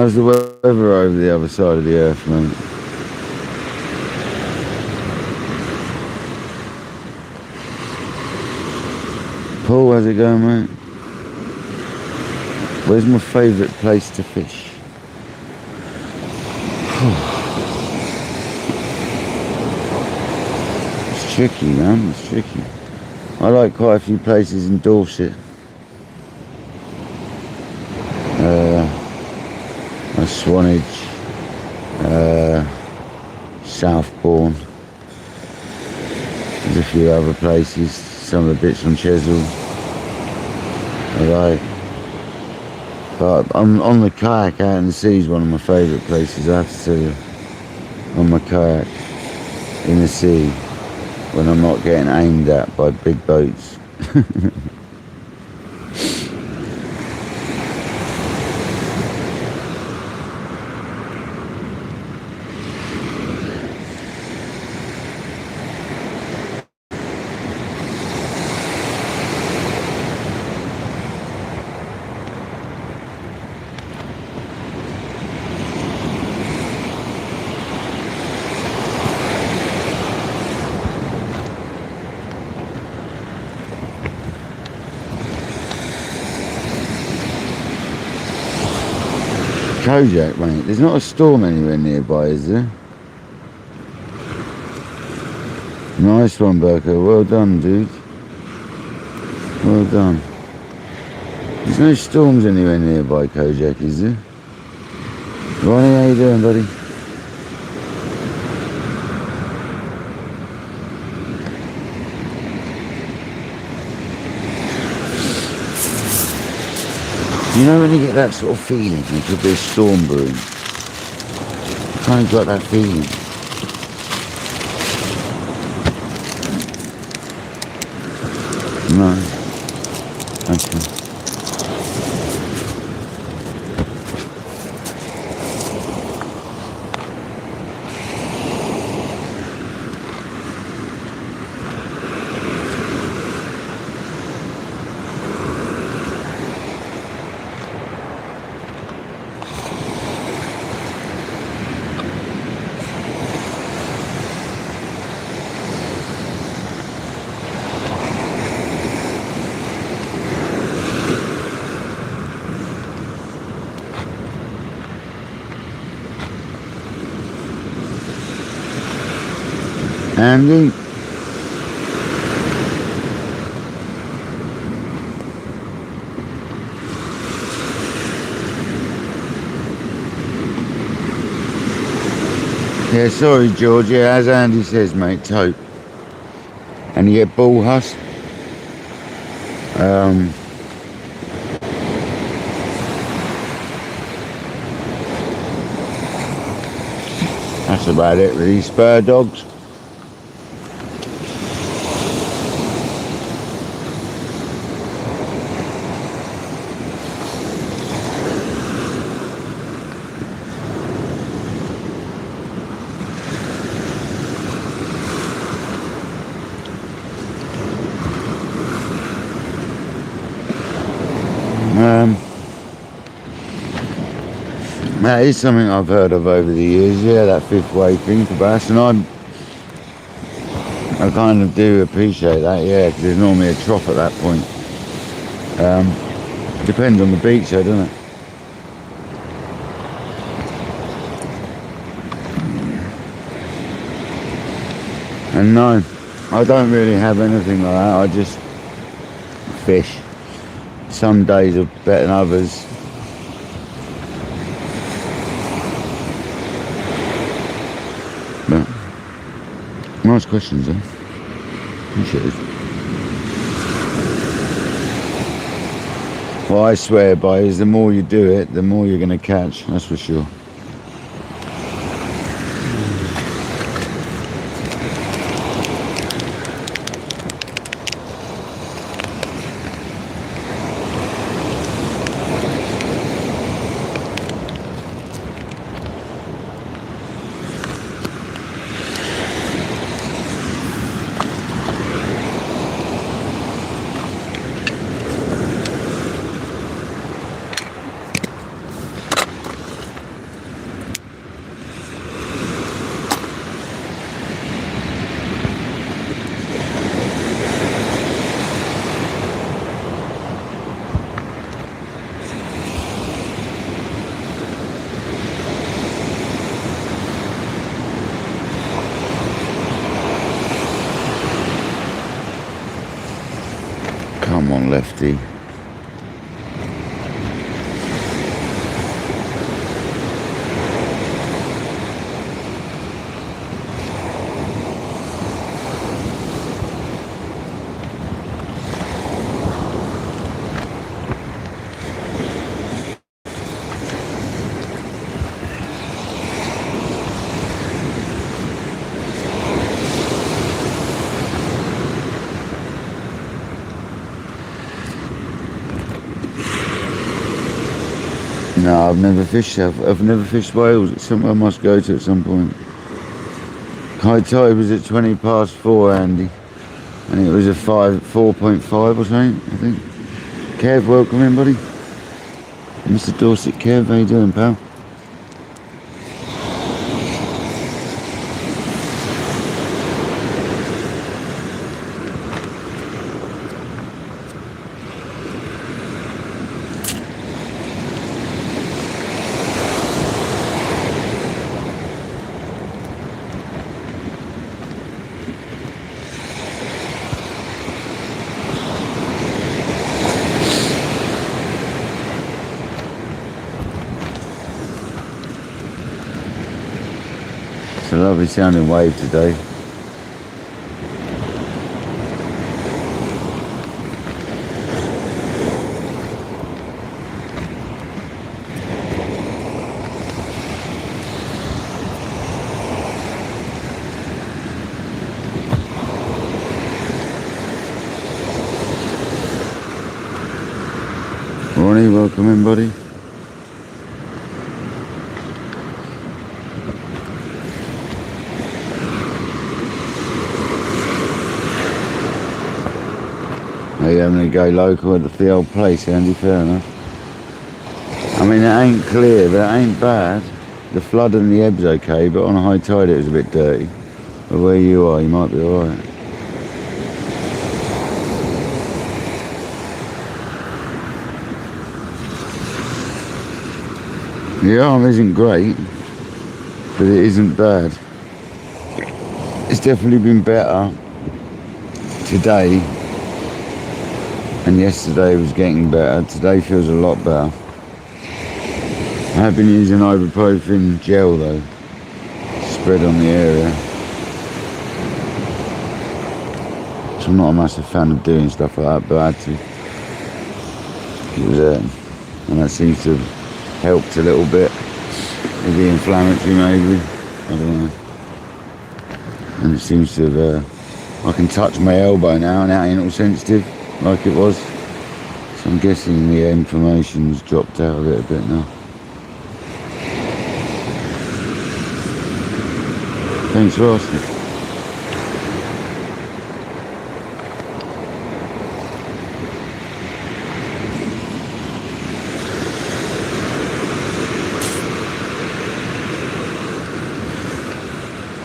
How's the weather over the other side of the earth, mate? Paul, how's it going, mate? Where's my favourite place to fish? It's tricky, man. It's tricky. I like quite a few places in Dorset. Swanage, Southbourne. There's a few other places. Some of the bits on Chesil I like. But on the kayak out in the sea is one of my favourite places, I have to tell you. On my kayak in the sea when I'm not getting aimed at by big boats. Kojak, mate. There's not a storm anywhere nearby, is there? Nice one, Burko. Well done, dude. Well done. There's no storms anywhere nearby, Kojak, is there? Ronnie, how you doing, buddy? You know when you get that sort of feeling, there could be a storm brewing. I kind of got that feeling. No. Okay. Andy? Yeah, sorry, George. Yeah, as Andy says, mate, taupe. And you get bull husk. That's about it with these spur dogs. That is something I've heard of over the years, yeah, that fifth wave thing for bass, and I kind of do appreciate that, yeah, because there's normally a trough at that point. Depends on the beach though, doesn't it? And no, I don't really have anything like that, I just fish. Some days are better than others. But nice questions, though. Appreciate it. What I swear by is the more you do it, the more you're going to catch. That's for sure. on, lefty. No, I've never fished. I've never fished whales. It's somewhere I must go to at some point. High tide was at 4:20, Andy, and it was a 4.5 or something, I think. Kev, welcome in, buddy. Mr. Dorset, Kev, how you doing, pal? It's a lovely sounding wave today. Ronnie, welcome in, buddy. Are you having to go local at the old place, Andy? Fair enough. I mean, it ain't clear, but it ain't bad. The flood and the ebb's okay, but on a high tide it was a bit dirty. But where you are, you might be alright. The arm isn't great, but it isn't bad. It's definitely been better today, and yesterday was getting better. Today feels a lot better. I have been using ibuprofen gel though, spread on the area. So I'm not a massive fan of doing stuff like that, but I had to. It was and that seems to have helped a little bit with the inflammatory maybe. I don't know. And it seems to have, I can touch my elbow now and it ain't all sensitive like it was. So I'm guessing the inflammation's dropped out of it a bit now. Thanks for asking.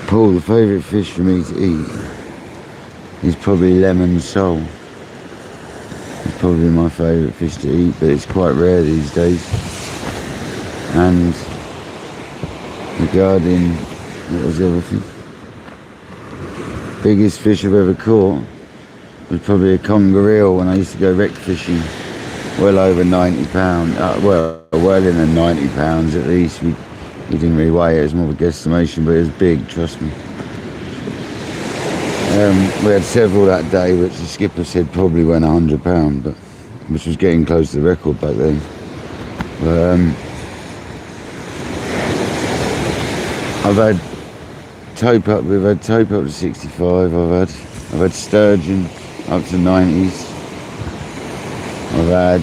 Paul, the favourite fish for me to eat is probably lemon sole. It's probably my favourite fish to eat, but it's quite rare these days. And regarding, what was the other thing? Biggest fish I've ever caught was probably a conger eel when I used to go wreck fishing. Well over 90 pounds, well in the 90 pounds at least. We didn't really weigh it, it was more of a guesstimation, but it was big, trust me. We had several that day, which the skipper said probably went 100 pounds, but which was getting close to the record back then. But, I've had tope up, we've had tope up to 65, I've had sturgeon up to 90s. I've had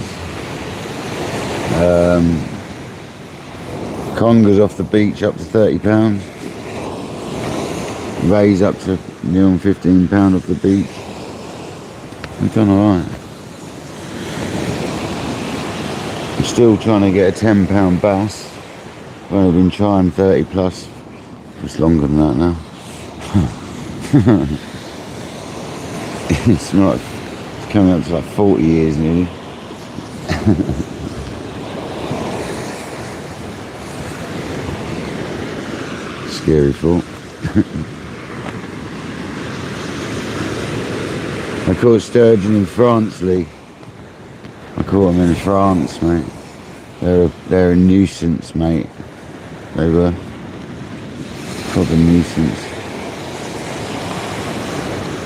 congers off the beach up to 30 pounds. Rays up to near 15 pounds off the beach. We've done alright. I'm still trying to get a 10 pound bass. I've been trying 30 plus. It's longer than that now. It's coming up to like 40 years nearly. Scary thought. I caught sturgeon in France, Lee. I caught them in France, mate. They're a nuisance, mate. They were proper nuisance.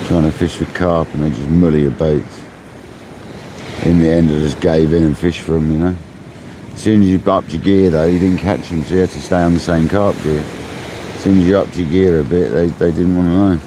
Trying to fish with carp and they just mully your baits. In the end, I just gave in and fished for them, you know. As soon as you upped your gear, though, you didn't catch them, so you had to stay on the same carp gear. As soon as you upped your gear a bit, they didn't want to know.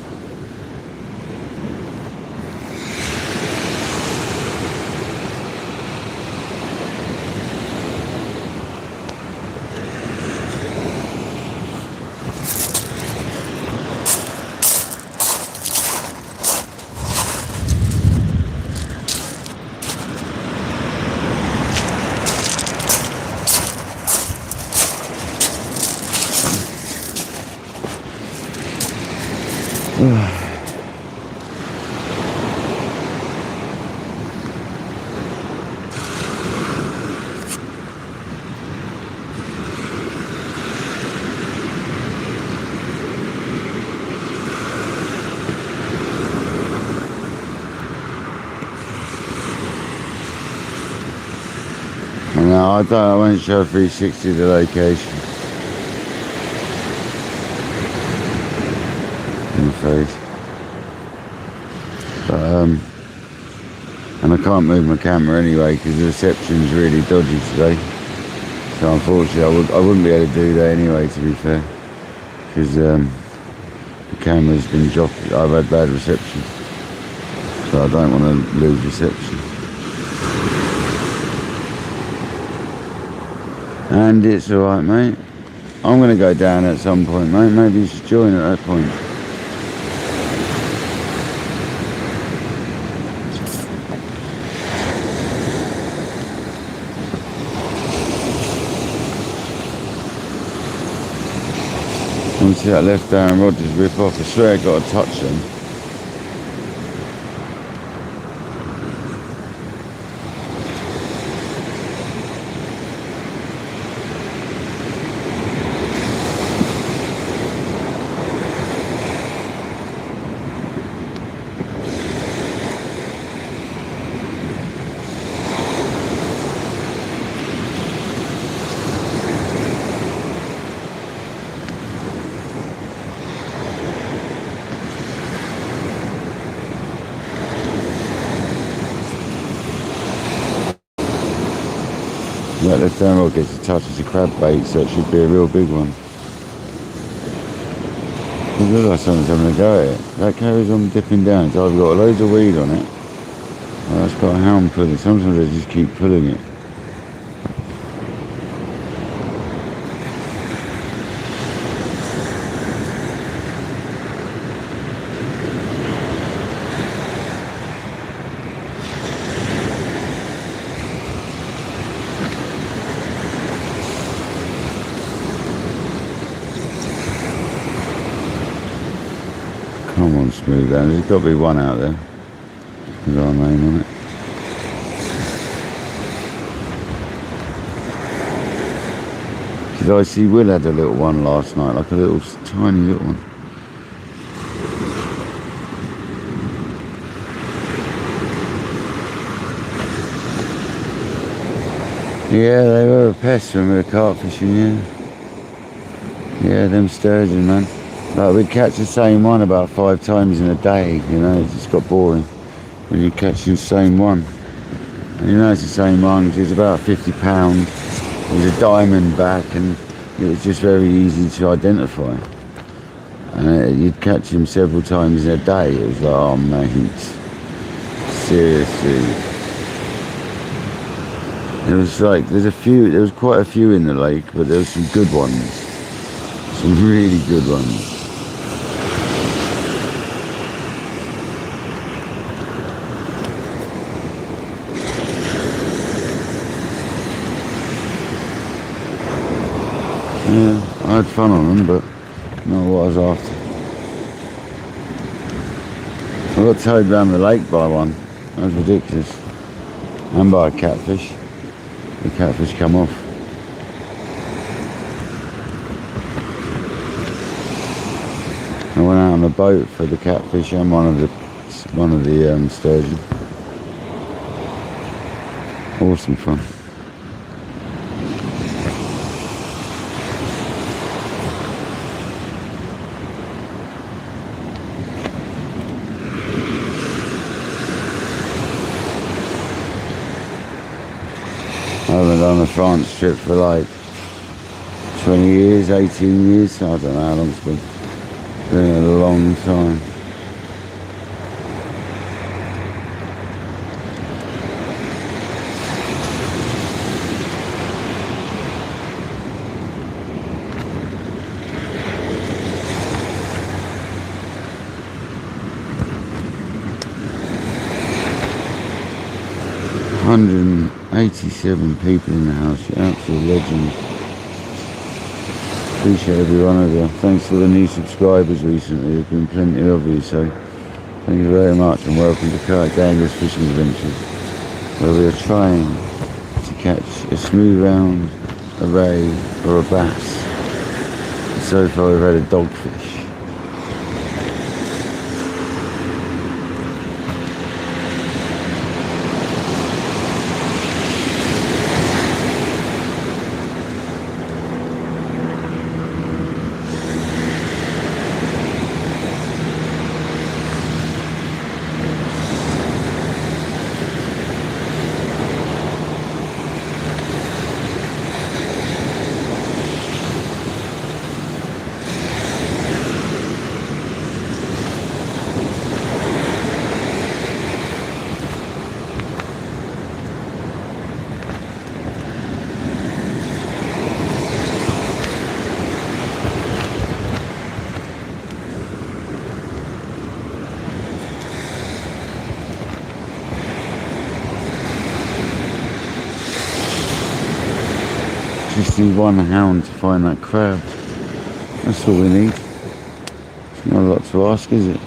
No, I won't show 360 the location. In the face. But, and I can't move my camera anyway because the reception's really dodgy today. So unfortunately I wouldn't be able to do that anyway, to be fair. Because the camera's been dropped. I've had bad reception. So I don't want to lose reception. And it's alright, mate. I'm going to go down at some point, mate. Maybe you should join at that point. I see that left Darren Rogers rip off. I swear I got to touch them. That left down rod gets a touch as a crab bait, so it should be a real big one. It looks like someone's having a go at it. That carries on dipping down, so I've got loads of weed on it. Well, that's got a hound pulling. Sometimes I just keep pulling it. Come on, Smooth Hounds. There's got to be one out there with our name on it. Did I see Will had a little one last night, like a little tiny little one? Yeah, they were a pest when we were carp fishing, yeah. Yeah, them sturgeon, man. Like, we'd catch the same one about 5 times in a day, you know. It just got boring when you catch the same one. And you know it's the same one because it's about £50. It was a diamond back and it was just very easy to identify. And you'd catch him several times in a day. It was like, oh mate, seriously. It was like, there was quite a few in the lake, but there was some good ones. Some really good ones. Yeah, I had fun on them, but not what I was after. I got towed down the lake by one. That was ridiculous. And by a catfish. The catfish come off. I went out on a boat for the catfish and one of the sturgeon. Awesome fun. I haven't done a France trip for like 20 years, 18 years, I don't know how long it's been. It's been a long time. $187 people in the house. You're absolute legend. Appreciate every one of you. Thanks for the new subscribers recently. There's been plenty of you, so thank you very much and welcome to KayakDangler's Fishing Adventures, where we are trying to catch a smooth hound, a ray or a bass. And so far we've had a dogfish. Just need one hound to find that crab. That's all we need. It's not a lot to ask, is it?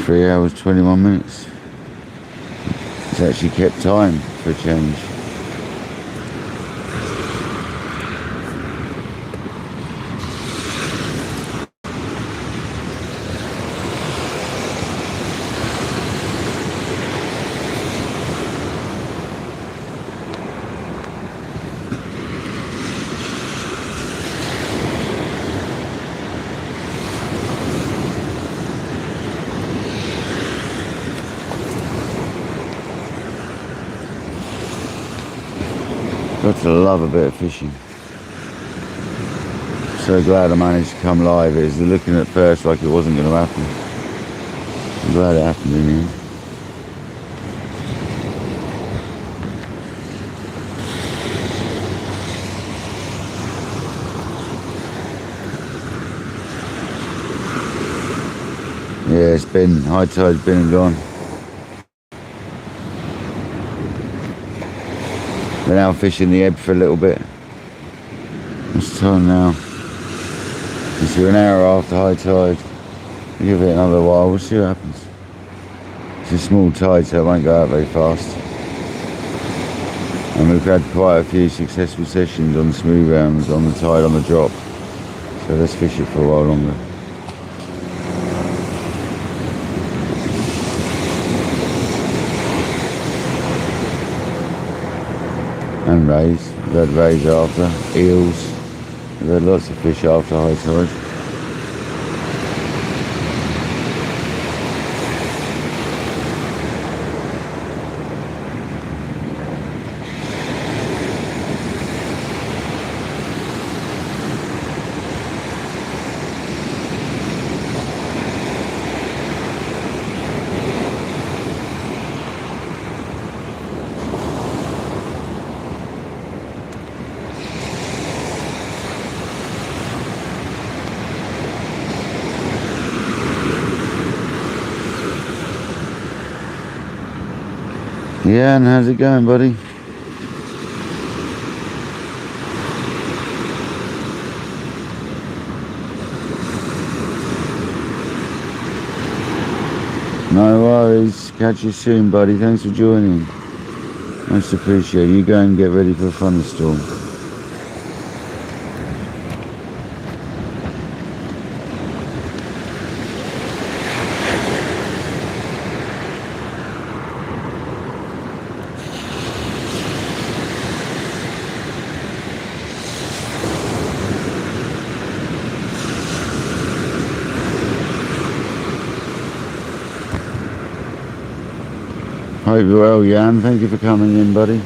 Three hours, 21 minutes. It's actually kept time for a change. Got to love a bit of fishing. So glad I managed to come live. It was looking at first like it wasn't going to happen. I'm glad it happened in the end. Yeah, it's been, high tide's been and gone. We're now fishing the ebb for a little bit. What's the time now? It's an hour after high tide. We'll give it another while, we'll see what happens. It's a small tide, so it won't go out very fast. And we've had quite a few successful sessions on Smooth Hounds, on the tide, on the drop. So let's fish it for a while longer. And rays. We've had rays after, eels. We've had lots of fish after high tide. Yeah, and how's it going, buddy? No worries. Catch you soon, buddy. Thanks for joining. Most appreciated. You go and get ready for a thunderstorm. Hope you're well, Jan. Thank you for coming in, buddy.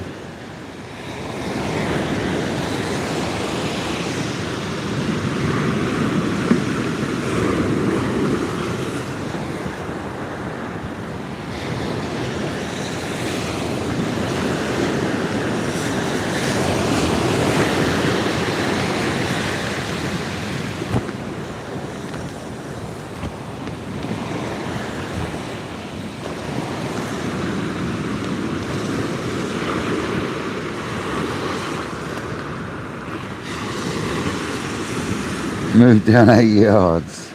Moved down 8 yards.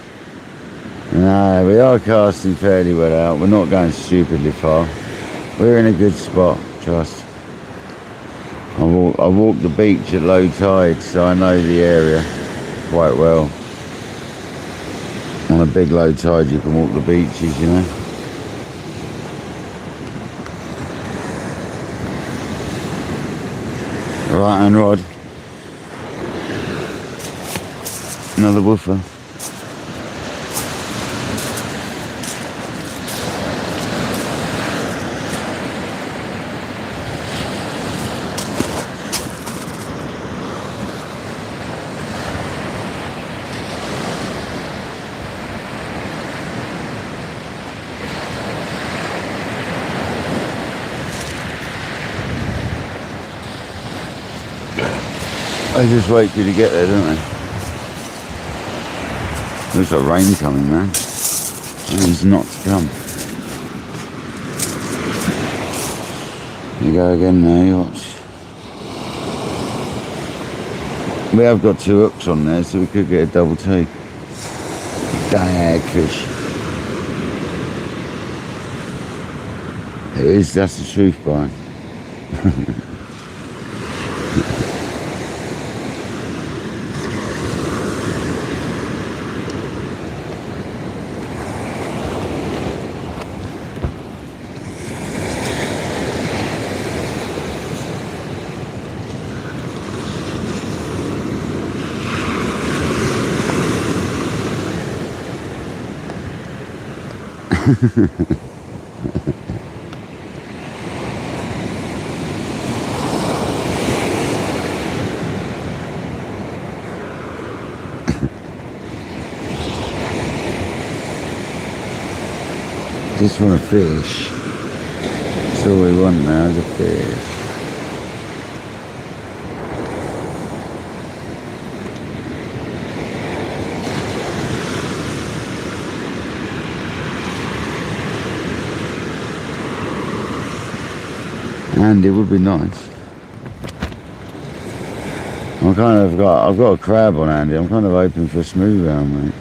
No, we are casting fairly well out. We're not going stupidly far. We're in a good spot, trust. I walk the beach at low tide, so I know the area quite well. On a big low tide, you can walk the beaches, you know. Right hand rod. Another woofer. They just wait for you to get there, don't they? Looks like rain coming, man. Rain's not to come. You go again now, you watch. We have got 2 hooks on there, so we could get a double take. Dagfish. It is, that's the truth, Brian. Just want to fish. That's all we want now is a fish. And it would be nice. I've got a crab on Andy. I'm kind of hoping for a smooth hound, mate.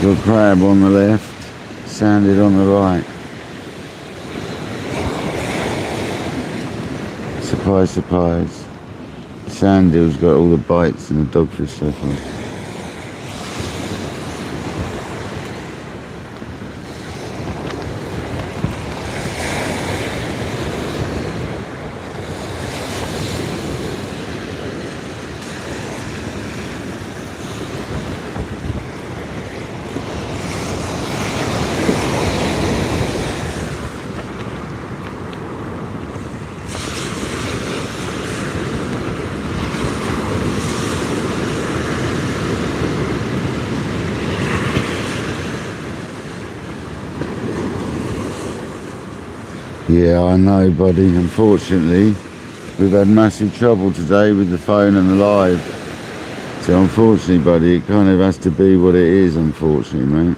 Got crab on the left, sanded on the right. Surprise, surprise. Sandhill's got all the bites and the dogfish so far. Yeah, I know, buddy. Unfortunately, we've had massive trouble today with the phone and the live. So unfortunately, buddy, it kind of has to be what it is, unfortunately, mate.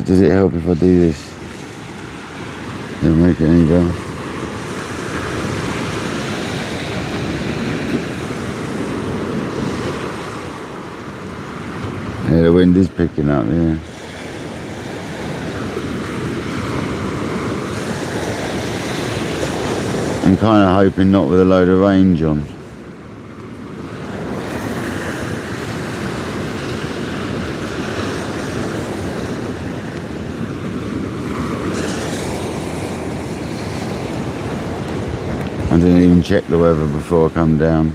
Does it help if I do this? Don't make it any better. Yeah, the wind is picking up, yeah. I'm kind of hoping not with a load of range on. I didn't even check the weather before I come down.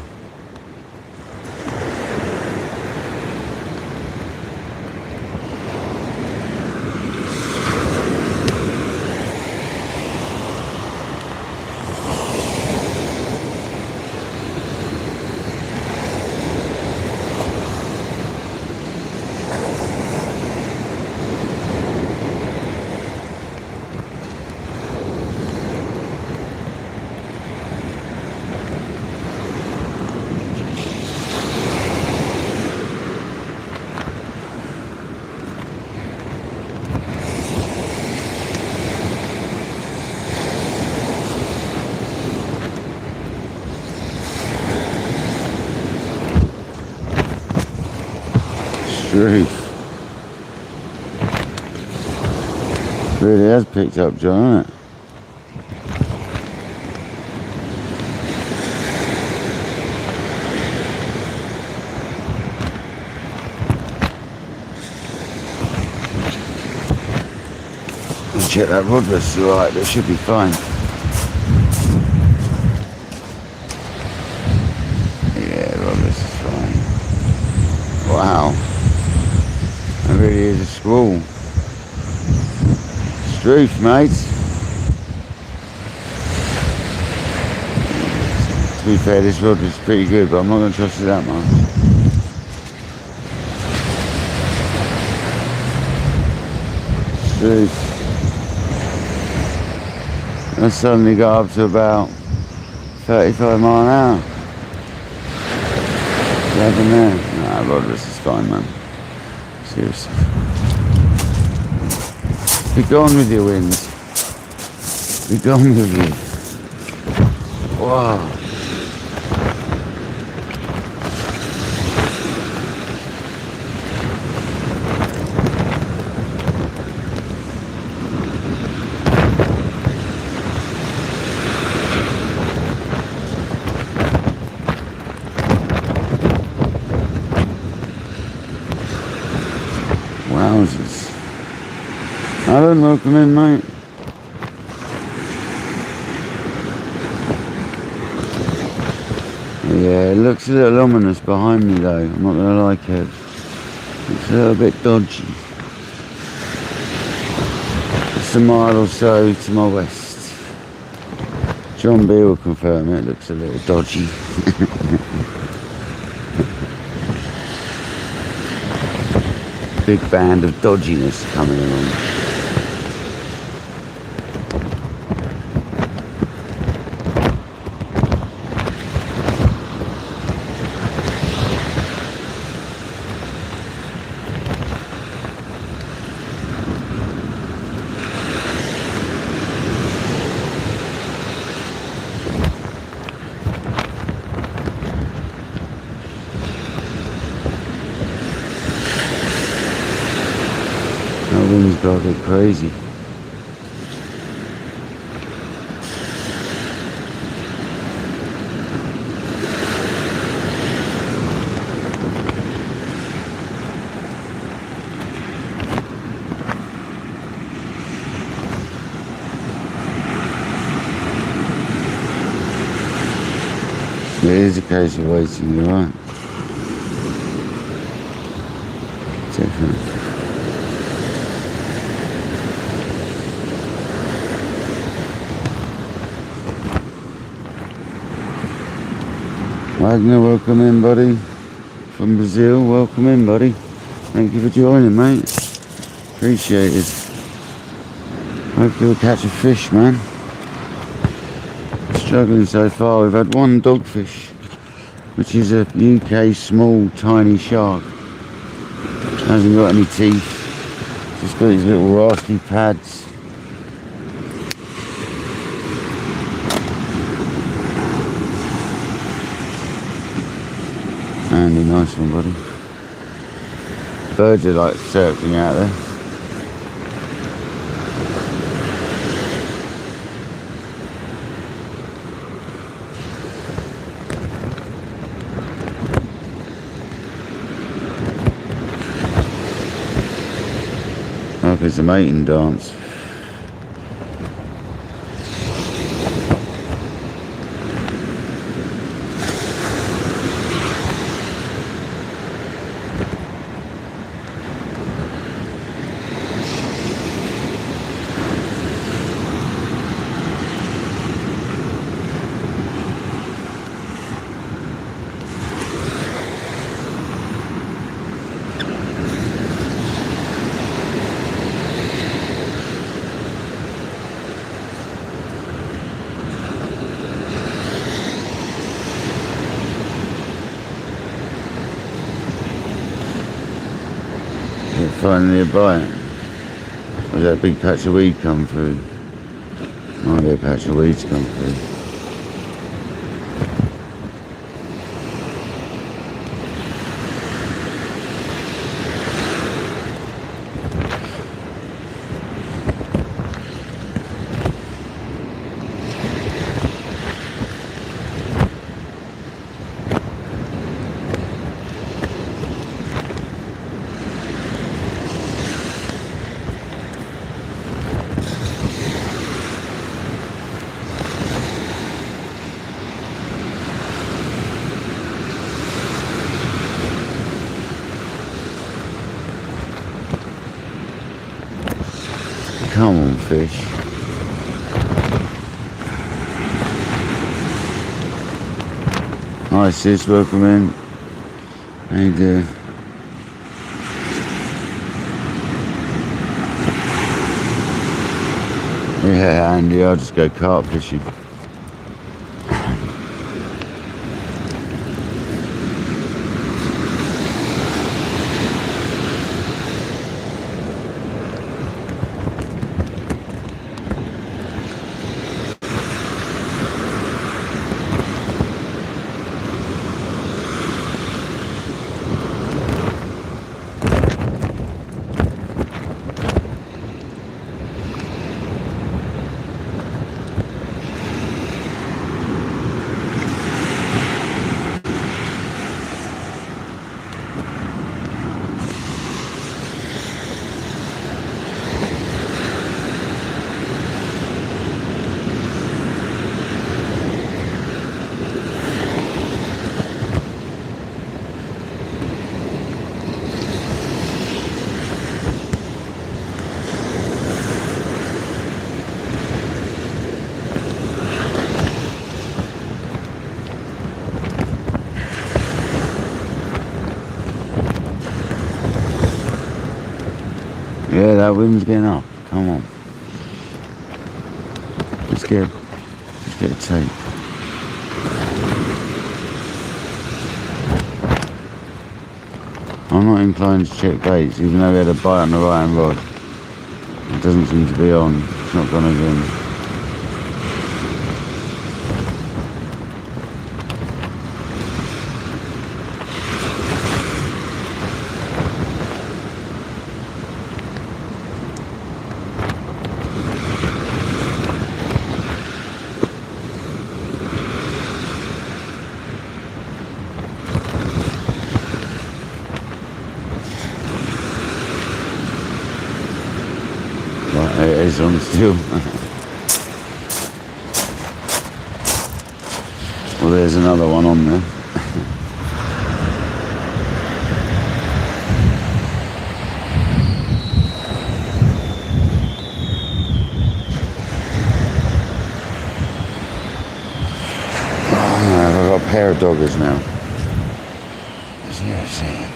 Truth. Really has picked up, John, hasn't it? Let's check that rod rest is alright, that should be fine. Yeah, rod rest is fine. Wow. That really is a squall. Truth, mate. To be fair, this rod is pretty good, but I'm not going to trust it that much. Truth. I suddenly got up to about 35 mile an hour. What's happened there? Nah, rod rest is fine, man. Seriously. Be gone with your winds. Be gone with you. Wow. Wowzers. Alan, welcome in, mate. Yeah, it looks a little ominous behind me though, I'm not going to like it. It's a little bit dodgy. It's a mile or so to my west. John B will confirm it looks a little dodgy. Big band of dodginess coming along. That wind's got a bit crazy. It is a case of waiting, you're right. Definitely. Wagner, welcome in, buddy. From Brazil, welcome in, buddy. Thank you for joining, mate. Appreciate it. Hope you'll catch a fish, man. Struggling so far. We've had one dogfish, which is a UK small tiny shark. Hasn't got any teeth, just got his little rasty pads. Andy, nice one, buddy. Birds are like circling out there. Like it's a mating dance. Finally a bite. Was that big patch of weed come through? Might be a patch of weeds come through. Come on, fish. Hi sis, welcome in. How you doing? Yeah, Andy, I'll just go carp fishing. Yeah, that wind's getting up. Come on. Let's get a tape. I'm not inclined to check baits, even though we had a bite on the right hand rod. It doesn't seem to be on. It's not gone again. It is on still. Well, there's another one on there. I've got a pair of doggers now. Seriously.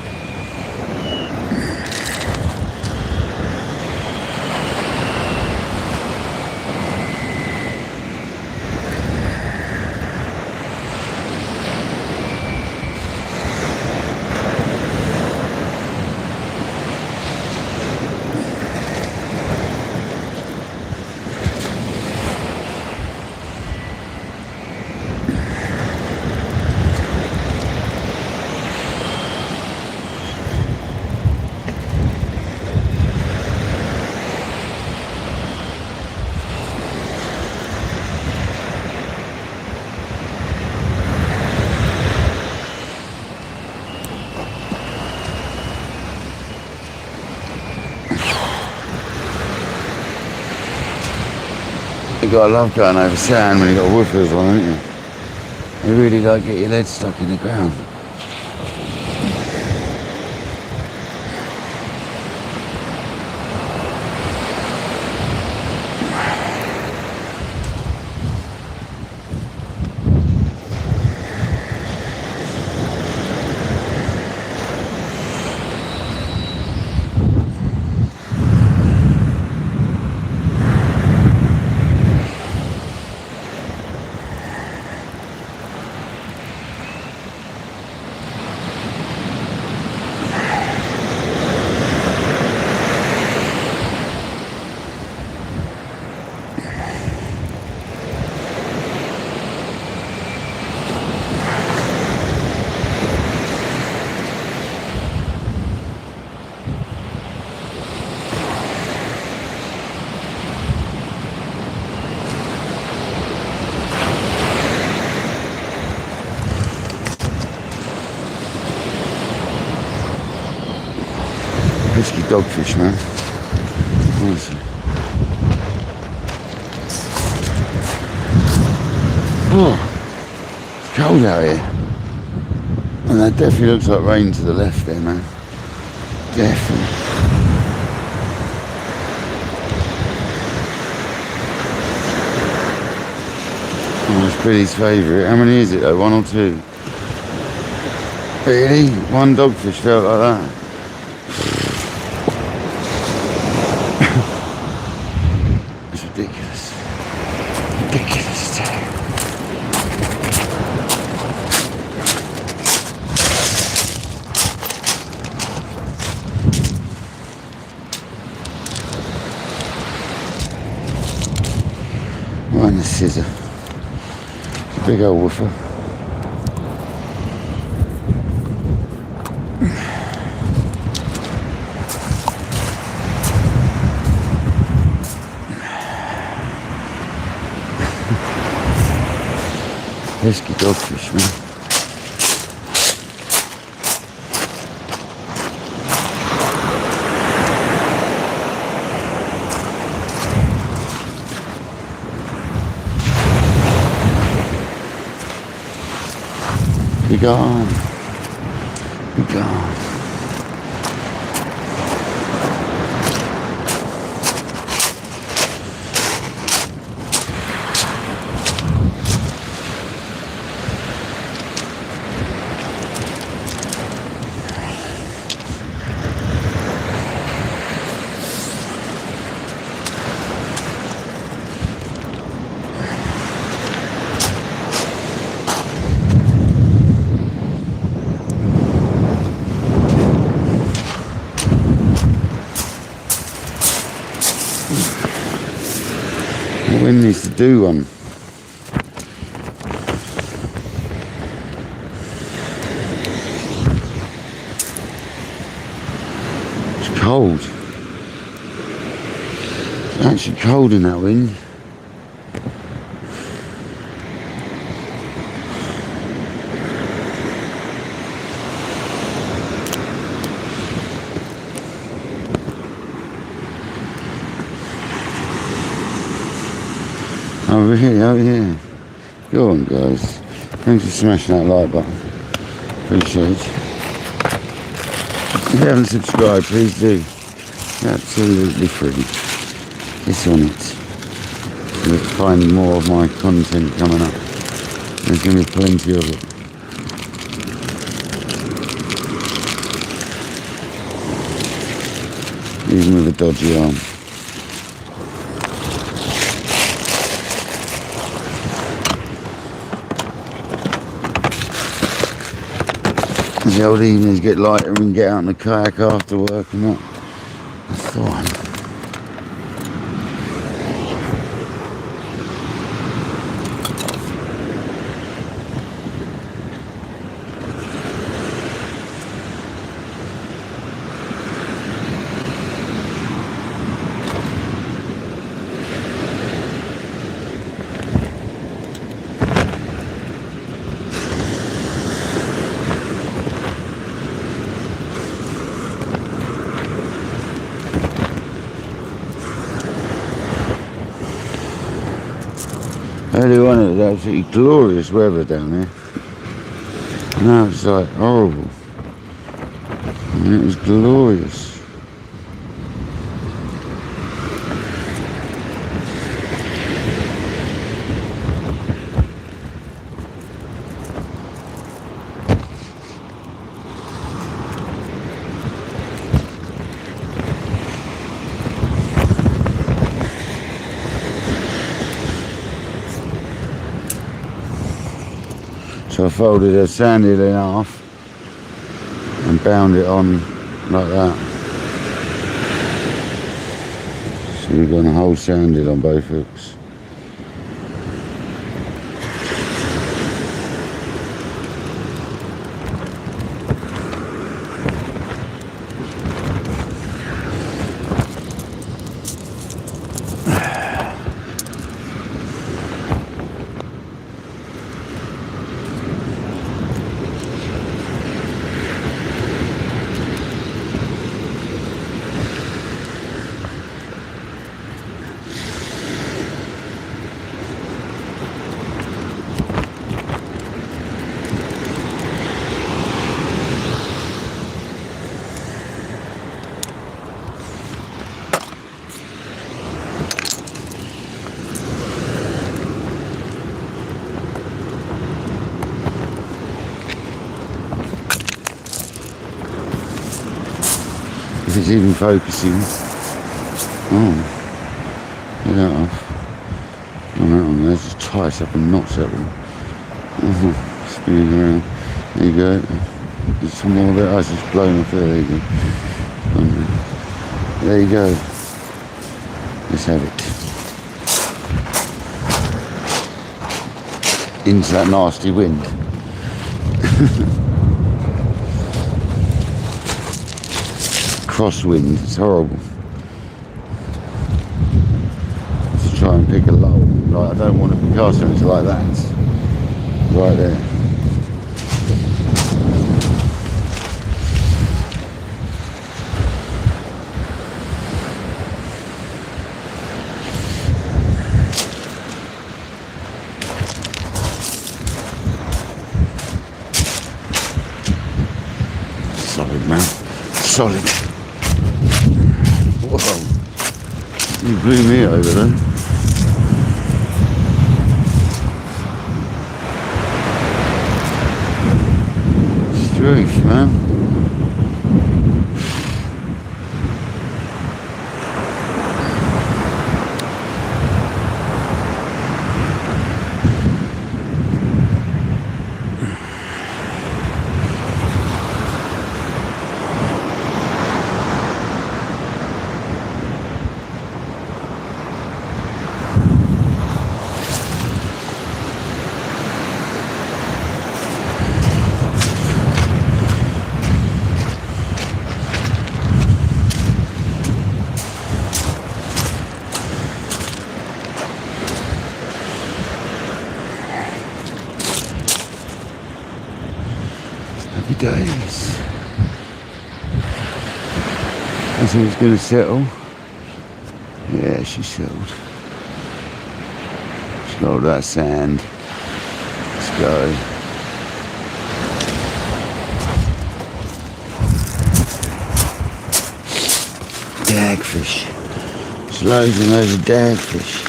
You gotta love going over sand when you got woofers on, haven't you? You really like get your lead stuck in the ground. Risky dogfish, man. Honestly. Oh, it's cold out here. And that definitely looks like rain to the left there, man. Definitely. Oh, it's Billy's favourite. How many is it though? 1 or 2? Really? 1 dogfish felt like that? It's ridiculous. Ridiculous. Right in the scissor. It's a big old woofer. Pesky dogfish, man. Be gone. Be gone. The wind needs to do one. It's cold. It's actually cold in that wind. Over here, over here. Go on, guys. Thanks for smashing that like button. Appreciate it. If you haven't subscribed, please do. It's absolutely free. It's on it. You'll find more of my content coming up. There's going to be plenty of it. Even with a dodgy arm. The old evenings get lighter and we can get out in the kayak after work and that. That's the one. Early on it was absolutely glorious weather down there. Now it's like horrible. And it was glorious. So I folded a sandal in half and bound it on like that. So we've got a whole sandal on both hooks. If it's even focusing. Oh, get that off. Oh, that one there just ties up and knots that one. Oh, spinning around. There you go. There's some more of it. Oh, it's just blown off there. There you go. There you go. Let's have it. Into that nasty wind. Crosswind, it's horrible. To try and pick a lull. Like, I don't want to be casting it like that. Right there. Solid, man. Solid. Whoa. You blew me over there. Strength, man. Happy days. I think it's going to settle. Yeah, she settled. She's got all that sand. Let's go. Dagfish. There's loads and loads of dagfish.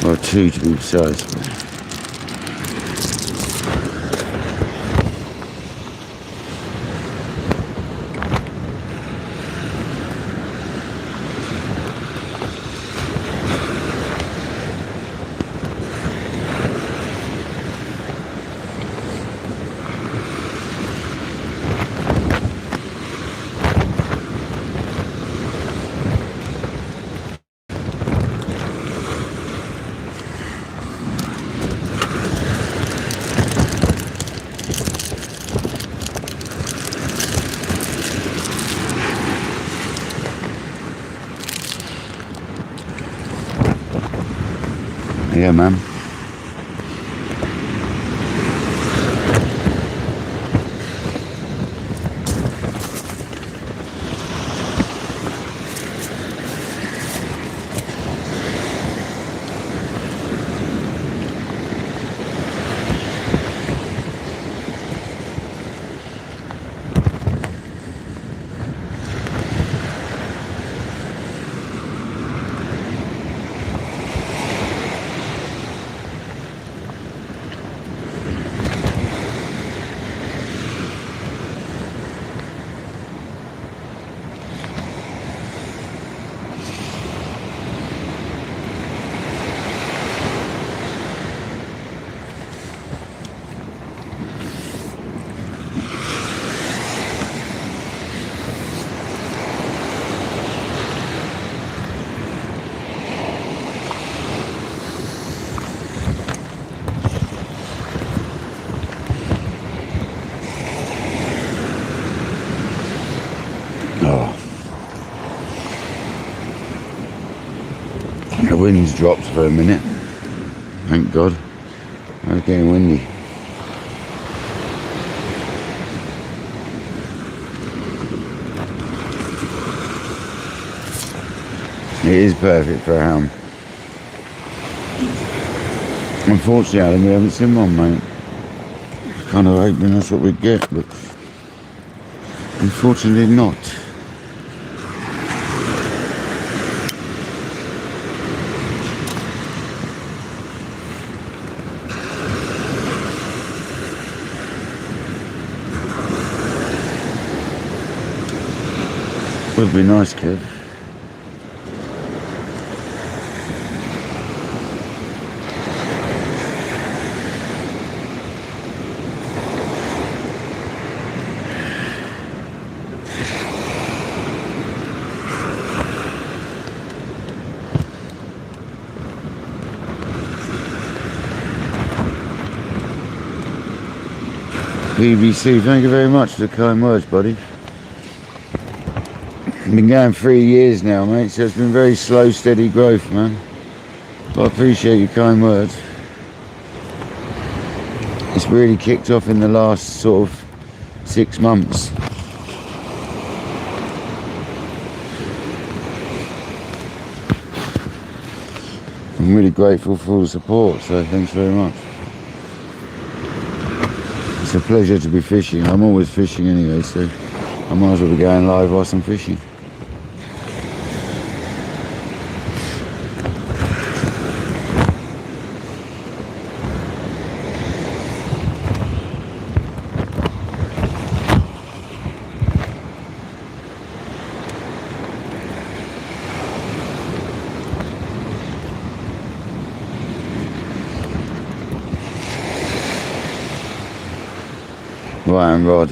Or two to be precise. Yeah, man. Oh. The wind's dropped for a minute. Thank God. I was getting windy. It is perfect for a hound. Unfortunately, Alan, we haven't seen one, mate. Kind of hoping that's what we'd get, but unfortunately not. Would be nice, Kev. BBC, thank you very much for the kind words, buddy. Been going 3 years now, mate, so it's been very slow, steady growth, man. But I appreciate your kind words. It's really kicked off in the last sort of 6 months. I'm really grateful for all the support, so thanks very much. It's a pleasure to be fishing. I'm always fishing anyway, so I might as well be going live whilst I'm fishing. Right, and rod.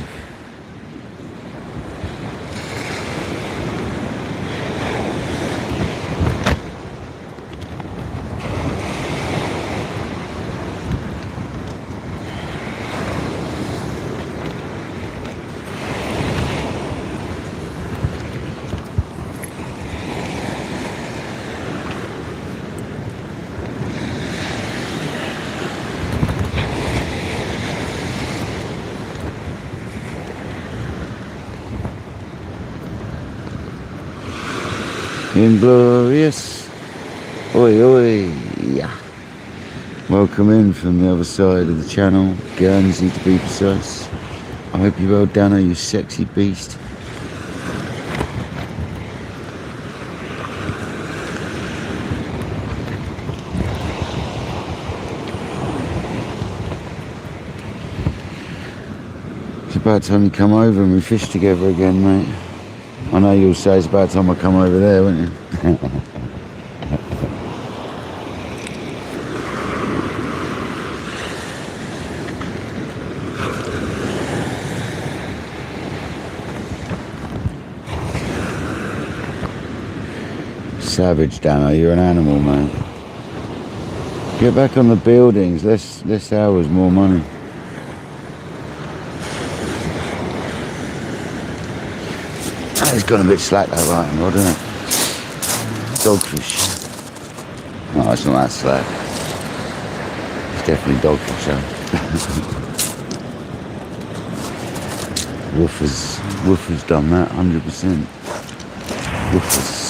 Inglorious. Oi, oi. Yeah. Welcome in from the other side of the channel, Guernsey to be precise. I hope you're well, Dano, you sexy beast. It's about time you come over and we fish together again, mate. I know you'll say it's about time I come over there, won't you? Savage, Dano, you're an animal, man. Get back on the buildings, less hours, more money. It's gone a bit slack that right rod, isn't it? Dogfish. No, it's not that slack. It's definitely dogfish, though. Woofer's done that, 100%. Woofers.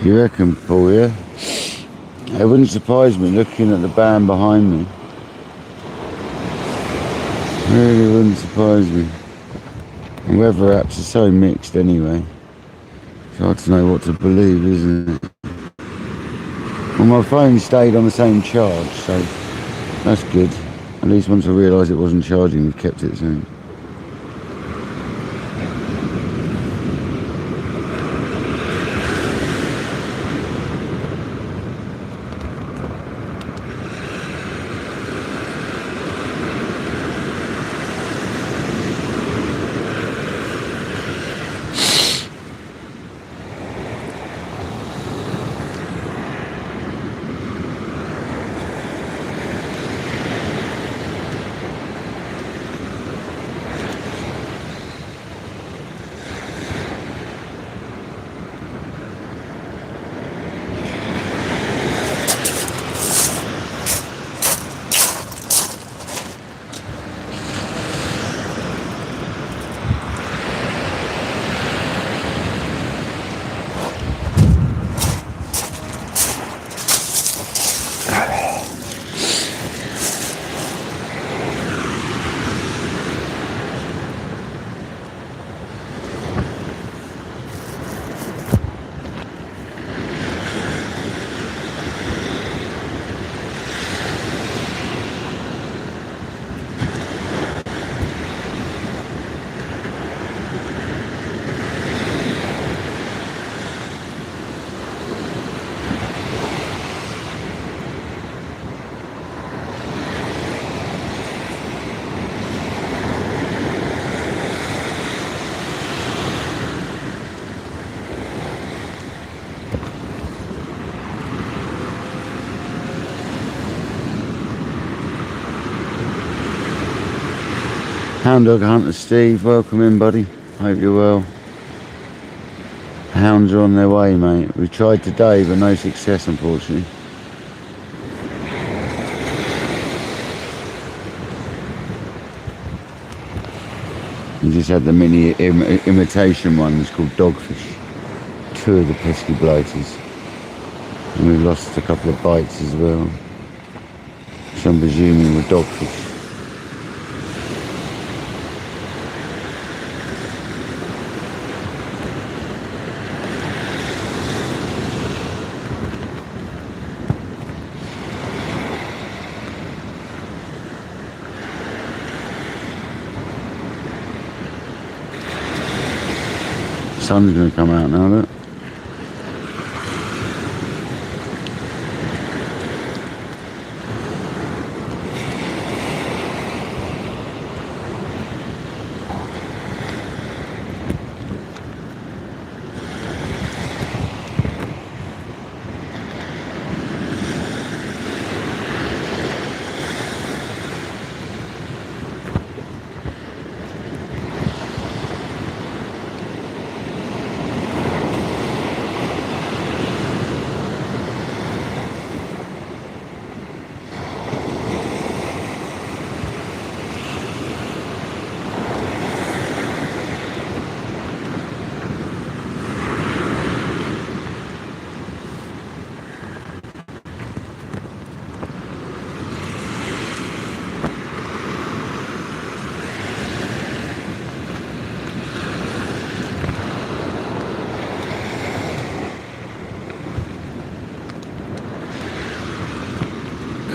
You reckon, Paul, yeah? It wouldn't surprise me looking at the band behind me. Really wouldn't surprise me. And weather apps are so mixed anyway. It's hard to know what to believe, isn't it? Well, my phone stayed on the same charge, so that's good. At least once I realised it wasn't charging, we've kept it so. Hound Dog Hunter Steve, welcome in, buddy. Hope you're well. Hounds are on their way, mate. We tried today, but no success, unfortunately. We just had the mini imitation ones called dogfish. 2 of the pesky blighters. And we lost a couple of bites as well. So I'm presuming were dogfish. Sun's going to come out now, look.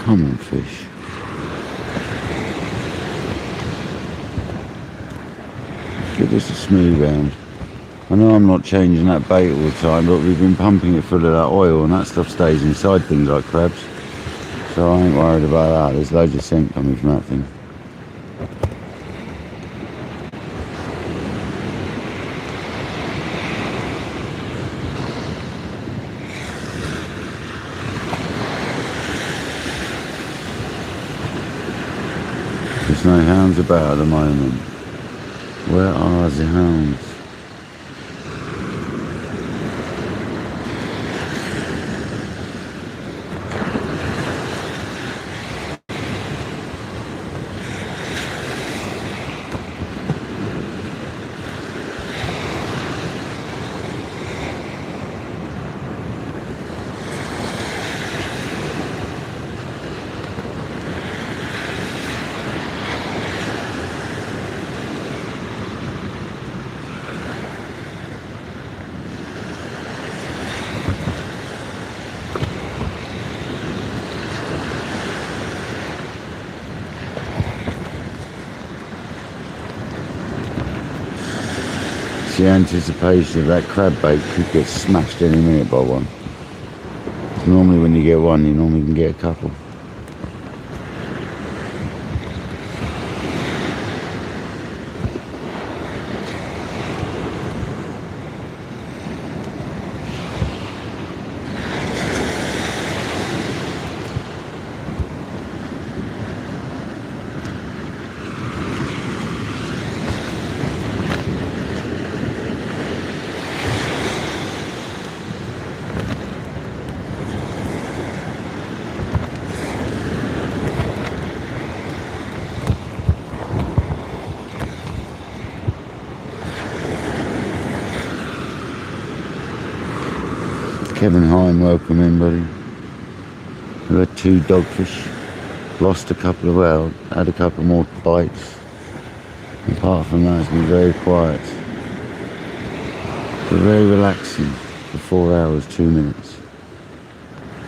Come on, fish. Give this a smooth round. I know I'm not changing that bait all the time, but we've been pumping it full of that oil and that stuff stays inside things like crabs. So I ain't worried about that. There's loads of scent coming from that thing. There's no hounds about at the moment. Where are the hounds? the anticipation of that crab bait could get smashed any minute by one. Normally when you get one, you normally can get a couple. Kevin Hine, welcome in, buddy. We had 2 dogfish, lost a couple of well, had a couple more bites. Apart from that, it's been very quiet. But very relaxing for 4 hours, 2 minutes.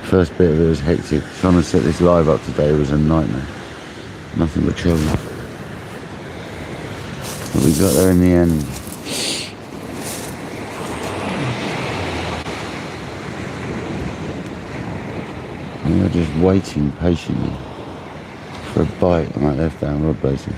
First bit of it was hectic. Trying to set this live up today was a nightmare. Nothing but trouble. But we got there in the end. We were just waiting patiently for a bite on that left-hand rod basin.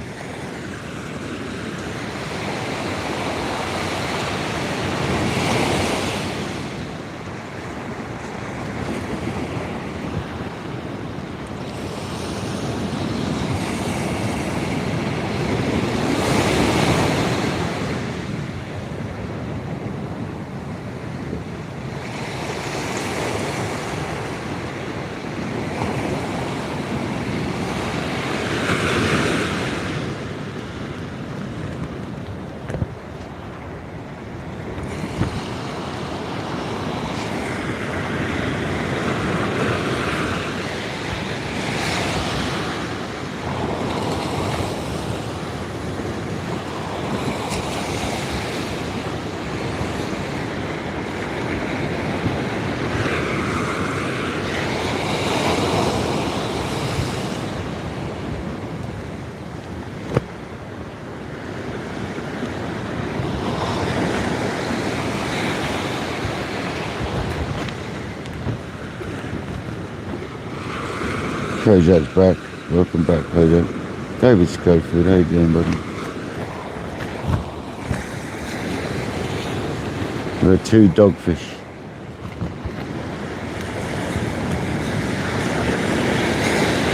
Kojak's back. Welcome back, Kojak. David Schofield, how you doing, buddy? We had 2 dogfish.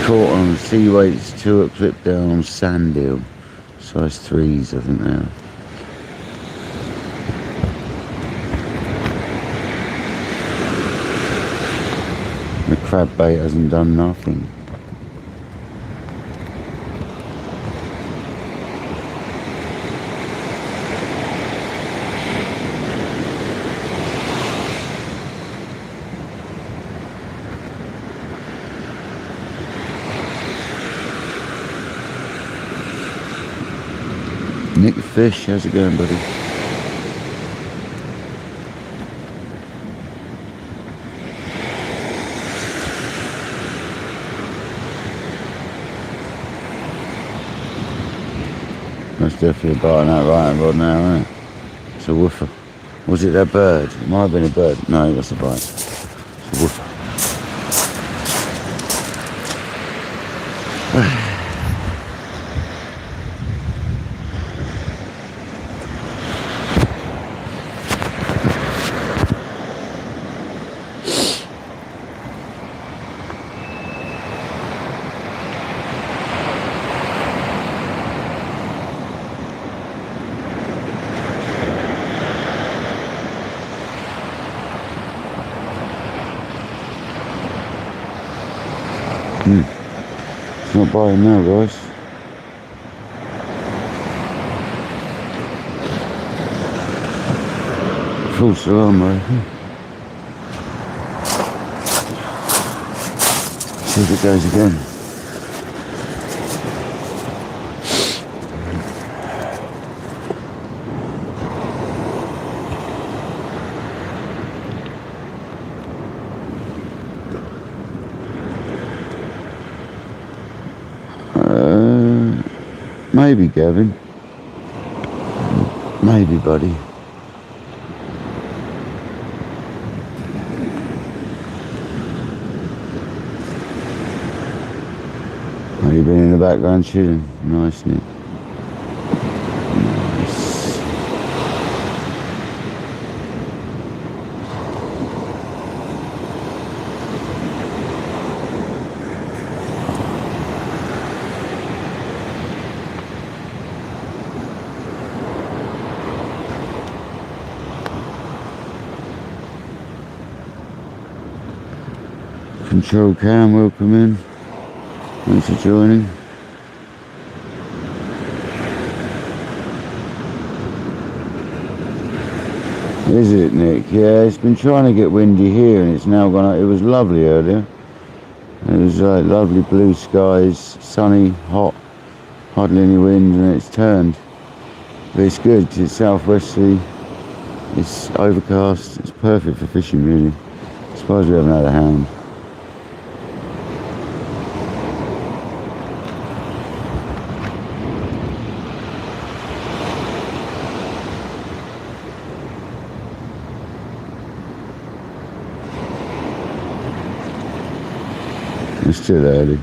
Caught on sea weights, 2 at clip down on sand deal. Size 3s, I think they are. The crab bait hasn't done nothing. Nick the Fish, how's it going, buddy? That's definitely a bite on that right rod now, isn't it? It's a woofer. Was it that bird? It might have been a bird. No, that's a bite. It's a woofer. It's not biting now, guys. False alarm, right? See if it goes again. Maybe, Gavin. Maybe, buddy. been in the background chilling. Nice, Nick. Nice. Control cam, welcome in. Thanks for joining. Is it, Nick? Yeah, it's been trying to get windy here and it's now gone out. It was lovely earlier. It was lovely blue skies, sunny, hot, hardly any wind, and it's turned. But it's good, it's southwesterly, it's overcast, it's perfect for fishing really. I suppose we haven't had a hound. It's still early.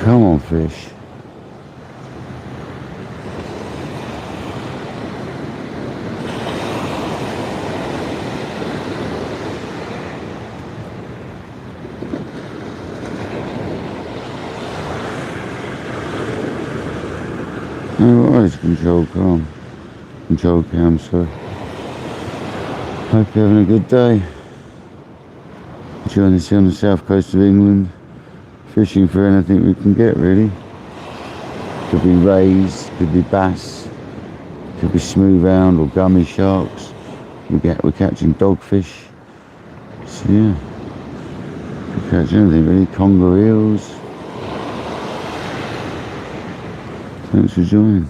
Come on, fish. No worries, control cam. Control cam, so. Hope you're having a good day. Enjoying this here on the south coast of England. Fishing for anything we can get, really. Could be rays, could be bass, could be smooth hound or gummy sharks. We're catching dogfish. So yeah, we catch anything really. Conger eels. Thanks for joining.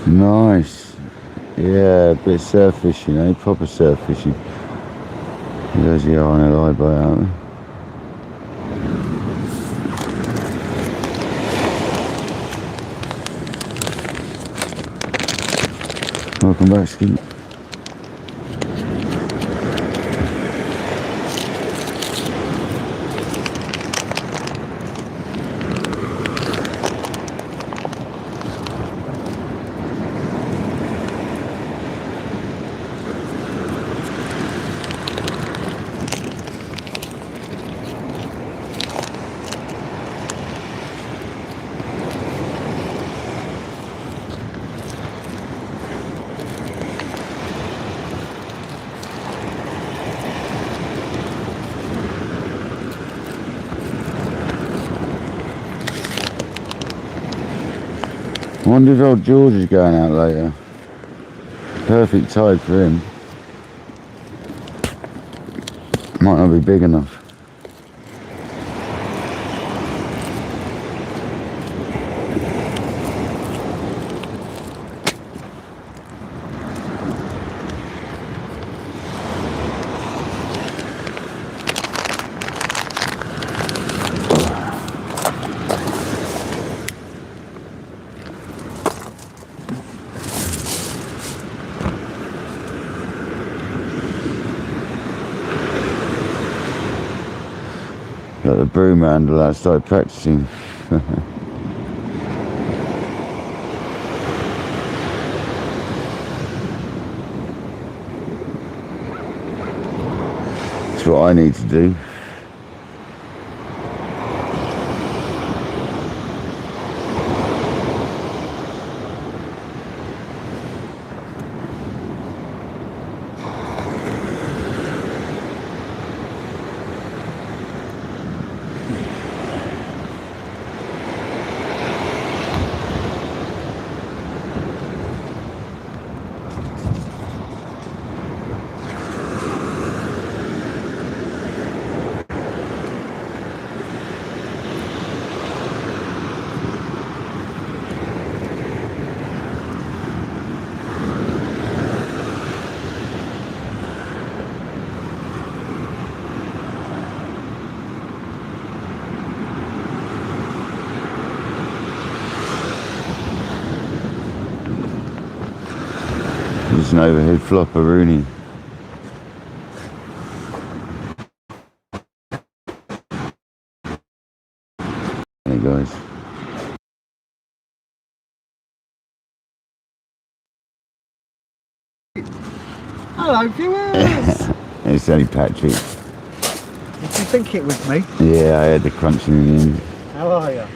Nice. Yeah, a bit of surf fishing, eh? Proper surf fishing. There's the RNLI boat out there. Welcome back, Skeet. I wonder if old George is going out later. Perfect tide for him. Might not be big enough. Got the broom handle out, started practicing. That's what I need to do. There's an overhead flopper, Rooney. Hey guys. Hello viewers! It's only Patrick. Did you think it was me? Yeah, I had the crunching in. How are you?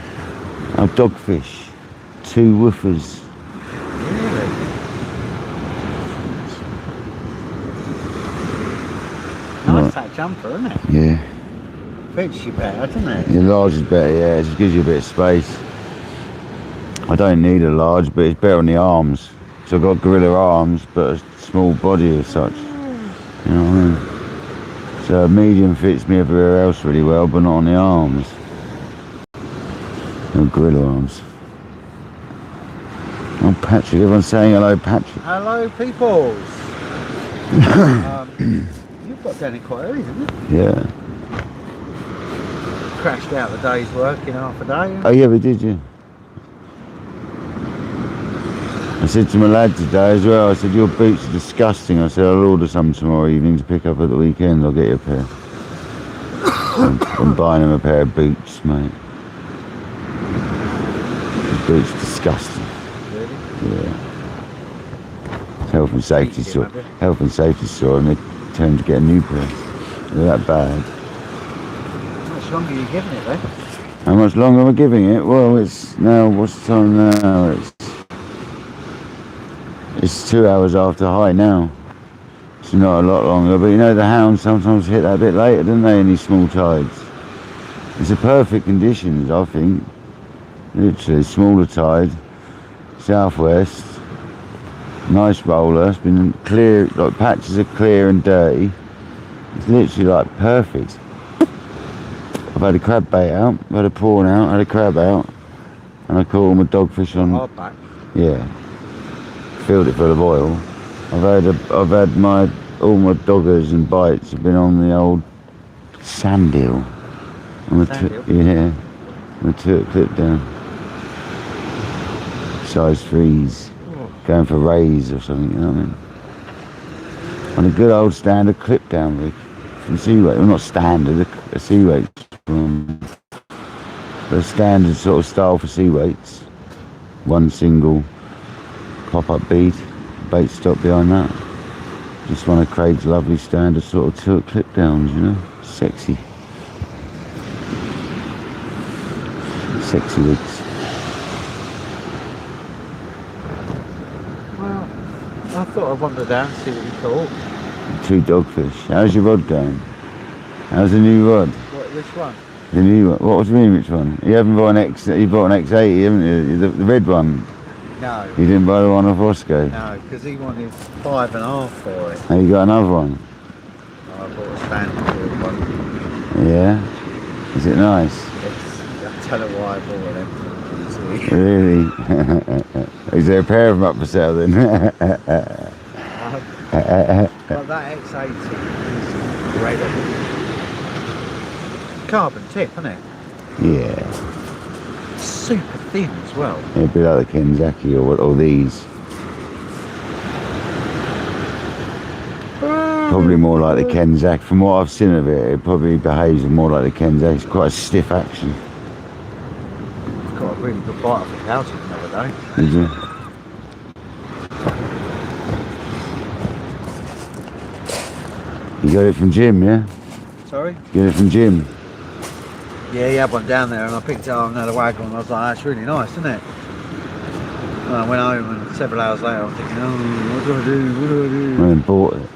Oh, dogfish. 2 woofers. Really? Nice that jumper, isn't it? Yeah. Fits you better, doesn't it? The large is better, yeah, it just gives you a bit of space. I don't need a large, but it's better on the arms. So I've got gorilla arms, but a small body as such. You know what I mean? So a medium fits me everywhere else really well, but not on the arms. No gorilla arms. Oh, Patrick, everyone's saying hello, Patrick. Hello, peoples! You've got down here quite early, haven't you? Yeah. Crashed out the day's work in half a day. Oh yeah, but did you? I said to my lad today as well, I said, your boots are disgusting. I said, I'll order some tomorrow evening to pick up at the weekend. I'll get you a pair. I'm buying him a pair of boots, mate. The boots disgusting. Really? Yeah. Health and safety store. Health and safety store, and they tell him to get a new pair. They're that bad. How much longer are you giving it then? How much longer am I giving it? Well, it's now, what's the time now? It's 2 hours after high now. It's not a lot longer, but you know the hounds sometimes hit that a bit later, don't they, in these small tides? It's a perfect conditions, I think. Literally, smaller tide, southwest, nice roller, it's been clear, like patches are clear and dirty. It's literally like perfect. I've had a crab bait out, I've had a prawn out, I had a crab out, and I caught all my dogfish on. Hardback. Yeah. Filled it full of oil. I've had all my doggers and bites have been on the old sand eel. Yeah. On the took clip down. Size 3s. Oh. Going for rays or something, you know what I mean? On a good old standard clip down rig. From Seaway. Well, not standard, a Seaway from a standard sort of style for sea weights. One single pop-up bead, bait stop behind that. Just one of Craig's lovely standard sort of tilt clip downs, you know, sexy wigs. Well, I thought I'd wander down and see what you caught. 2 dogfish. How's your rod going? How's the new rod? Which one? The new one. What do you mean, which one? You haven't bought you bought an X80, haven't you? The red one. No. You didn't buy the one off Roscoe? No, because he wanted 5.5 for it. Oh, you got another one? I bought a standard one. Yeah? Is it nice? I tell her why I bought it. Really? Is there a pair of them up for sale then? But that X80 is great. Carbon tip, isn't it? Yeah. Super thin as well. It'd be like the Kenzaki or these. probably more like the Kenzak. From what I've seen of it, it probably behaves more like the Kenzak. It's quite a stiff action. Got a really good bite off the couch the other day. Did you? You got it from Jim, yeah? Sorry? You got it from Jim? Yeah, he had one down there and I picked it up on the wagon and I was like, that's really nice, isn't it? And I went home and several hours later I'm thinking, oh, what do I do? What do I do? And then bought it.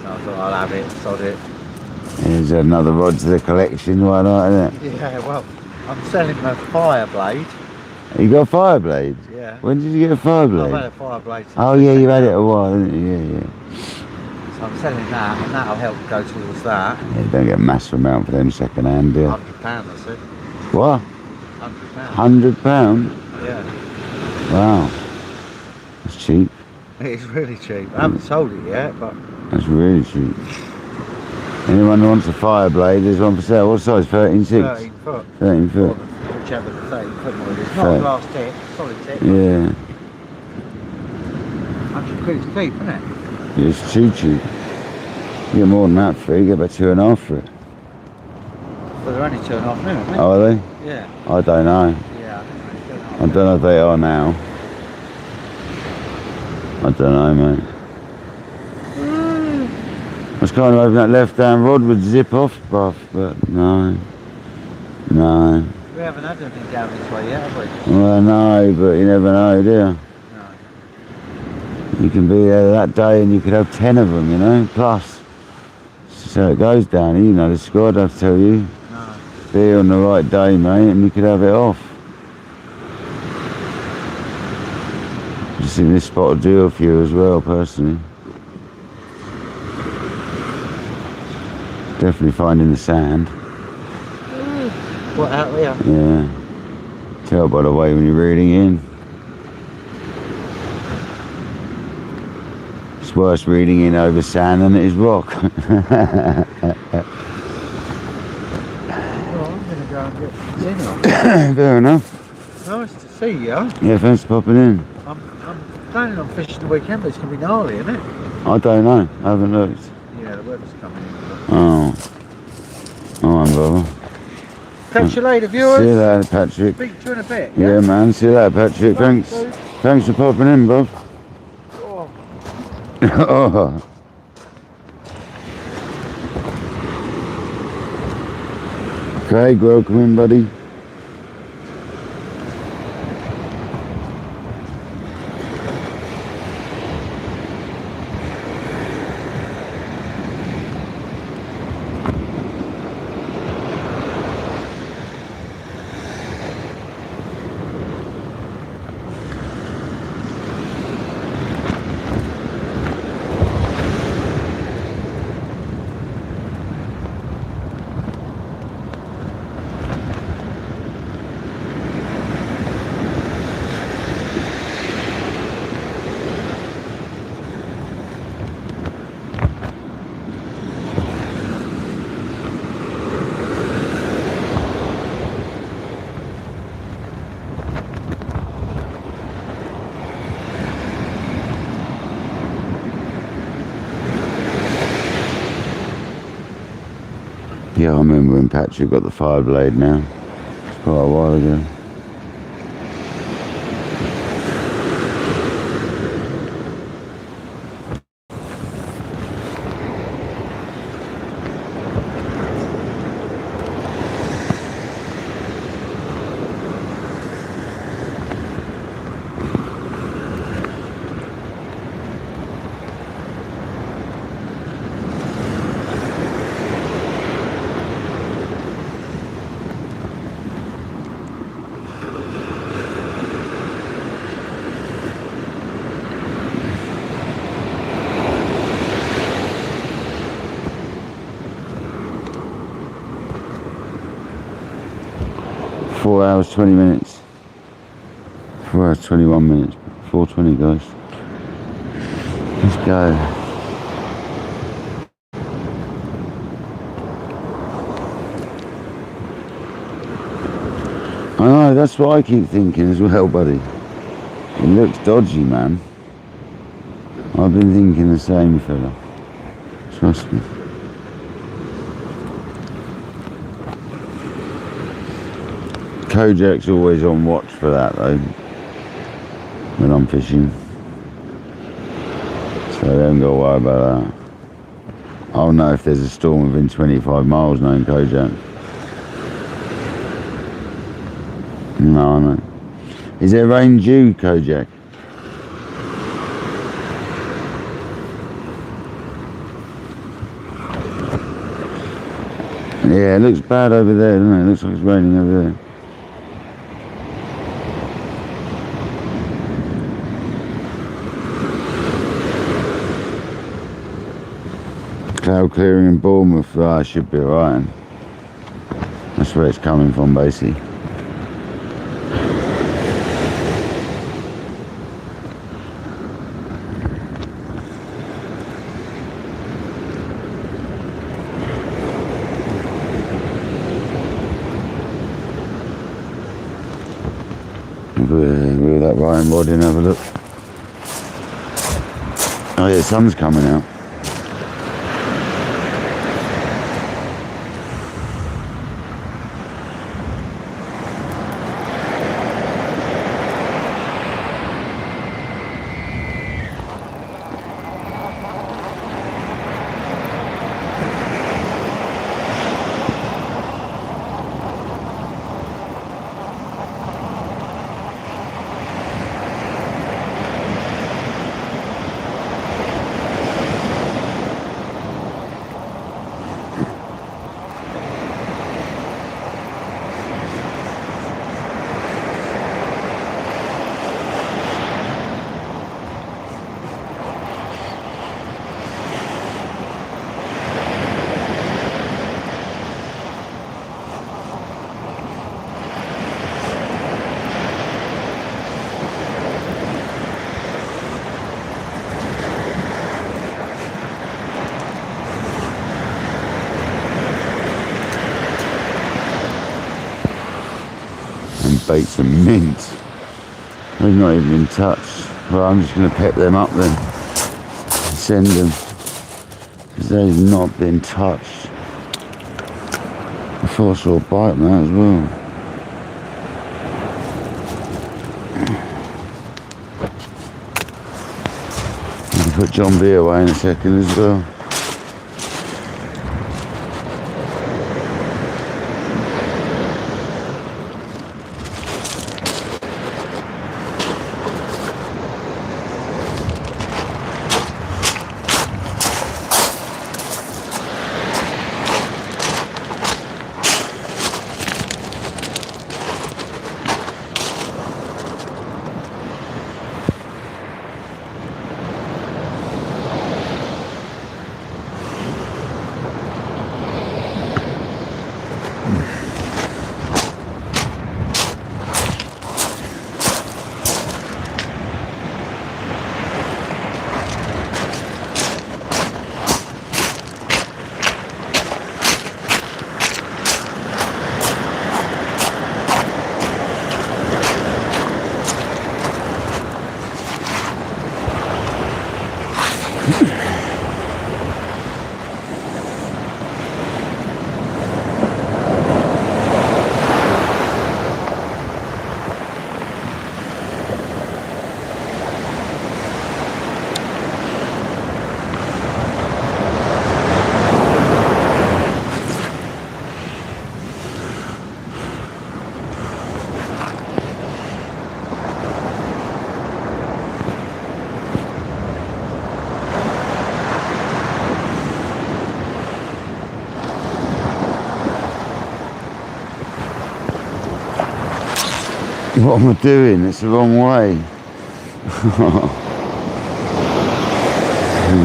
So I thought I'll have it, sod it. Here's another rod to the collection, why not, isn't it? Yeah, well, I'm selling my fire blade. You got a fire blade? Yeah. When did you get a fire blade? I've had a fire blade since Oh yeah, you've had it a while, haven't you? Yeah, yeah. So I'm selling that and that'll help go towards that. Yeah, you don't get a massive amount for them second hand, do you? £100 I said. What? £100. £100? Yeah. Wow. That's cheap. It's really cheap. I haven't sold it yet, but That's really cheap. Anyone who wants a fire blade, there's one for sale. What size? 13.6? 13 foot. 13 foot. Or whichever the 13 foot model is. Not a Fair. glass tip, solid tip. Yeah. 100 quid is cheap, isn't it? It's cheap. You get more than that for it. You get about 2.5 for it. Well, they're only 2.5 now, aren't Oh, are they? they? Yeah. I don't know. Yeah, I think they're I don't know if they are now. I don't know, mate. I was kind of hoping that left-hand rod would zip off, bruv, but no. No. We haven't had anything down this way yet, have we? Well, no, but you never know, do you? No. You can be there that day and you could have 10 of them, you know, plus. So it goes down, you know, the squad, I'll tell you. No. Be on the right day, mate, and you could have it off. I just think this spot will do for you as well, personally. Definitely finding the sand. What, out there? Yeah. Tell by the way when you're reading in. It's worse reading in over sand than it is rock. Well, I'm going to go and get dinner. Fair enough. Nice to see you. Yeah, thanks for popping in. I'm planning on fishing the weekend, but it's going to be gnarly, isn't it? I don't know. I haven't looked. Yeah, the weather's coming in. Oh. Alright, brother. Catch you later, viewers. See you later, Patrick. Speak to you in a bit. Yeah, man. See you later, Patrick. Thanks. Thanks for popping in, bro. Oh. Oh. Craig, welcome in, buddy. Yeah, I remember when Patrick got the fire blade now. It's quite a while ago. Four hours, 20 minutes. 4 hours, 21 minutes. 4:20, guys. Let's go. I know, that's what I keep thinking as well, buddy. It looks dodgy, man. I've been thinking the same, fella. Trust me. Kojak's always on watch for that though, when I'm fishing. So they haven't got to worry about that. I'll know if there's a storm within 25 miles knowing Kojak. No, I know. Is there rain due, Kojak? Yeah, it looks bad over there, doesn't it? It looks like it's raining over there. Cloud clearing in Bournemouth, I should be alright. That's where it's coming from, basically. Wheel that Ryan rod in, have a look. Oh yeah, the sun's coming out. Baits and mint. They've not even been touched. Well, I'm just going to pep them up then and send them, because they've not been touched. I thought I saw a bite on that as well. I can put John B away in a second as well. What am I doing? It's the wrong way.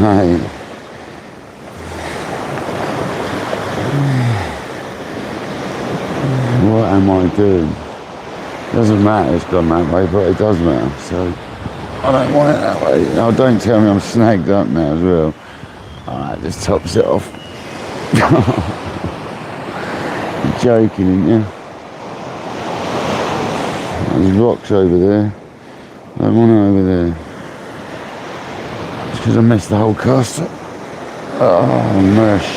Mate. What am I doing? Doesn't matter it's gone that way, but it does matter. So I don't want it that way. Oh, don't tell me I'm snagged up now as well. Alright, this tops it off. You're joking, aren't you? There's rocks over there. I don't want it over there. It's because I messed the whole cast up. Oh, mush.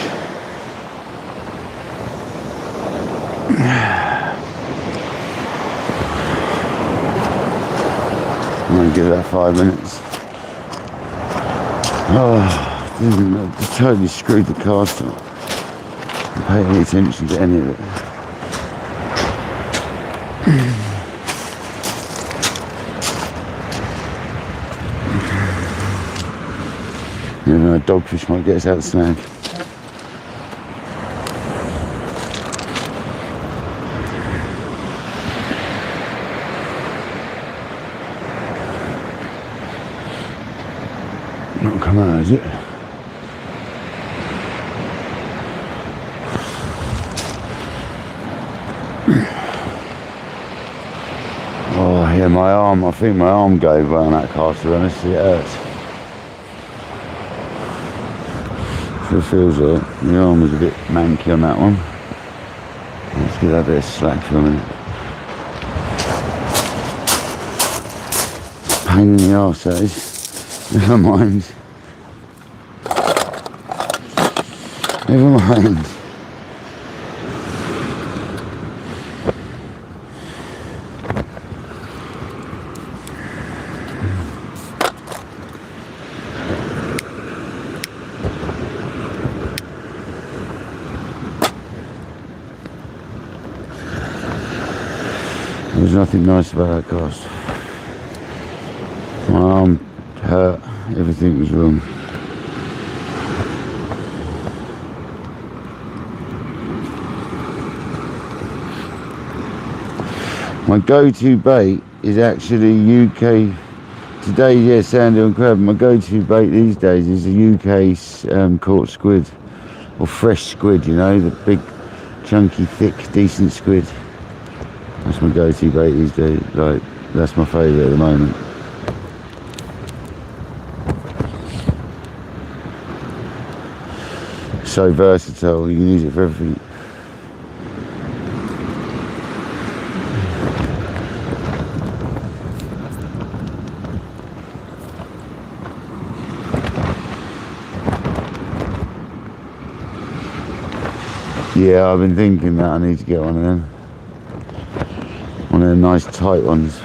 I'm going to give that 5 minutes. Oh, I totally screwed the cast up. I didn't pay any attention to any of it. You know, a dogfish might get us out of the snag. Not come out, is it? Oh yeah, my arm, I think my arm gave way on that cast, to be honest, it hurts. It feels like the arm was a bit manky on that one. Let's give that a bit of slack for a minute. Pain in the arse, that is. Never mind. Never mind. There's nothing nice about that cast. My arm hurt, everything was wrong. My go-to bait is actually UK, today, yeah, sandy and crab. My go-to bait these days is a UK caught squid, or fresh squid, you know, the big, chunky, thick, decent squid. That's my go-to bait these days, like, that's my favourite at the moment. So versatile, you can use it for everything. Yeah, I've been thinking that I need to get one of them. One of the nice tight ones.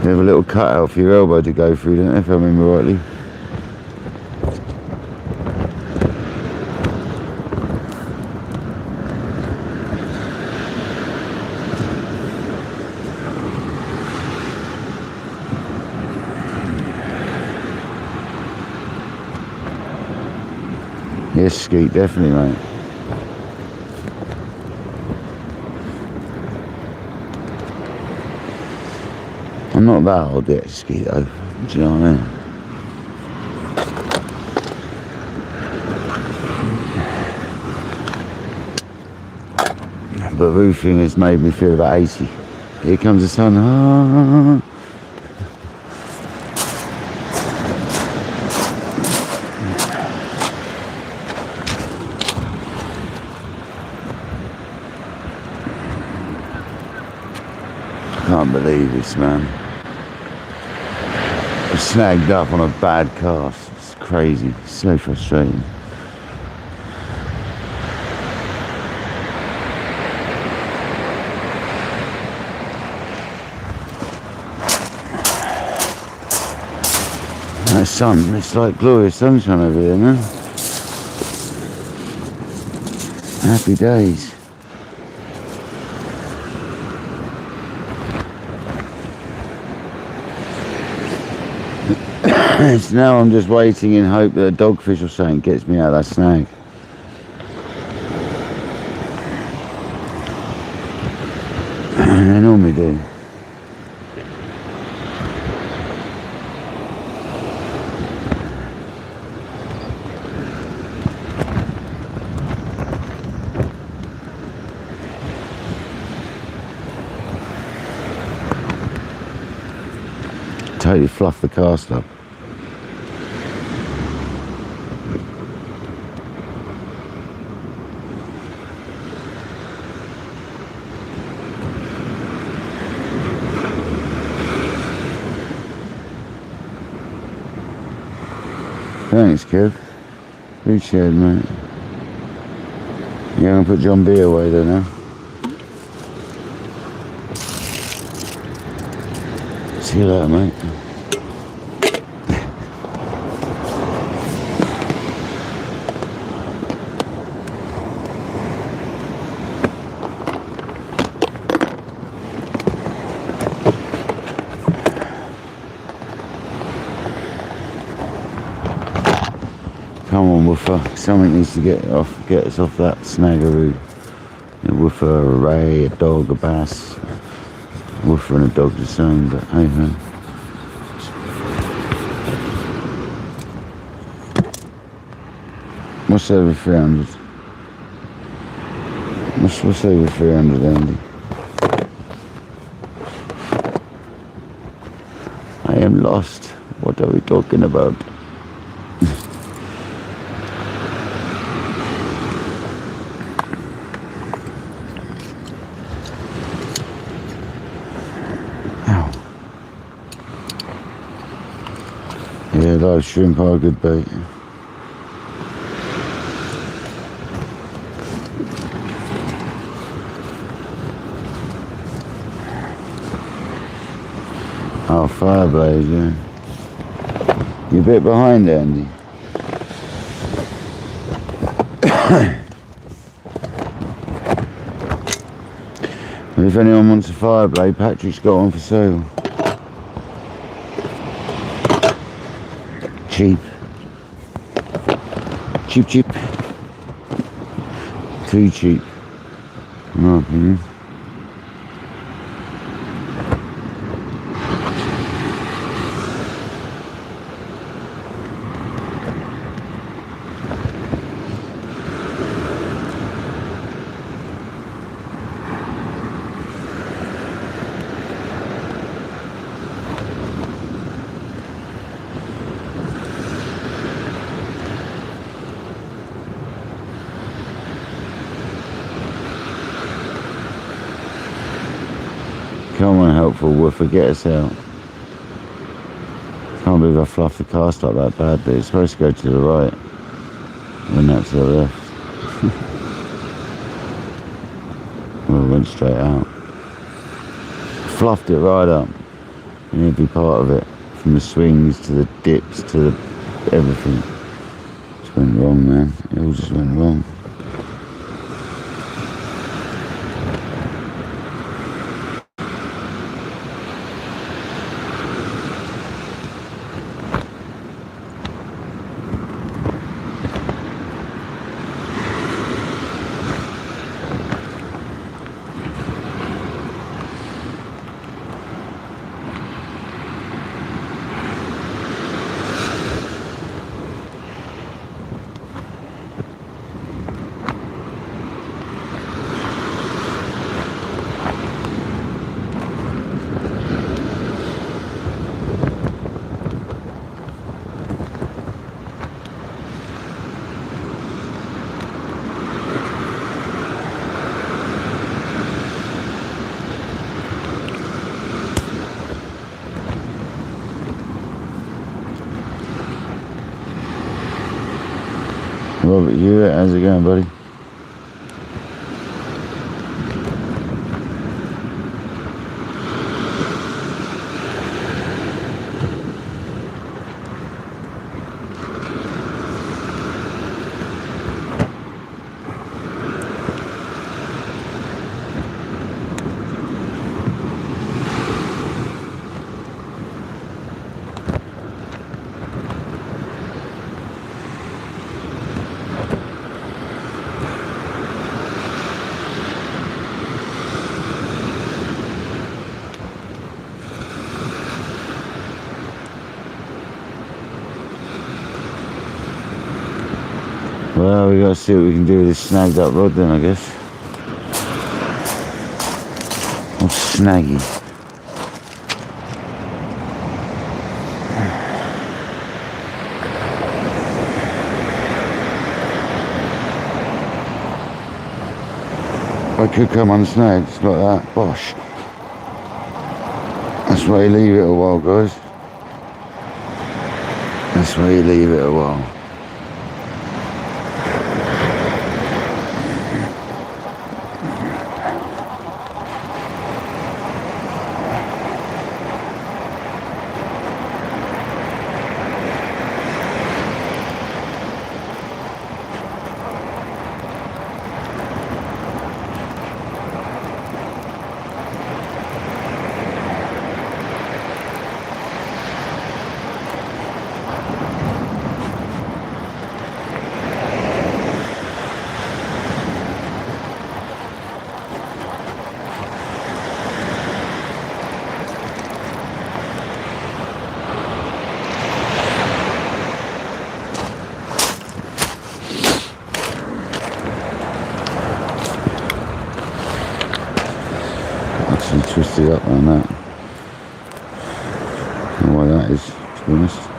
They have a little cutout for your elbow to go through, don't they, if I remember rightly? Yes, Skeet, definitely, mate. I'm not that old yet, Skeet, though. Do you know what I mean? But roofing has made me feel about 80. Here comes the sun. Ah. Can't believe this, man. I'm snagged up on a bad cast. It's crazy. It's so frustrating. That sun, it's like glorious sunshine over here, man. Happy days. So now I'm just waiting in hope that a dogfish or something gets me out of that snag. They normally do. Totally fluff the cast up. Thanks, Kev. Appreciate it, mate. Yeah, I'm gonna put John B away there now. See you later, mate. Come on, woofer. Something needs to get us off that snaggeroo. A woofer, a ray, a dog, a bass. A woofer and a dog the same, but hey ho. What's over 300? What's over 300, Andy? I am lost. What are we talking about? Yeah, live shrimp are good bait. Oh, Fireblade, yeah. You're a bit behind, Andy. Well, if anyone wants a Fireblade, Patrick's got one for sale. Cheap. Cheap. Too cheap, in my opinion. Come on, helpful woofer, get us out. Can't believe I fluffed the cast up that badly. It's supposed to go to the right. Went out to the left. Well, it went straight out. Fluffed it right up. In every part of it. From the swings to the dips to the everything. Just went wrong, man. It all just went wrong. Robert Hewitt, how's it going, buddy? Well, we gotta see what we can do with this snagged up rod then, I guess. Or snaggy. I could come unsnagged like that, bosh. That's why you leave it a while, guys. That's where you leave it a while. Actually twisted up on that. I don't know why that is, to be honest.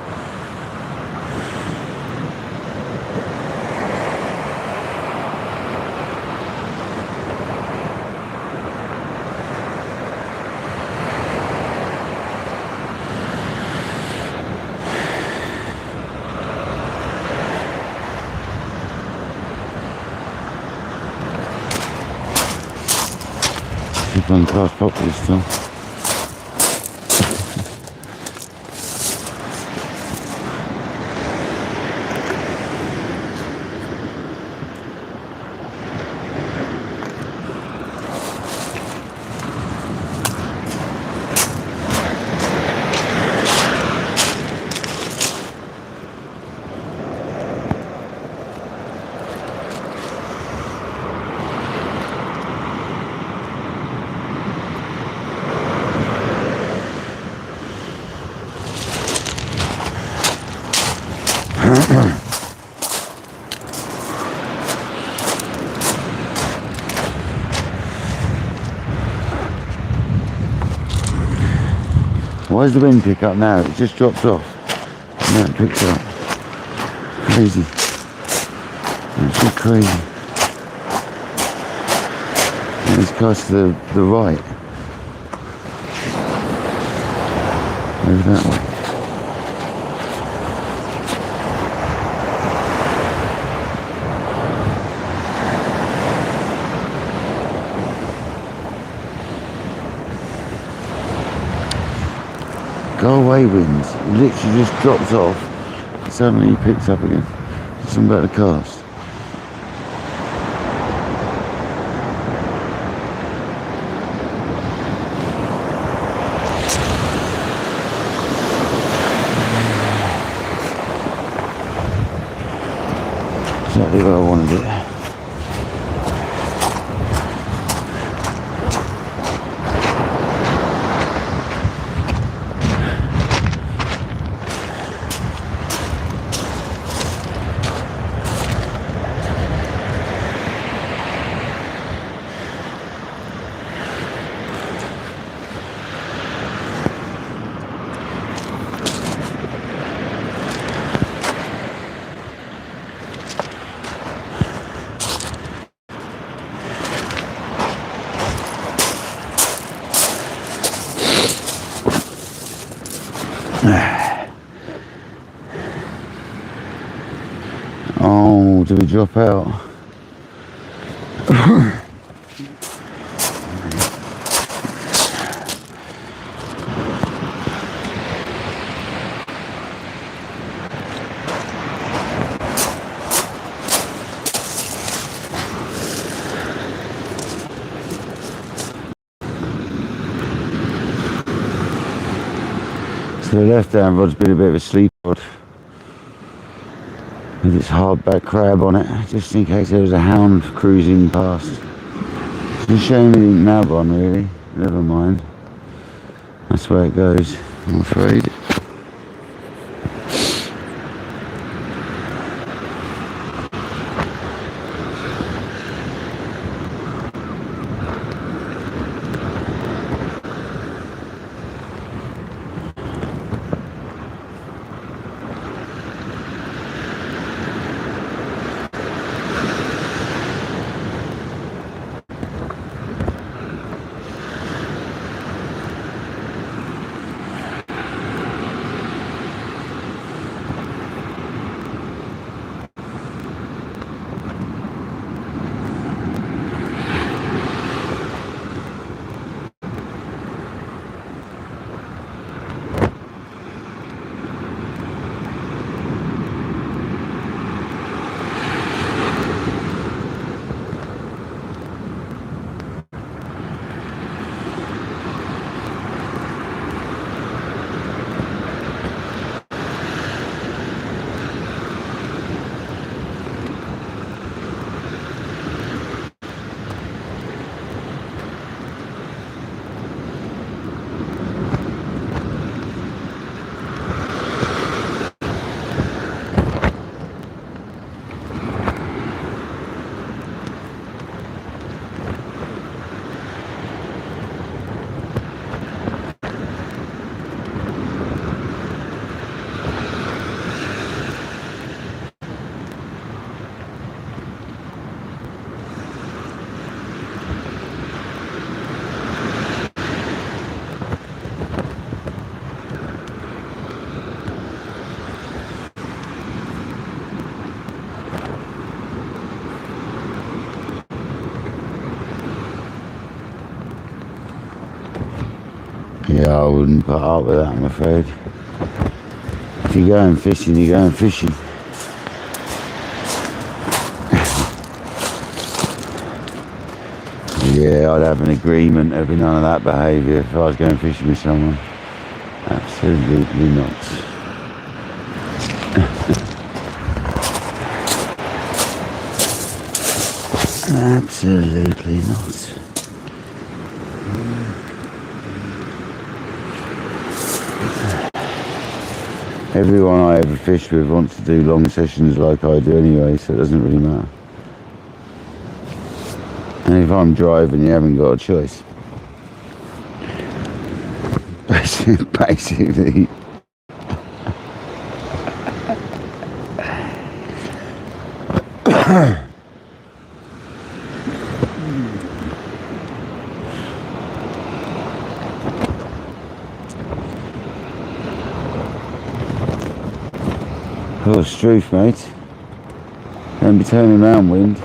Keep on class properly still. Why does the wind pick up now? It just drops off. No, it picks up. Crazy. It's so crazy. And it's cast to the right. Over that way. Go away, winds. It literally just drops off, and suddenly picks up again. Something about the cast. Exactly what I wanted it. Oh, did we drop out? So the left hand rod's been a bit of a sleep rod. With its hardback crab on it, just in case there was a hound cruising past. It's a shame it didn't nab on, really. Never mind. That's where it goes, I'm afraid. Yeah, I wouldn't put up with that, I'm afraid. If you're going fishing, you're going fishing. Yeah, I'd have an agreement. There'd be none of that behaviour if I was going fishing with someone. Absolutely not. Absolutely not. Everyone I ever fish with wants to do long sessions like I do anyway, so it doesn't really matter. And if I'm driving, you haven't got a choice. Basically. Oh, it's truth, mate. Don't be turning around, wind.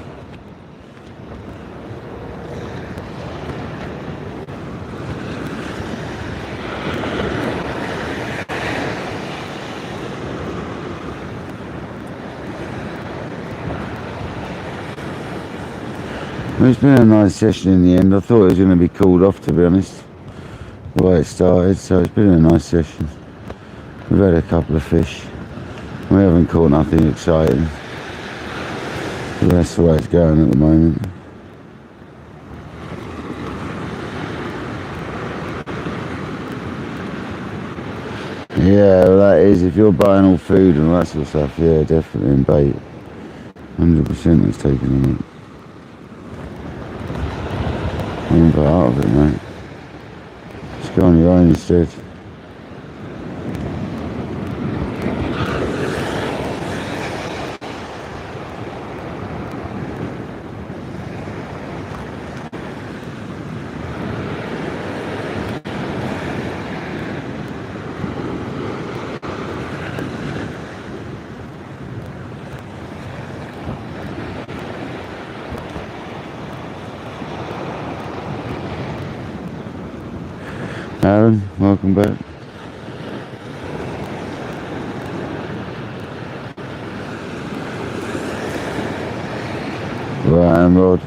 Well, it's been a nice session in the end. I thought it was going to be called off, to be honest, the way it started, so it's been a nice session. We've had a couple of fish. We haven't caught nothing exciting. But that's the way it's going at the moment. Yeah, well that is, if you're buying all food and all that sort of stuff, yeah, definitely, and bait. 100% it's taking a minute. I wouldn't put out of it, mate. Just go on your own instead. Aaron, welcome back. Right, and Rod.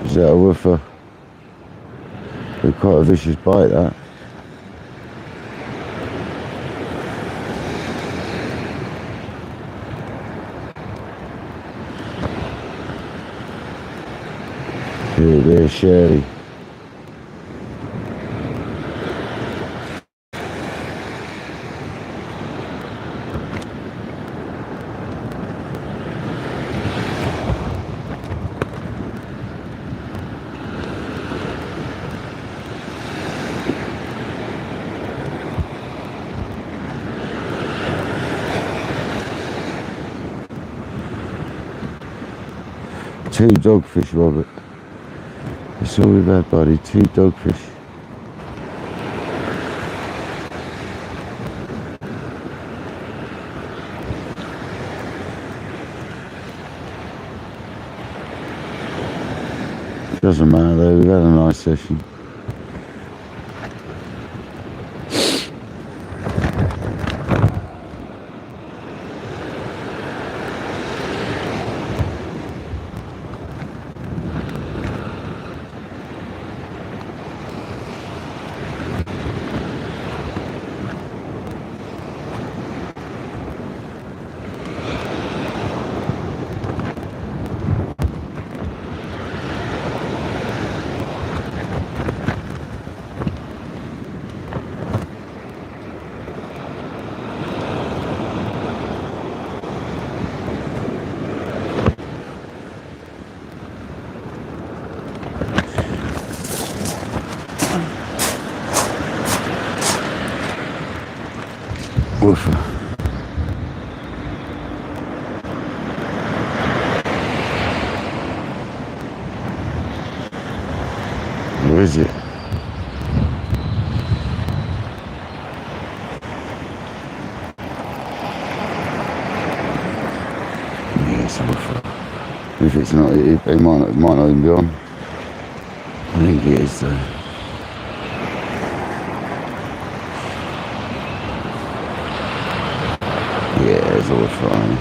Is that a woofer? It's quite a vicious bite, that. There's Shirley. Two dogfish, Robert. That's all we've had, buddy. Two dogfish. Doesn't matter though, we've had a nice session. Woofer. Where is it? Yeah, it's a woofer. If it's not, it might not even be on. I think it is though. Yeah, it's all fine.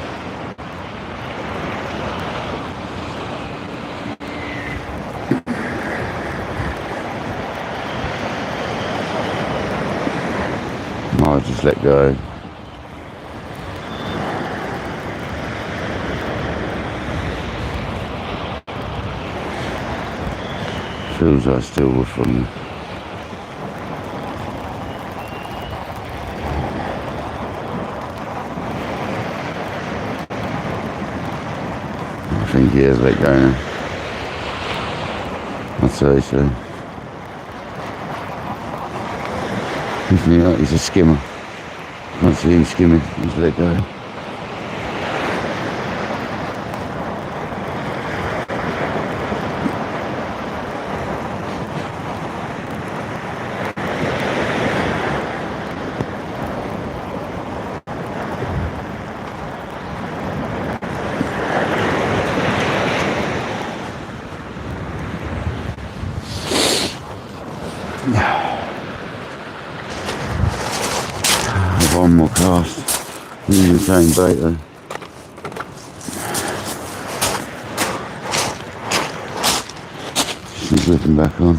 I'll just let go. Feels like still were from you. I think he has let go now. I'd say so. He's a skimmer. Can't see him skimming. He's let go. One more cast. Using the same bait though. Just whipping back on.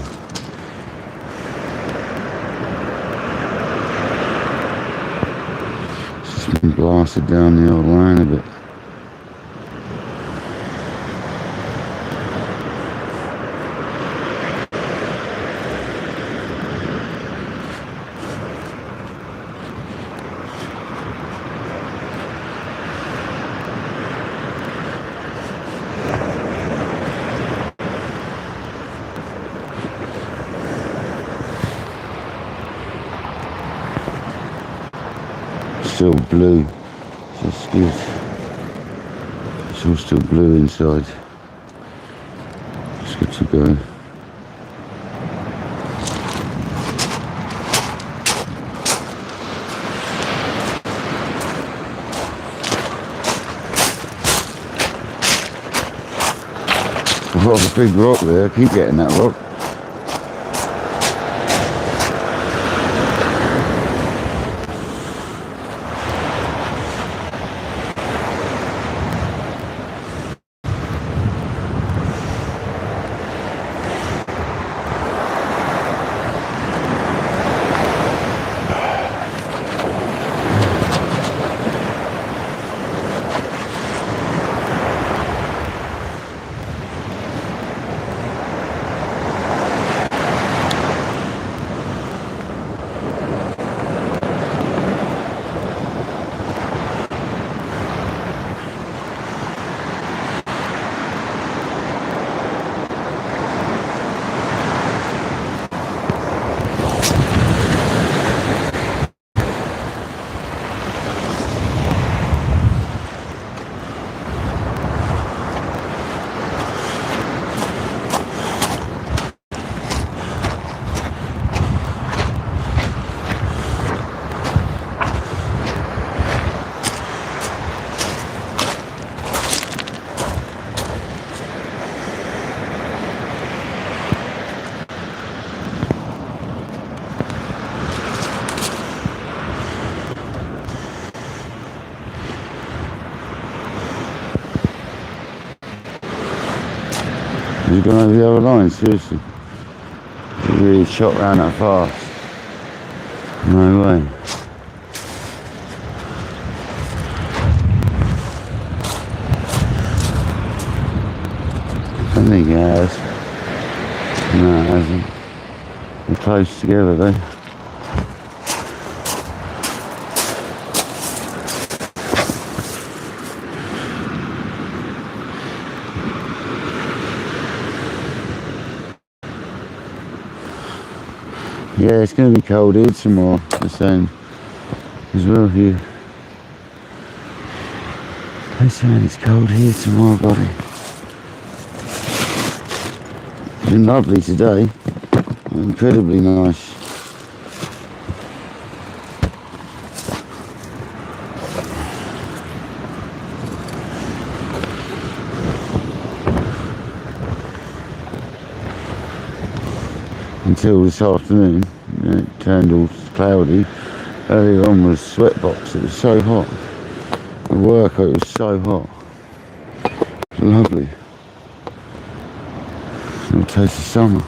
Just been blasted down the old line a bit. Still blue, so it's good. It's all still blue inside. It's good to go. Oh, a big rock there. I keep getting that rock. He's gone over the other line, seriously. He really shot round that fast. No way. I think he has. No, it hasn't. They're close together though. Yeah, it's going to be cold here tomorrow, the same as well here. They're saying it's cold here tomorrow, buddy. It's been lovely today, incredibly nice. Until this afternoon, it turned all cloudy. Earlier on was sweatbox, it was so hot. At work it was so hot. It was lovely. It'll taste of summer.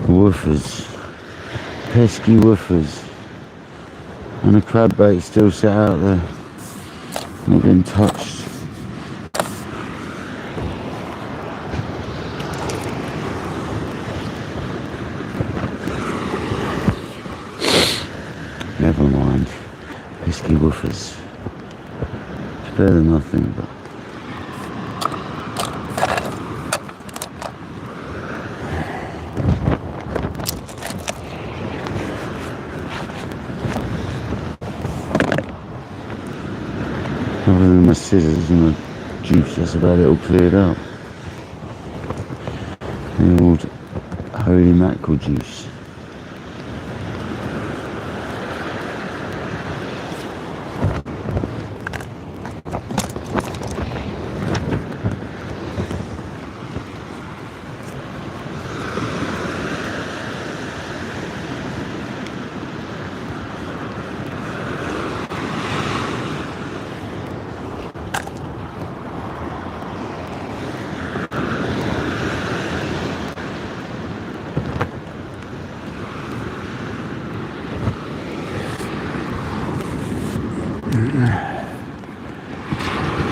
Woofers. Pesky woofers. And the crab bait still sat out there. Not been touched. Never mind. Pesky woofers. It's better than nothing, but other than my scissors and the juice, that's about it all cleared up. The old holy mackerel juice.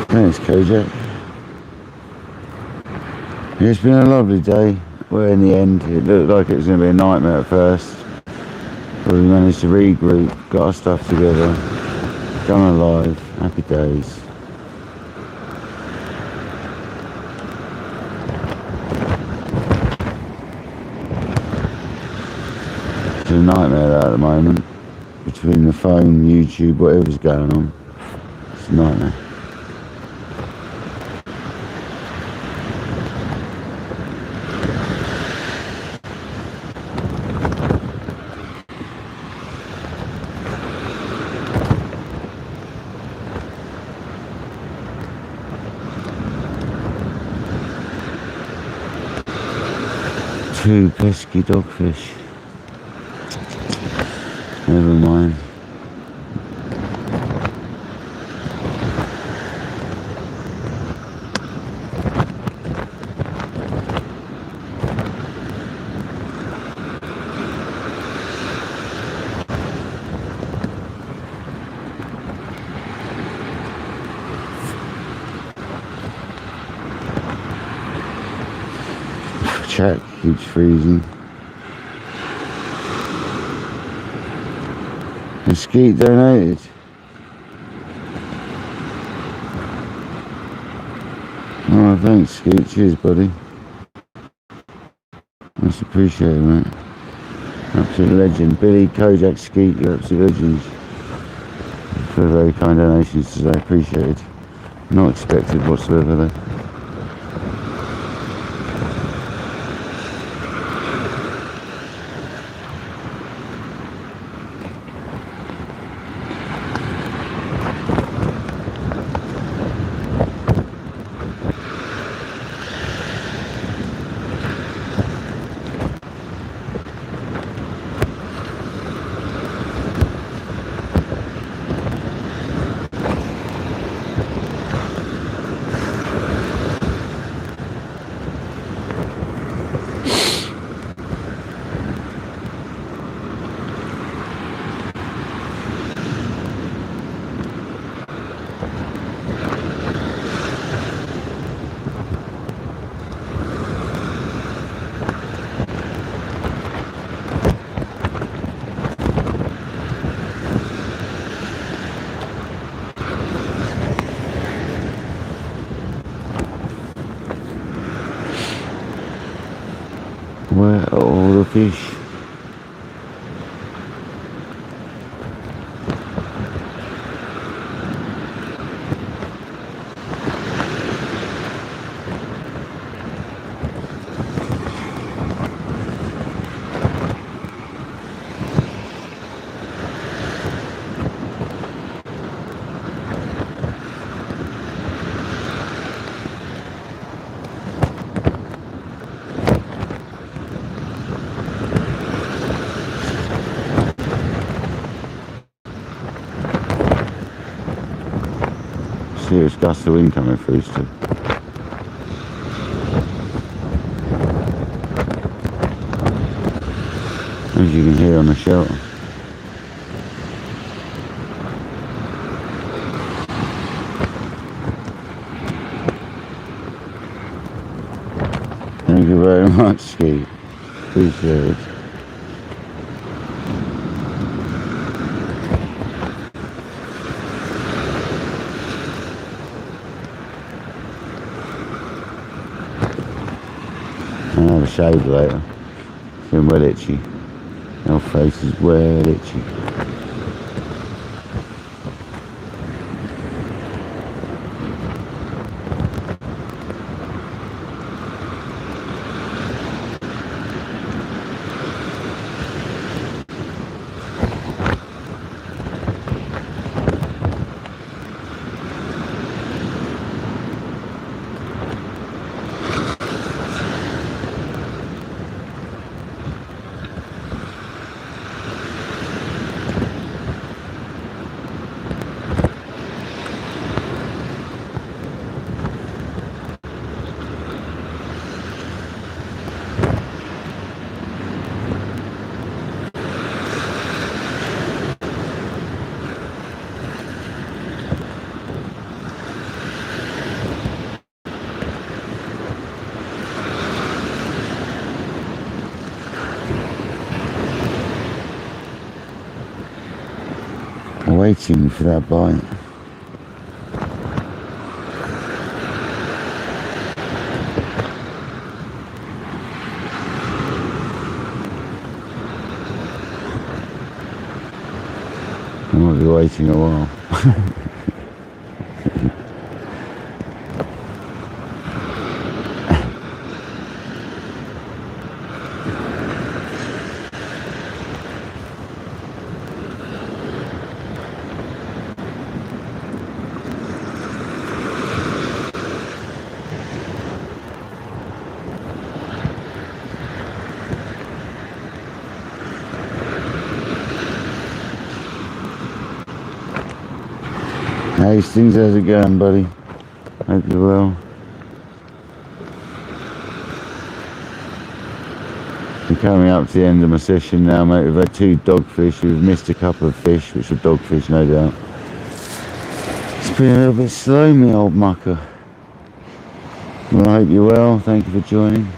Thanks, Kojak. It's been a lovely day. Well, in the end, it looked like it was going to be a nightmare at first. But we managed to regroup, got our stuff together, come alive, happy days. It's a nightmare that at the moment. Between the phone, YouTube, whatever's going on. It's a nightmare. Two pesky dogfish. Never mind. Chat keeps freezing. The Skeet donated. Oh, thanks, Skeet. Cheers, buddy. Much appreciated, mate. Absolute legend. Billy, Kojak, Skeet, you're absolute legends. For very kind donations today. Appreciated. Not expected whatsoever, though. Where are all the fish? serious gust of wind coming through still. As you can hear on the shelter. Thank you very much, Ski. Appreciate it. I'll have a shave later. It's been well itchy. Our face is well itchy. Waiting for that bite. I might be waiting a while. Hastings, how's it going, buddy? Hope you're well. I'm coming up to the end of my session now, mate. We've had 2 dogfish. We've missed a couple of fish, which are dogfish, no doubt. It's been a little bit slow, me old mucker. Well, I hope you're well. Thank you for joining.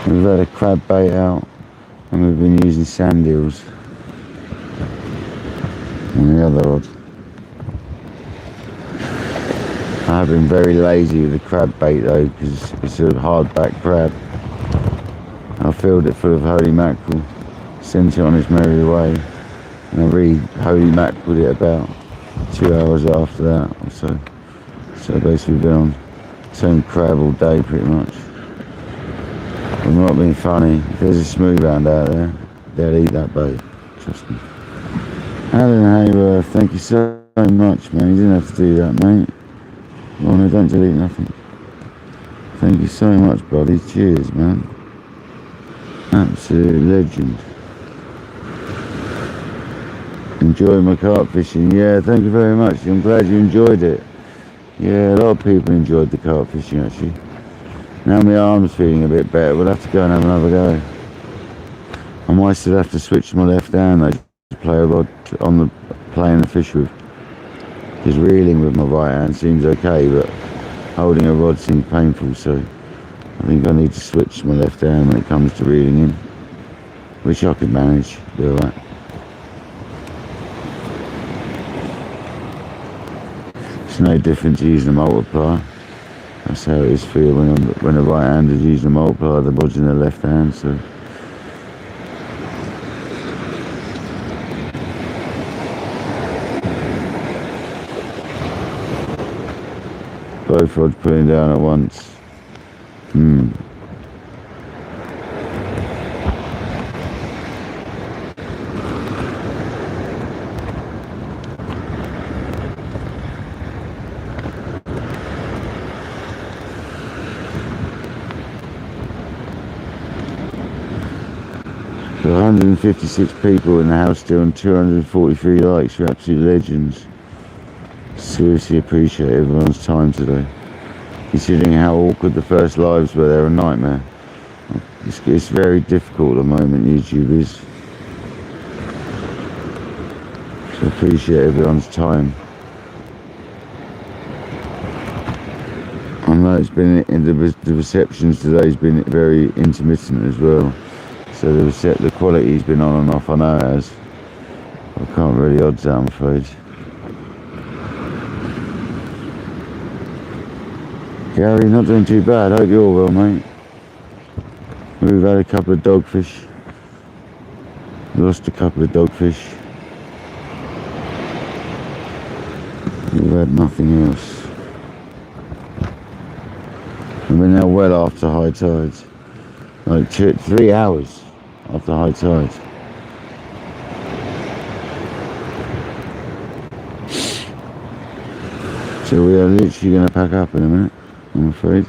We've had a crab bait out, and we've been using sand eels on the other rod. I've been very lazy with the crab bait though, because it's a hardback crab. I filled it full of holy mackerel, sent it on its merry way, and I holy mackereled it about 2 hours after that or so. So basically been on same crab all day pretty much. I'm not being funny. If there's a smooth hound out there, they'll eat that bait, trust me. Alan Hayworth, thank you so much, man. You didn't have to do that, mate. Well, no, don't delete nothing. Thank you so much, buddy. Cheers, man. Absolute legend. Enjoy my carp fishing. Yeah, thank you very much. I'm glad you enjoyed it. Yeah, a lot of people enjoyed the carp fishing, actually. Now my arm's feeling a bit better. We'll have to go and have another go. I might still have to switch my left hand, though, to play a rod on the playing the fish with. Because reeling with my right hand seems okay, but holding a rod seems painful, so I think I need to switch my left hand when it comes to reeling in, which I can manage, be alright. It's no different to using a multiplier. That's how it is for you when a right hand is using a multiplier, the rod's in the left hand, so. Both rods pulling down at once. 256 people in the house still and 243 likes. You're absolute legends. Seriously appreciate everyone's time today. Considering how awkward the first lives were, they're a nightmare. It's very difficult at the moment, YouTube is. So appreciate everyone's time. I know it's been the receptions today's been very intermittent as well. So the quality's been on and off. I know it has. I can't really odds that, I'm afraid. Gary, not doing too bad. Hope you're well, mate. We've had a couple of dogfish. Lost a couple of dogfish. We've had nothing else. And we're now well after high tides. Like 3 hours after high tide. So we are literally going to pack up in a minute, I'm afraid.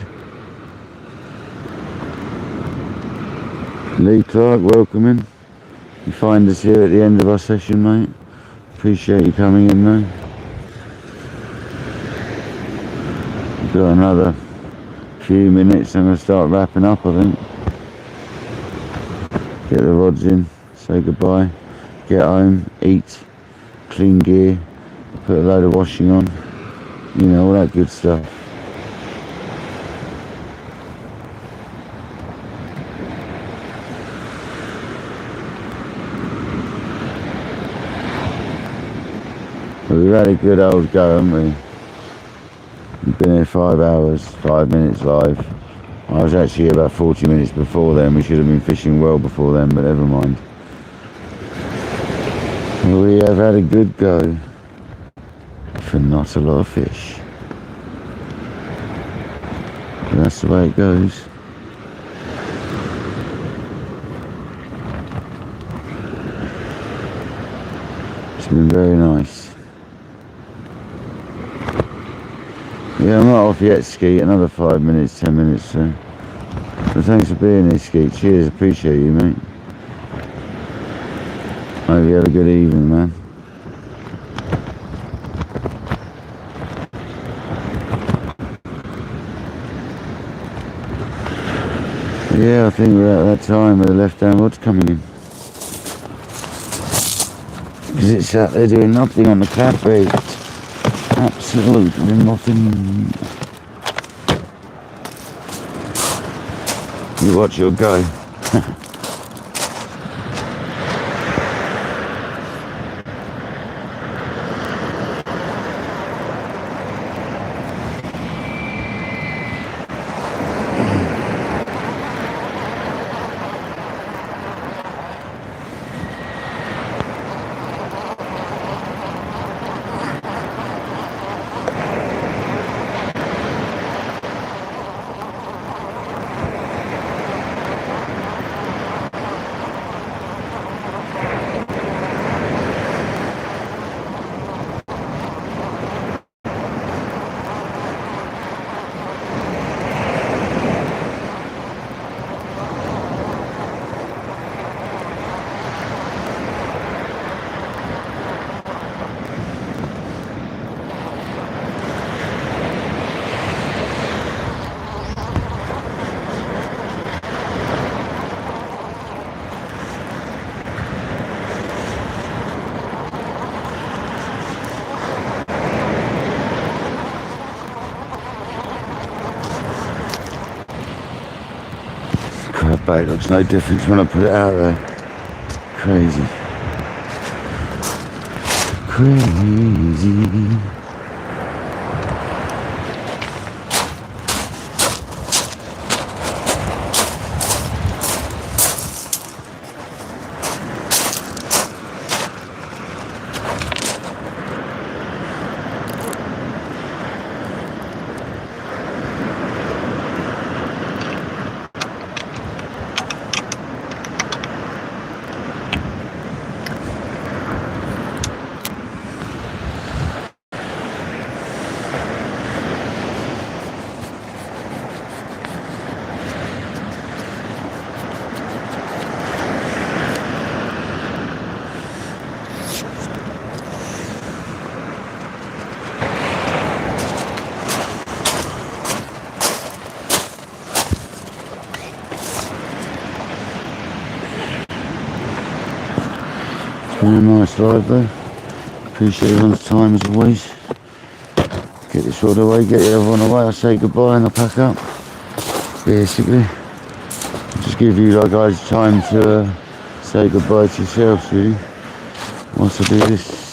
Lee Clark, welcome in. You find us here at the end of our session, mate. Appreciate you coming in, though. We've got another few minutes. I'm going to start wrapping up, I think. Get the rods in, say goodbye, get home, eat, clean gear, put a load of washing on, you know, all that good stuff. But we've had a good old go, haven't we? We've been here 5 hours, 5 minutes live. I was actually here about 40 minutes before then. We should have been fishing well before then, but never mind. We have had a good go for not a lot of fish. But that's the way it goes. It's been very nice. Yeah, I'm not off yet, Skeet. Another 5 minutes, 10 minutes, so. But thanks for being here, Skeet. Cheers, appreciate you, mate. Hope you have a good evening, man. Yeah, I think we're at that time where the left-hand rod's coming in. Because it's out there doing nothing on the crab bait. Absolutely nothing. You watch your go. Crab bait looks no different when I put it out there. Crazy. Crazy. been a nice live though. Appreciate everyone's time as always. Get this all away, get the other one away. I say goodbye and I pack up. Basically, just give you guys time to say goodbye to yourselves really. Once I do this.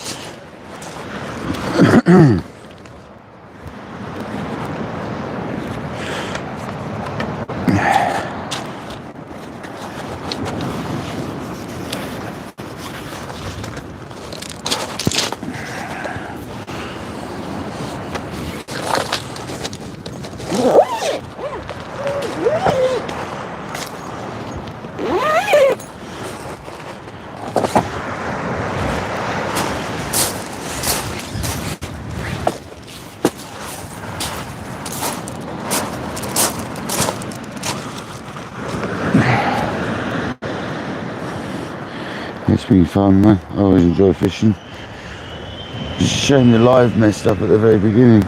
It's been fun, man. I always enjoy fishing. Just a shame the live messed up at the very beginning.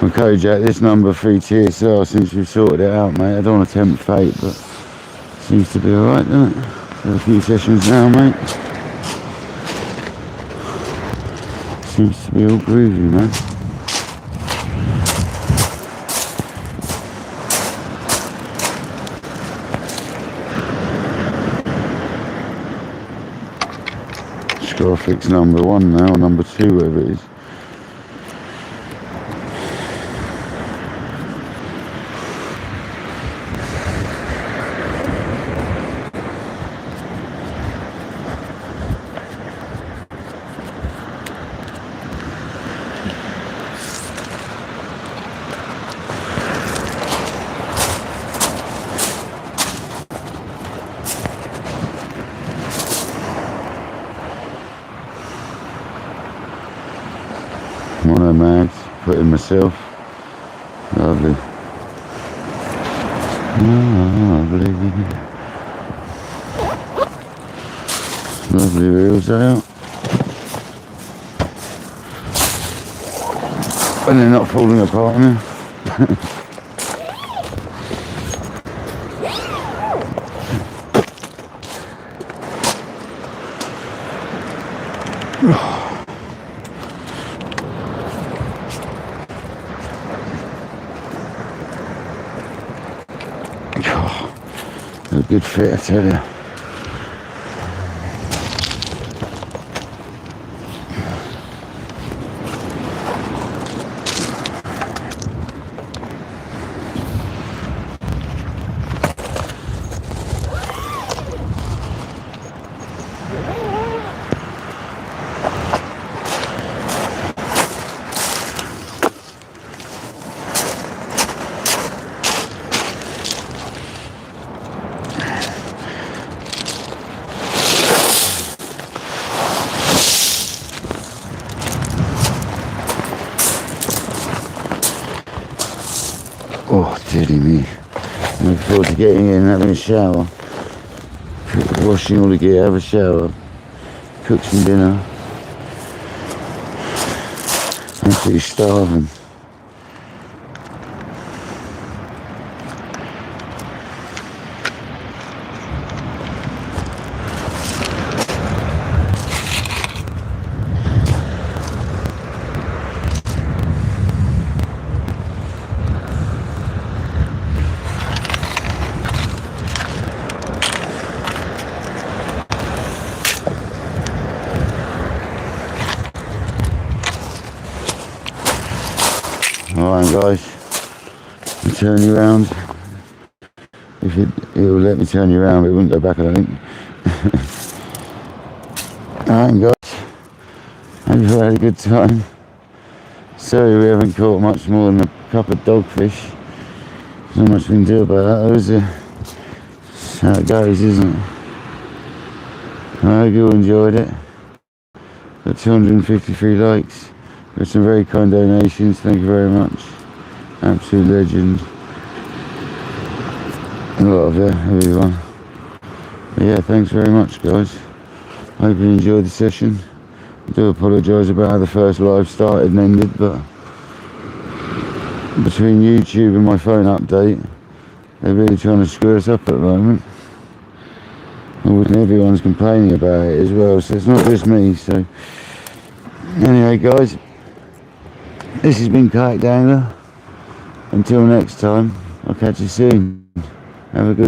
Okay, Jack, this number 3 TSL since we've sorted it out, mate. I don't want to tempt fate, but seems to be alright, doesn't it? For a few sessions now, mate. Seems to be all groovy, man. Just got to fix number 1 now, or number 2, whatever it is. One of the mags, put in myself. Lovely. Lovely. Lovely reels out. And they're not falling apart now. A good fit, I tell you. Oh, dearie me. I'm looking forward to getting in and having a shower. Washing all the gear, have a shower. Cook some dinner. Absolutely starving. around, guys. I'll turn you around. If it'll let me turn you around, but it wouldn't go back, I don't think. Alright, guys. Hope you've had a good time. Sorry we haven't caught much more than a couple of dogfish. There's not much we can do about that, though, is there? That's how it goes, isn't it? I hope you all enjoyed it. Got 253 likes. Got some very kind donations, thank you very much. Absolute legend. A lot of everyone. But yeah, thanks very much, guys. Hope you enjoyed the session. I do apologise about how the first live started and ended, but between YouTube and my phone update, they're really trying to screw us up at the moment. And everyone's complaining about it as well, so it's not just me. So anyway, guys, this has been Kayak Dangler. Until next time, I'll catch you soon. Have a good